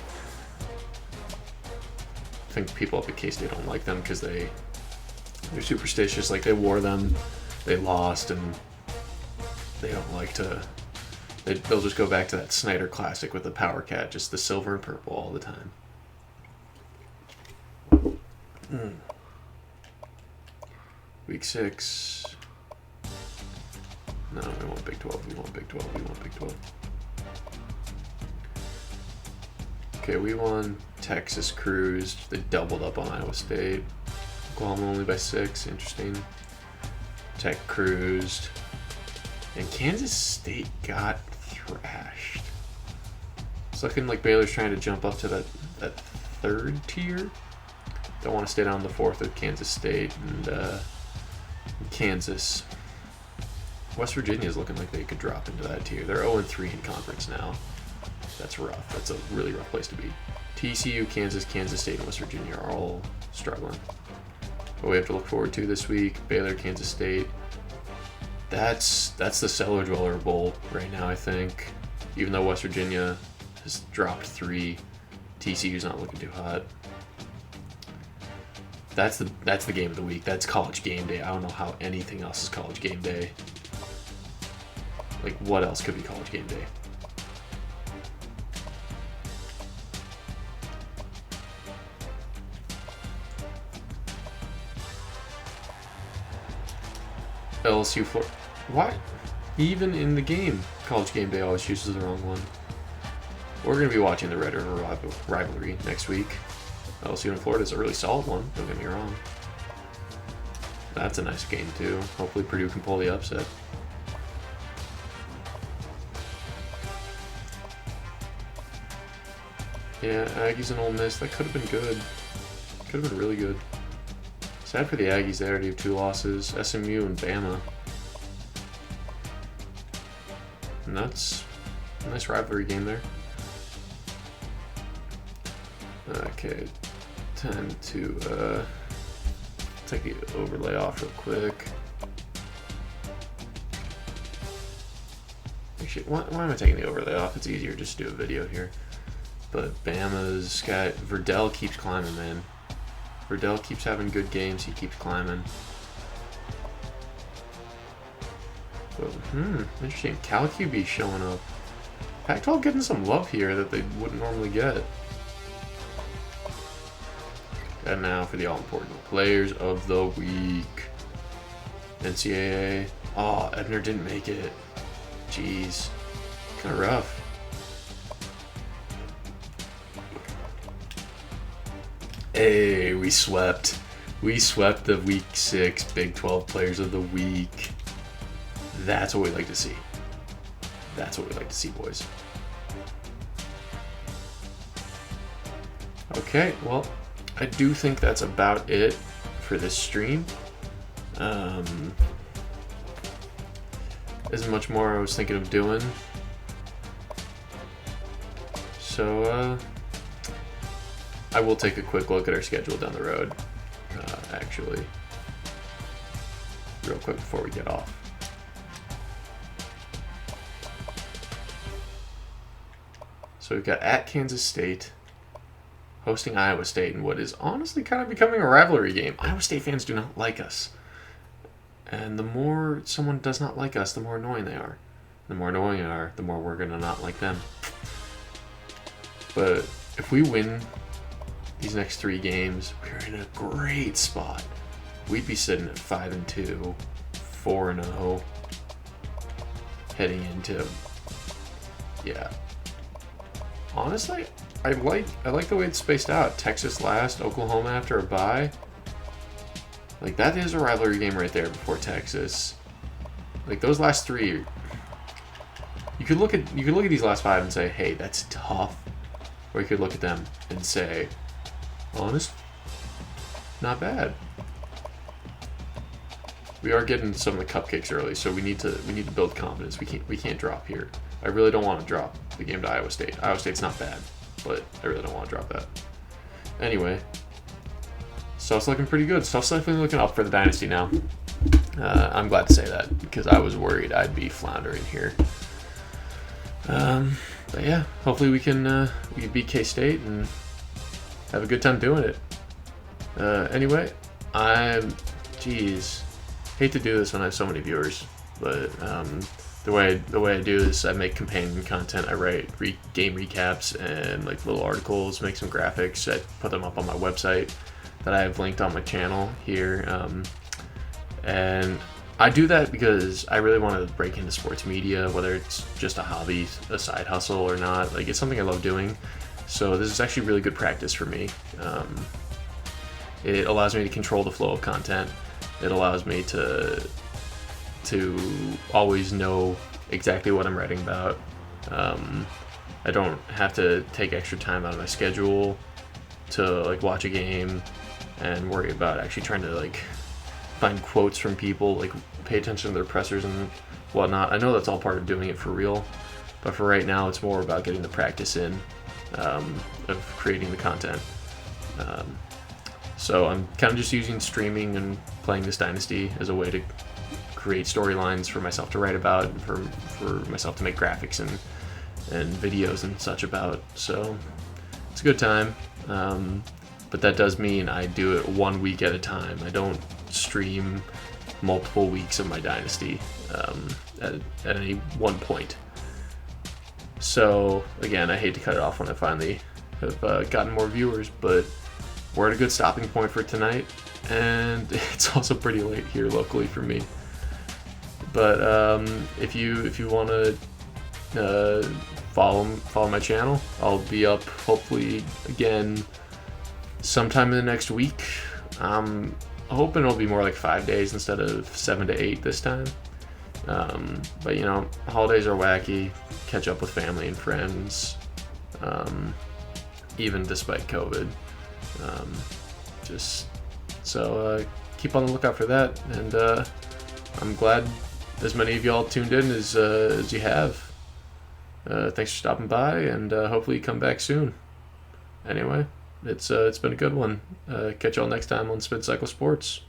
I think people up at K-State don't like them because they're superstitious. Like, they wore them, they lost, and they don't like to. They'll just go back to that Snyder Classic with the Power Cat, just the silver and purple all the time. Week 6. No, we want Big 12. We want Big 12. We want Big 12. Okay, we won. Texas cruised. They doubled up on Iowa State. Oklahoma only by 6. Interesting. Tech cruised. And Kansas State got thrashed. It's looking like Baylor's trying to jump up to that 3rd tier. Don't want to stay down the 4th with Kansas State and Kansas. West Virginia is looking like they could drop into that tier. They're 0-3 in conference now. That's rough. That's a really rough place to be. TCU, Kansas, Kansas State, and West Virginia are all struggling. But we have to look forward to this week: Baylor, Kansas State. That's the Cellar Dweller Bowl right now, I think. Even though West Virginia has dropped 3, TCU's not looking too hot. That's the game of the week. That's College Game Day. I don't know how anything else is College Game Day. Like, what else could be College Game Day? LSU, Florida. Why? Even in the game, College Game Day always chooses the wrong one. We're going to be watching the Red River rivalry next week. LSU and Florida is a really solid one, don't get me wrong. That's a nice game, too. Hopefully Purdue can pull the upset. Yeah, Aggies and Ole Miss, that could have been good. Could have been really good. Sad for the Aggies, they already have 2 losses. SMU and Bama. And that's a nice rivalry game there. Okay, time to take the overlay off real quick. Actually, why am I taking the overlay off? It's easier just to do a video here. But Bama's guy, Verdell keeps climbing, man. Verdell keeps having good games. He keeps climbing. But, interesting. Cal QB showing up. Pac-12 getting some love here that they wouldn't normally get. And now for the all-important players of the week. NCAA. Oh, Ebner didn't make it. Jeez. Kind of rough. Hey, we swept. We swept the Week 6 Big 12 Players of the Week. That's what we like to see. That's what we like to see, boys. Okay, well, I do think that's about it for this stream. Isn't much more I was thinking of doing. So, I will take a quick look at our schedule down the road, actually, real quick before we get off. So we've got at Kansas State, hosting Iowa State in what is honestly kind of becoming a rivalry game. Iowa State fans do not like us. And the more someone does not like us, the more annoying they are. The more annoying they are, the more we're going to not like them. But if we win these next 3 games, we're in a great spot. We'd be sitting at 5-2, 4-0, heading into, yeah. Honestly, I like the way it's spaced out. Texas last, Oklahoma after a bye. Like, that is a rivalry game right there before Texas. Like, those last 3, you could look at these last 5 and say, hey, that's tough. Or you could look at them and say, honest, not bad. We are getting some of the cupcakes early, so we need to build confidence. We can't drop here. I really don't want to drop the game to Iowa State. Iowa State's not bad, but I really don't want to drop that. Anyway, stuff's looking pretty good. Stuff's definitely looking up for the Dynasty now. I'm glad to say that because I was worried I'd be floundering here. But yeah, hopefully we can beat K-State and have a good time doing it. Anyway, hate to do this when I have so many viewers, but the way I do this, I make companion content. I write game recaps and like little articles, make some graphics. I put them up on my website that I have linked on my channel here. And I do that because I really want to break into sports media, whether it's just a hobby, a side hustle or not. Like, it's something I love doing. So this is actually really good practice for me. It allows me to control the flow of content. It allows me to always know exactly what I'm writing about. I don't have to take extra time out of my schedule to like watch a game and worry about actually trying to like find quotes from people, like pay attention to their pressers and whatnot. I know that's all part of doing it for real, but for right now, it's more about getting the practice in of creating the content. So I'm kind of just using streaming and playing this Dynasty as a way to create storylines for myself to write about, and for myself to make graphics and videos and such about. So it's a good time. But that does mean I do it 1 week at a time. I don't stream multiple weeks of my Dynasty at any one point. So again, I hate to cut it off when I finally have gotten more viewers, but we're at a good stopping point for tonight, and it's also pretty late here locally for me. But if you want to follow my channel, I'll be up hopefully again sometime in the next week. I'm hoping it'll be more like 5 days instead of 7 to 8 this time. But you know, holidays are wacky. Catch up with family and friends, even despite COVID. Just so keep on the lookout for that, and I'm glad as many of y'all tuned in as you have. Thanks for stopping by, and hopefully you come back soon. Anyway, it's been a good one. Catch y'all next time on Spin Cycle Sports.